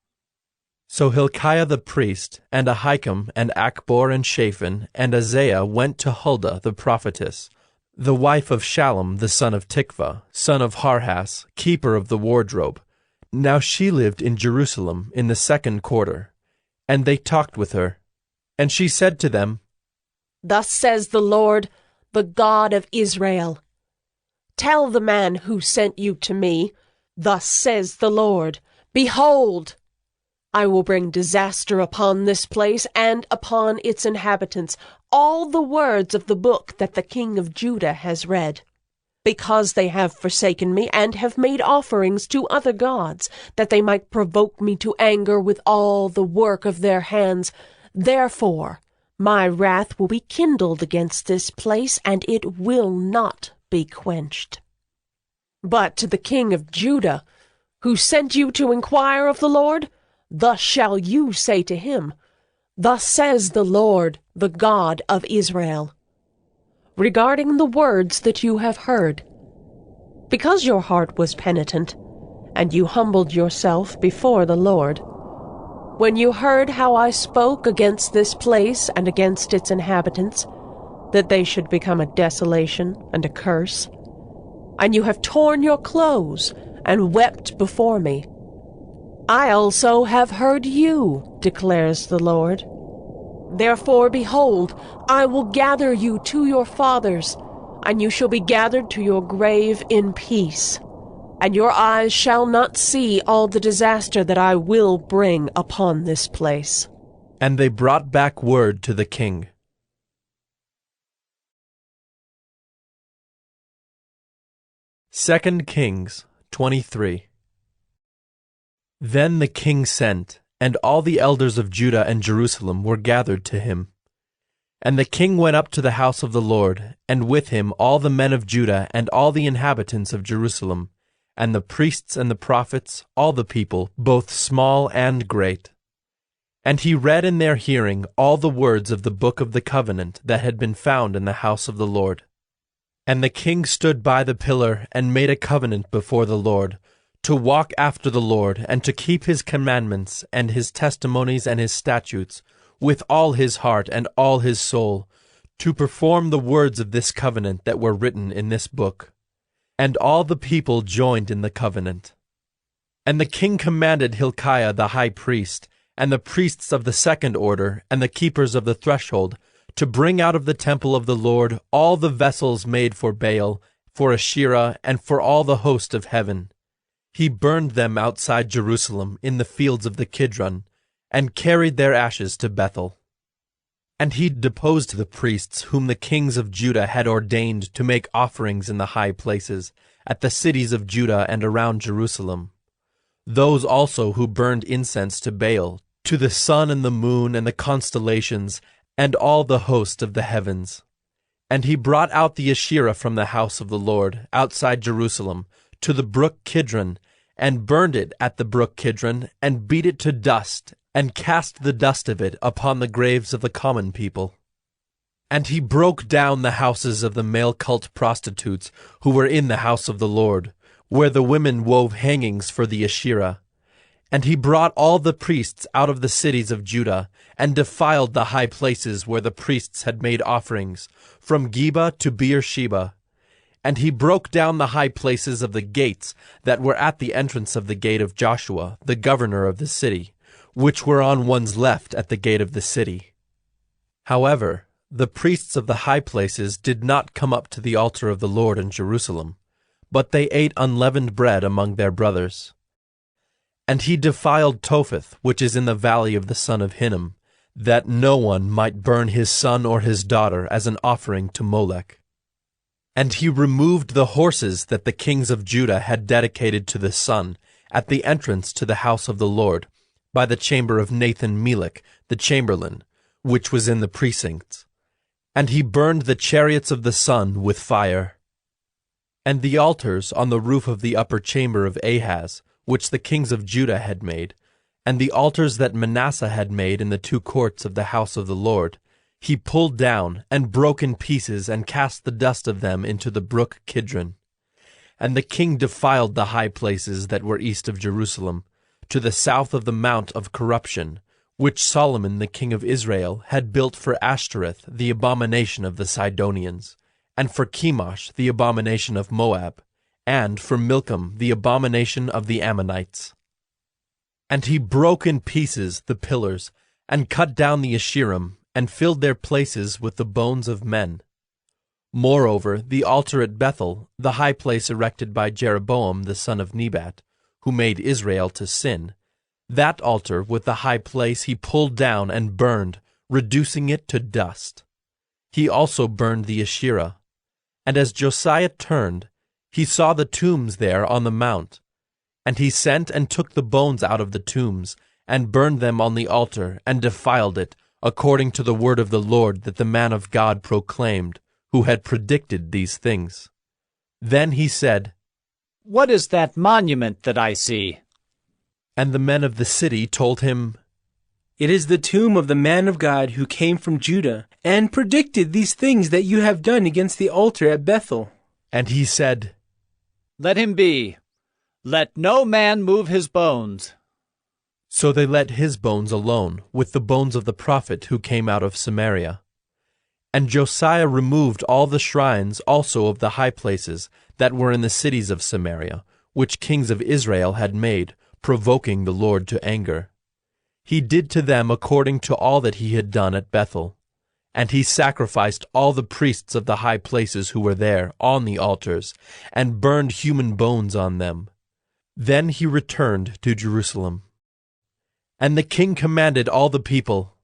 So Hilkiah the priest, and Ahikam, and Achbor, and Shaphan, and Isaiah went to Huldah the prophetess, the wife of Shallum the son of Tikvah, son of Harhas, keeper of the wardrobe. Now she lived in Jerusalem in the 2nd quarter. And they talked with her. And she said to them, Thus says the Lord, the God of Israel. Tell the man who sent you to me, Thus says the Lord, Behold, I will bring disaster upon this place and upon its inhabitants, all the words of the book that the king of Judah has read. Because they have forsaken me and have made offerings to other gods, that they might provoke me to anger with all the work of their hands. Therefore, my wrath will be kindled against this place, and it will not be quenched. But to the king of Judah, who sent you to inquire of the Lord, thus shall you say to him, Thus says the Lord, the God of Israel, regarding the words that you have heard. Because your heart was penitent, and you humbled yourself before the Lord, when you heard how I spoke against this place and against its inhabitants, that they should become a desolation and a curse, and you have torn your clothes and wept before me, I also have heard you, declares the Lord. Therefore, behold, I will gather you to your fathers, and you shall be gathered to your grave in peace. And your eyes shall not see all the disaster that I will bring upon this place. And they brought back word to the king. Second Kings 23. Then the king sent, and all the elders of Judah and Jerusalem were gathered to him. And the king went up to the house of the Lord, and with him all the men of Judah and all the inhabitants of Jerusalem, and the priests and the prophets, all the people, both small and great. And he read in their hearing all the words of the book of the covenant that had been found in the house of the Lord. And the king stood by the pillar and made a covenant before the Lord, to walk after the Lord, and to keep his commandments, and his testimonies, and his statutes, with all his heart and all his soul, to perform the words of this covenant that were written in this book. And all the people joined in the covenant. And the king commanded Hilkiah the high priest, and the priests of the 2nd order, and the keepers of the threshold, to bring out of the temple of the Lord all the vessels made for Baal, for Asherah, and for all the host of heaven. He burned them outside Jerusalem in the fields of the Kidron, and carried their ashes to Bethel. And he deposed the priests whom the kings of Judah had ordained to make offerings in the high places, at the cities of Judah and around Jerusalem. Those also who burned incense to Baal, to the sun and the moon and the constellations, and all the host of the heavens. And he brought out the Asherah from the house of the Lord, outside Jerusalem, to the brook Kidron, and burned it at the brook Kidron, and beat it to dust, and cast the dust of it upon the graves of the common people. And he broke down the houses of the male cult prostitutes who were in the house of the Lord, where the women wove hangings for the Asherah. And he brought all the priests out of the cities of Judah, and defiled the high places where the priests had made offerings, from Geba to Beersheba. And he broke down the high places of the gates that were at the entrance of the gate of Joshua, the governor of the city, which were on one's left at the gate of the city. However, the priests of the high places did not come up to the altar of the Lord in Jerusalem, but they ate unleavened bread among their brothers. And he defiled Topheth, which is in the valley of the son of Hinnom, that no one might burn his son or his daughter as an offering to Molech. And he removed the horses that the kings of Judah had dedicated to the sun at the entrance to the house of the Lord, by the chamber of Nathan-Melech, the chamberlain, which was in the precincts. And he burned the chariots of the sun with fire. And the altars on the roof of the upper chamber of Ahaz, which the kings of Judah had made, and the altars that Manasseh had made in the two courts of the house of the Lord, he pulled down and broke in pieces and cast the dust of them into the brook Kidron. And the king defiled the high places that were east of Jerusalem, to the south of the Mount of Corruption, which Solomon the king of Israel had built for Ashtoreth, the abomination of the Sidonians, and for Chemosh, the abomination of Moab, and for Milcom, the abomination of the Ammonites. And he broke in pieces the pillars, and cut down the Asherim, and filled their places with the bones of men. Moreover, the altar at Bethel, the high place erected by Jeroboam the son of Nebat, who made Israel to sin, that altar with the high place he pulled down and burned, reducing it to dust. He also burned the Asherah. And as Josiah turned, he saw the tombs there on the mount. And he sent and took the bones out of the tombs, and burned them on the altar, and defiled it, according to the word of the Lord that the man of God proclaimed, who had predicted these things. Then he said, "What is that monument that I see?" And the men of the city told him, "It is the tomb of the man of God who came from Judah, and predicted these things that you have done against the altar at Bethel." And he said, "Let him be. Let no man move his bones." So they let his bones alone, with the bones of the prophet who came out of Samaria. And Josiah removed all the shrines also of the high places that were in the cities of Samaria, which kings of Israel had made, provoking the Lord to anger. He did to them according to all that he had done at Bethel. And he sacrificed all the priests of the high places who were there on the altars, and burned human bones on them. Then he returned to Jerusalem. And the king commanded all the people,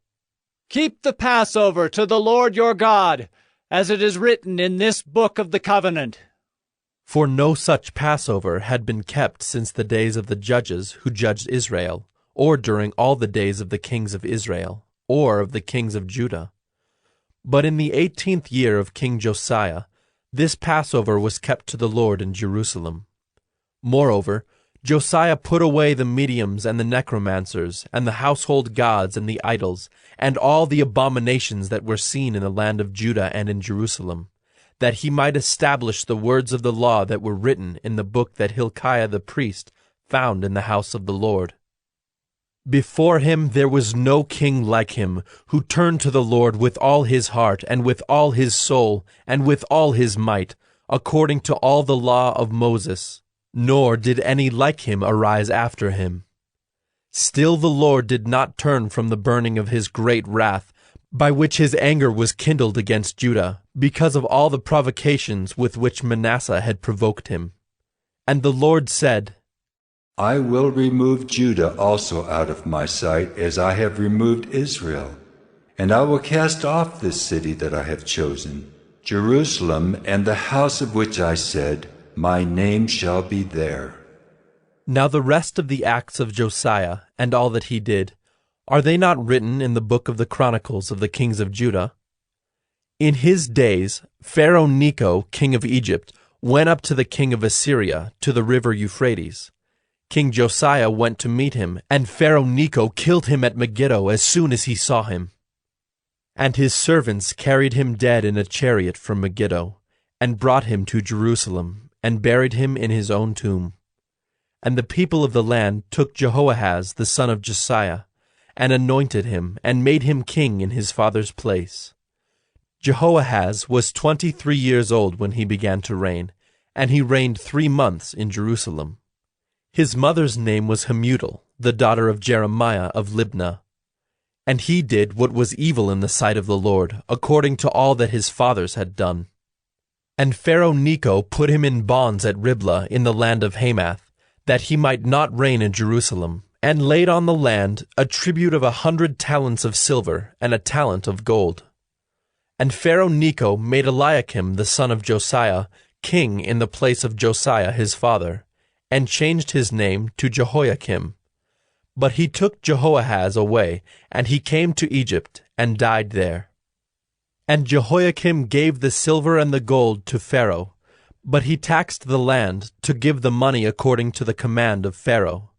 "Keep the Passover to the Lord your God, as it is written in this book of the covenant." For no such Passover had been kept since the days of the judges who judged Israel, or during all the days of the kings of Israel, or of the kings of Judah. But in the 18th year of King Josiah, this Passover was kept to the Lord in Jerusalem. Moreover, Josiah put away the mediums and the necromancers, and the household gods and the idols, and all the abominations that were seen in the land of Judah and in Jerusalem, that he might establish the words of the law that were written in the book that Hilkiah the priest found in the house of the Lord. Before him there was no king like him, who turned to the Lord with all his heart, and with all his soul, and with all his might, according to all the law of Moses. Nor did any like him arise after him. Still the Lord did not turn from the burning of his great wrath, by which his anger was kindled against Judah, because of all the provocations with which Manasseh had provoked him. And the Lord said, I will remove Judah also out of my sight, as I have removed Israel, And I will cast off this city that I have chosen, Jerusalem, and the house of which I said, My name shall be there. Now the rest of the acts of Josiah, and all that he did, are they not written in the book of the Chronicles of the kings of Judah? In his days, Pharaoh Necho, king of Egypt, went up to the king of Assyria, to the river Euphrates. King Josiah went to meet him, and Pharaoh Necho killed him at Megiddo as soon as he saw him. And his servants carried him dead in a chariot from Megiddo, and brought him to Jerusalem, and buried him in his own tomb. And the people of the land took Jehoahaz the son of Josiah, and anointed him, and made him king in his father's place. Jehoahaz was 23 years old when he began to reign, and he reigned 3 months in Jerusalem. His mother's name was Hamutal, the daughter of Jeremiah of Libnah. And he did what was evil in the sight of the Lord, according to all that his fathers had done. And Pharaoh Necho put him in bonds at Riblah in the land of Hamath, that he might not reign in Jerusalem, and laid on the land a tribute of 100 talents of silver and a talent of gold. And Pharaoh Necho made Eliakim the son of Josiah king in the place of Josiah his father, and changed his name to Jehoiakim. But he took Jehoahaz away, and he came to Egypt, and died there. And Jehoiakim gave the silver and the gold to Pharaoh, but he taxed the land to give the money according to the command of Pharaoh.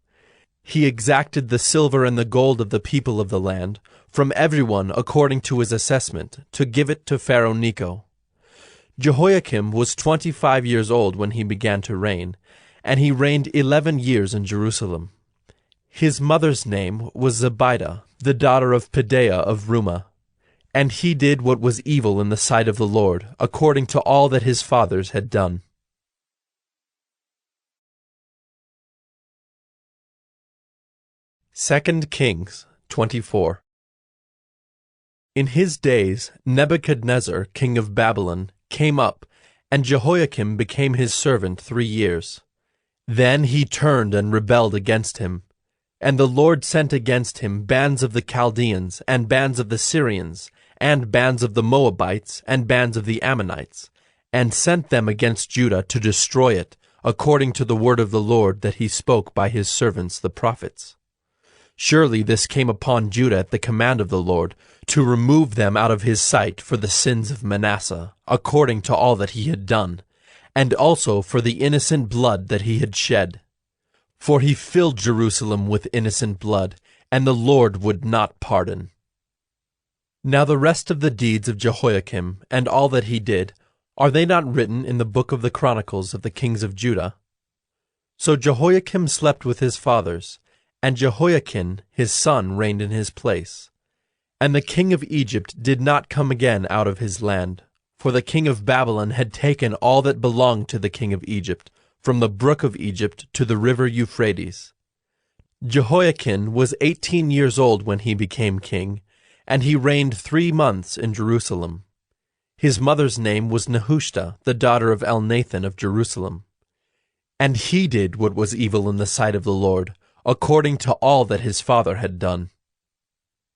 He exacted the silver and the gold of the people of the land, from everyone according to his assessment, to give it to Pharaoh Necho. Jehoiakim was 25 years old when he began to reign, and he reigned 11 years in Jerusalem. His mother's name was Zebidah, the daughter of Pedaiah of Rumah. And he did what was evil in the sight of the Lord, according to all that his fathers had done. 2 Kings 24. In his days Nebuchadnezzar, king of Babylon, came up, and Jehoiakim became his servant 3 years. Then he turned and rebelled against him. And the Lord sent against him bands of the Chaldeans, and bands of the Syrians, and bands of the Moabites, and bands of the Ammonites, and sent them against Judah to destroy it, according to the word of the Lord that he spoke by his servants the prophets. Surely this came upon Judah at the command of the Lord, to remove them out of his sight for the sins of Manasseh, according to all that he had done, and also for the innocent blood that he had shed. For he filled Jerusalem with innocent blood, and the Lord would not pardon. Now the rest of the deeds of Jehoiakim, and all that he did, are they not written in the book of the Chronicles of the kings of Judah? So Jehoiakim slept with his fathers, and Jehoiachin his son reigned in his place. And the king of Egypt did not come again out of his land, for the king of Babylon had taken all that belonged to the king of Egypt, from the brook of Egypt to the river Euphrates. Jehoiachin was 18 years old when he became king, and he reigned 3 months in Jerusalem. His mother's name was Nehushta, the daughter of Elnathan of Jerusalem. And he did what was evil in the sight of the Lord, according to all that his father had done.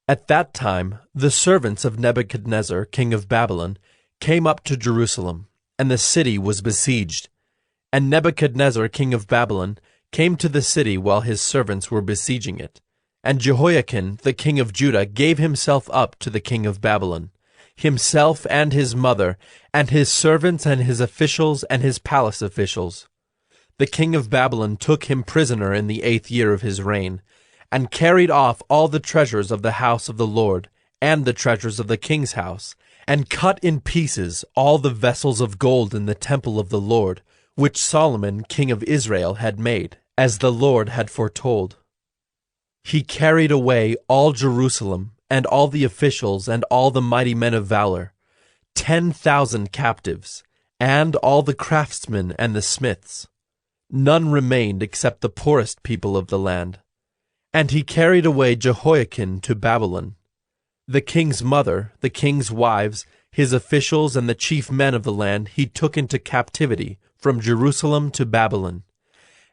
At that time the servants of Nebuchadnezzar, king of Babylon, came up to Jerusalem, and the city was besieged. And Nebuchadnezzar, king of Babylon, came to the city while his servants were besieging it. And Jehoiachin, the king of Judah, gave himself up to the king of Babylon, himself and his mother, and his servants and his officials and his palace officials. The king of Babylon took him prisoner in the 8th year of his reign, and carried off all the treasures of the house of the Lord, and the treasures of the king's house, and cut in pieces all the vessels of gold in the temple of the Lord, which Solomon king of Israel had made, as the Lord had foretold. He carried away all Jerusalem, and all the officials, and all the mighty men of valor, 10,000 captives, and all the craftsmen and the smiths. None remained except the poorest people of the land. And he carried away Jehoiachin to Babylon. The king's mother, the king's wives, his officials, and the chief men of the land he took into captivity from Jerusalem to Babylon.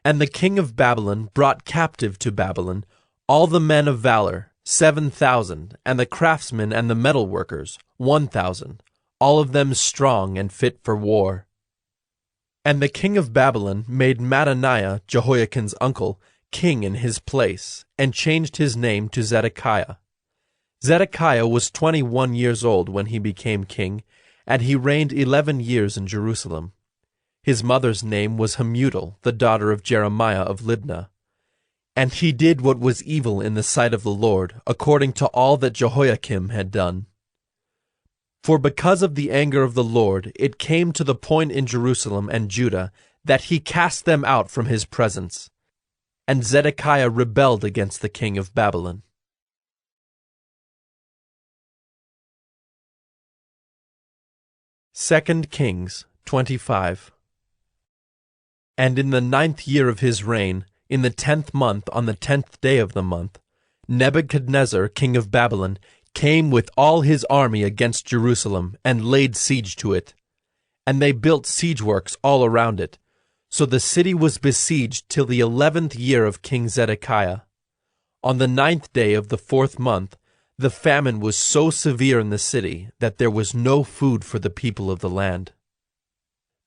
And the king of Babylon brought captive to Babylon all the men of valor, 7,000, and the craftsmen and the metal workers, 1,000, all of them strong and fit for war. And the king of Babylon made Mattaniah, Jehoiachin's uncle, king in his place, and changed his name to Zedekiah. Zedekiah was 21 years old when he became king, and he reigned 11 years in Jerusalem. His mother's name was Hamutal, the daughter of Jeremiah of Libnah. And he did what was evil in the sight of the Lord, according to all that Jehoiakim had done. For because of the anger of the Lord, it came to the point in Jerusalem and Judah that he cast them out from his presence. And Zedekiah rebelled against the king of Babylon. Second Kings 25. And in the 9th year of his reign, in the 10th month, on the 10th day of the month, Nebuchadnezzar, king of Babylon, came with all his army against Jerusalem, and laid siege to it. And they built siege works all around it. So the city was besieged till the 11th year of King Zedekiah. On the 9th day of the 4th month, the famine was so severe in the city that there was no food for the people of the land.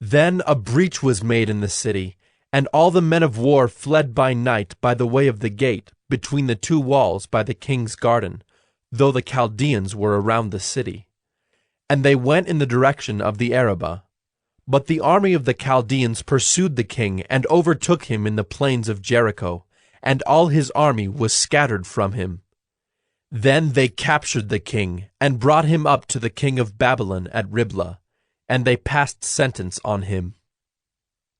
Then a breach was made in the city, and all the men of war fled by night by the way of the gate, between the two walls by the king's garden, though the Chaldeans were around the city. And they went in the direction of the Arabah. But the army of the Chaldeans pursued the king and overtook him in the plains of Jericho, and all his army was scattered from him. Then they captured the king, and brought him up to the king of Babylon at Riblah, and they passed sentence on him.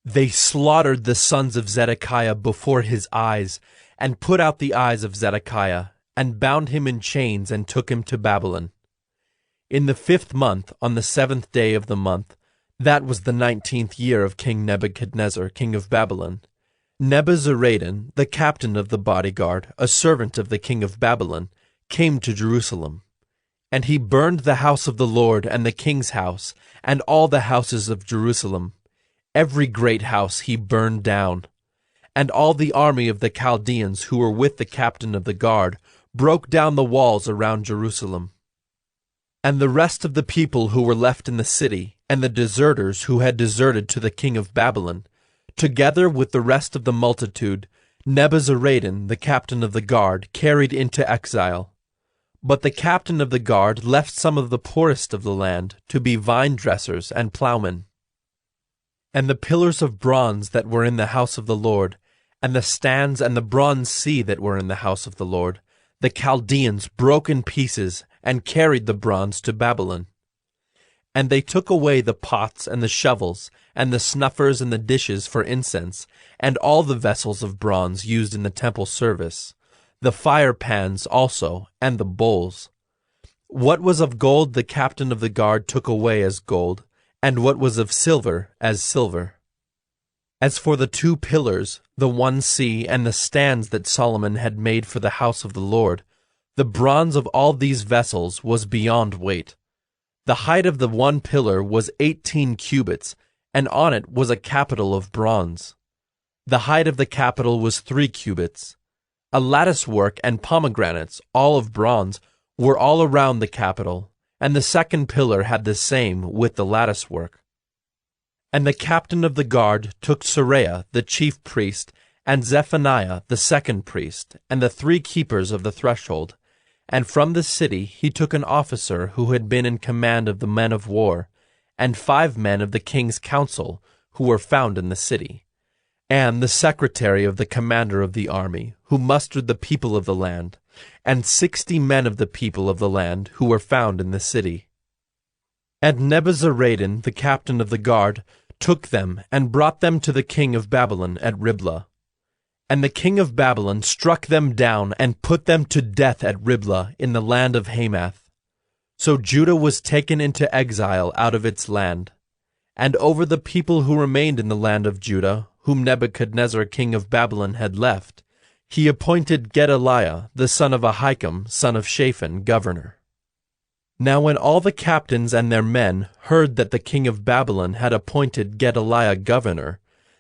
They slaughtered the sons of Zedekiah before his eyes, and put out the eyes of Zedekiah, and bound him in chains, and took him to Babylon. In the 5th month, on the 7th day of the month, that was the 19th year of King Nebuchadnezzar, king of Babylon, Nebuzaradan, the captain of the bodyguard, a servant of the king of Babylon, came to Jerusalem. And he burned the house of the Lord and the king's house, and all the houses of Jerusalem. Every great house he burned down. And all the army of the Chaldeans who were with the captain of the guard broke down the walls around Jerusalem. And the rest of the people who were left in the city, and the deserters who had deserted to the king of Babylon, together with the rest of the multitude, Nebuzaradan, the captain of the guard, carried into exile. But the captain of the guard left some of the poorest of the land to be vine-dressers and plowmen. And the pillars of bronze that were in the house of the Lord, and the stands and the bronze sea that were in the house of the Lord, the Chaldeans broke in pieces and carried the bronze to Babylon. And they took away the pots and the shovels, and the snuffers and the dishes for incense, and all the vessels of bronze used in the temple service, the fire pans also, and the bowls. What was of gold the captain of the guard took away as gold, and what was of silver as silver. As for the 2 pillars, the one sea, and the stands that Solomon had made for the house of the Lord, the bronze of all these vessels was beyond weight. The height of the one pillar was 18 cubits, and on it was a capital of bronze. The height of the capital was 3 cubits. A lattice-work and pomegranates, all of bronze, were all around the capital, and the second pillar had the same with the lattice-work. And the captain of the guard took Seraiah, the chief priest, and Zephaniah, the second priest, and the 3 keepers of the threshold, and from the city he took an officer who had been in command of the men of war, and 5 men of the king's council who were found in the city, and the secretary of the commander of the army, who mustered the people of the land, and 60 men of the people of the land who were found in the city. And Nebuzaradan, the captain of the guard, took them and brought them to the king of Babylon at Riblah. And the king of Babylon struck them down and put them to death at Riblah in the land of Hamath. So Judah was taken into exile out of its land. And over the people who remained in the land of Judah, whom Nebuchadnezzar king of Babylon had left, he appointed Gedaliah, the son of Ahikam, son of Shaphan, governor. Now when all the captains and their men heard that the king of Babylon had appointed Gedaliah governor,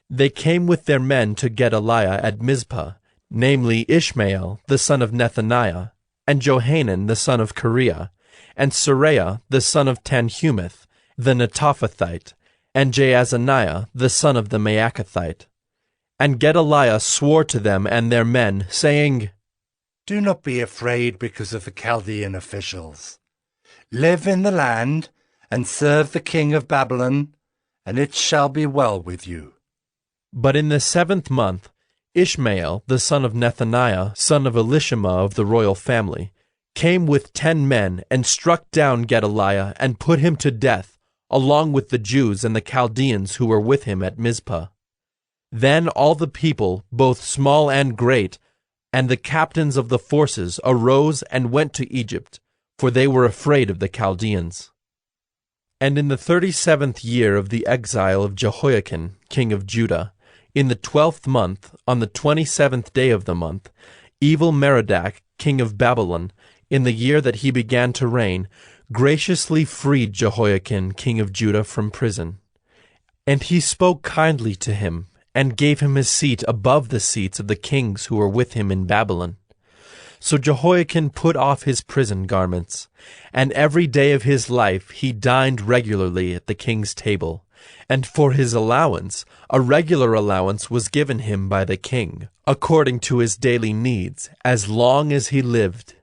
they came with their men to Gedaliah at Mizpah, namely Ishmael, the son of Nethaniah, and Johanan the son of Kareah, and Seraiah the son of Tanhumeth, the Netophathite, and Jaazaniah the son of the Maacathite. And Gedaliah swore to them and their men, saying, Do not be afraid because of the Chaldean officials. Live in the land and serve the king of Babylon, and it shall be well with you. But in the 7th month, Ishmael the son of Nethaniah, son of Elishama of the royal family, came with 10 men and struck down Gedaliah and put him to death, along with the Jews and the Chaldeans who were with him at Mizpah. Then all the people, both small and great, and the captains of the forces arose and went to Egypt, for they were afraid of the Chaldeans. And in the 37th year of the exile of Jehoiakim, king of Judah, in the 12th month, on the 27th day of the month, Evil-Merodach, king of Babylon, in the year that he began to reign, graciously freed Jehoiakim, king of Judah, from prison. And he spoke kindly to him, and gave him his seat above the seats of the kings who were with him in Babylon. So Jehoiakim put off his prison garments, and every day of his life he dined regularly at the king's table. And for his allowance, a regular allowance was given him by the king, according to his daily needs, as long as he lived,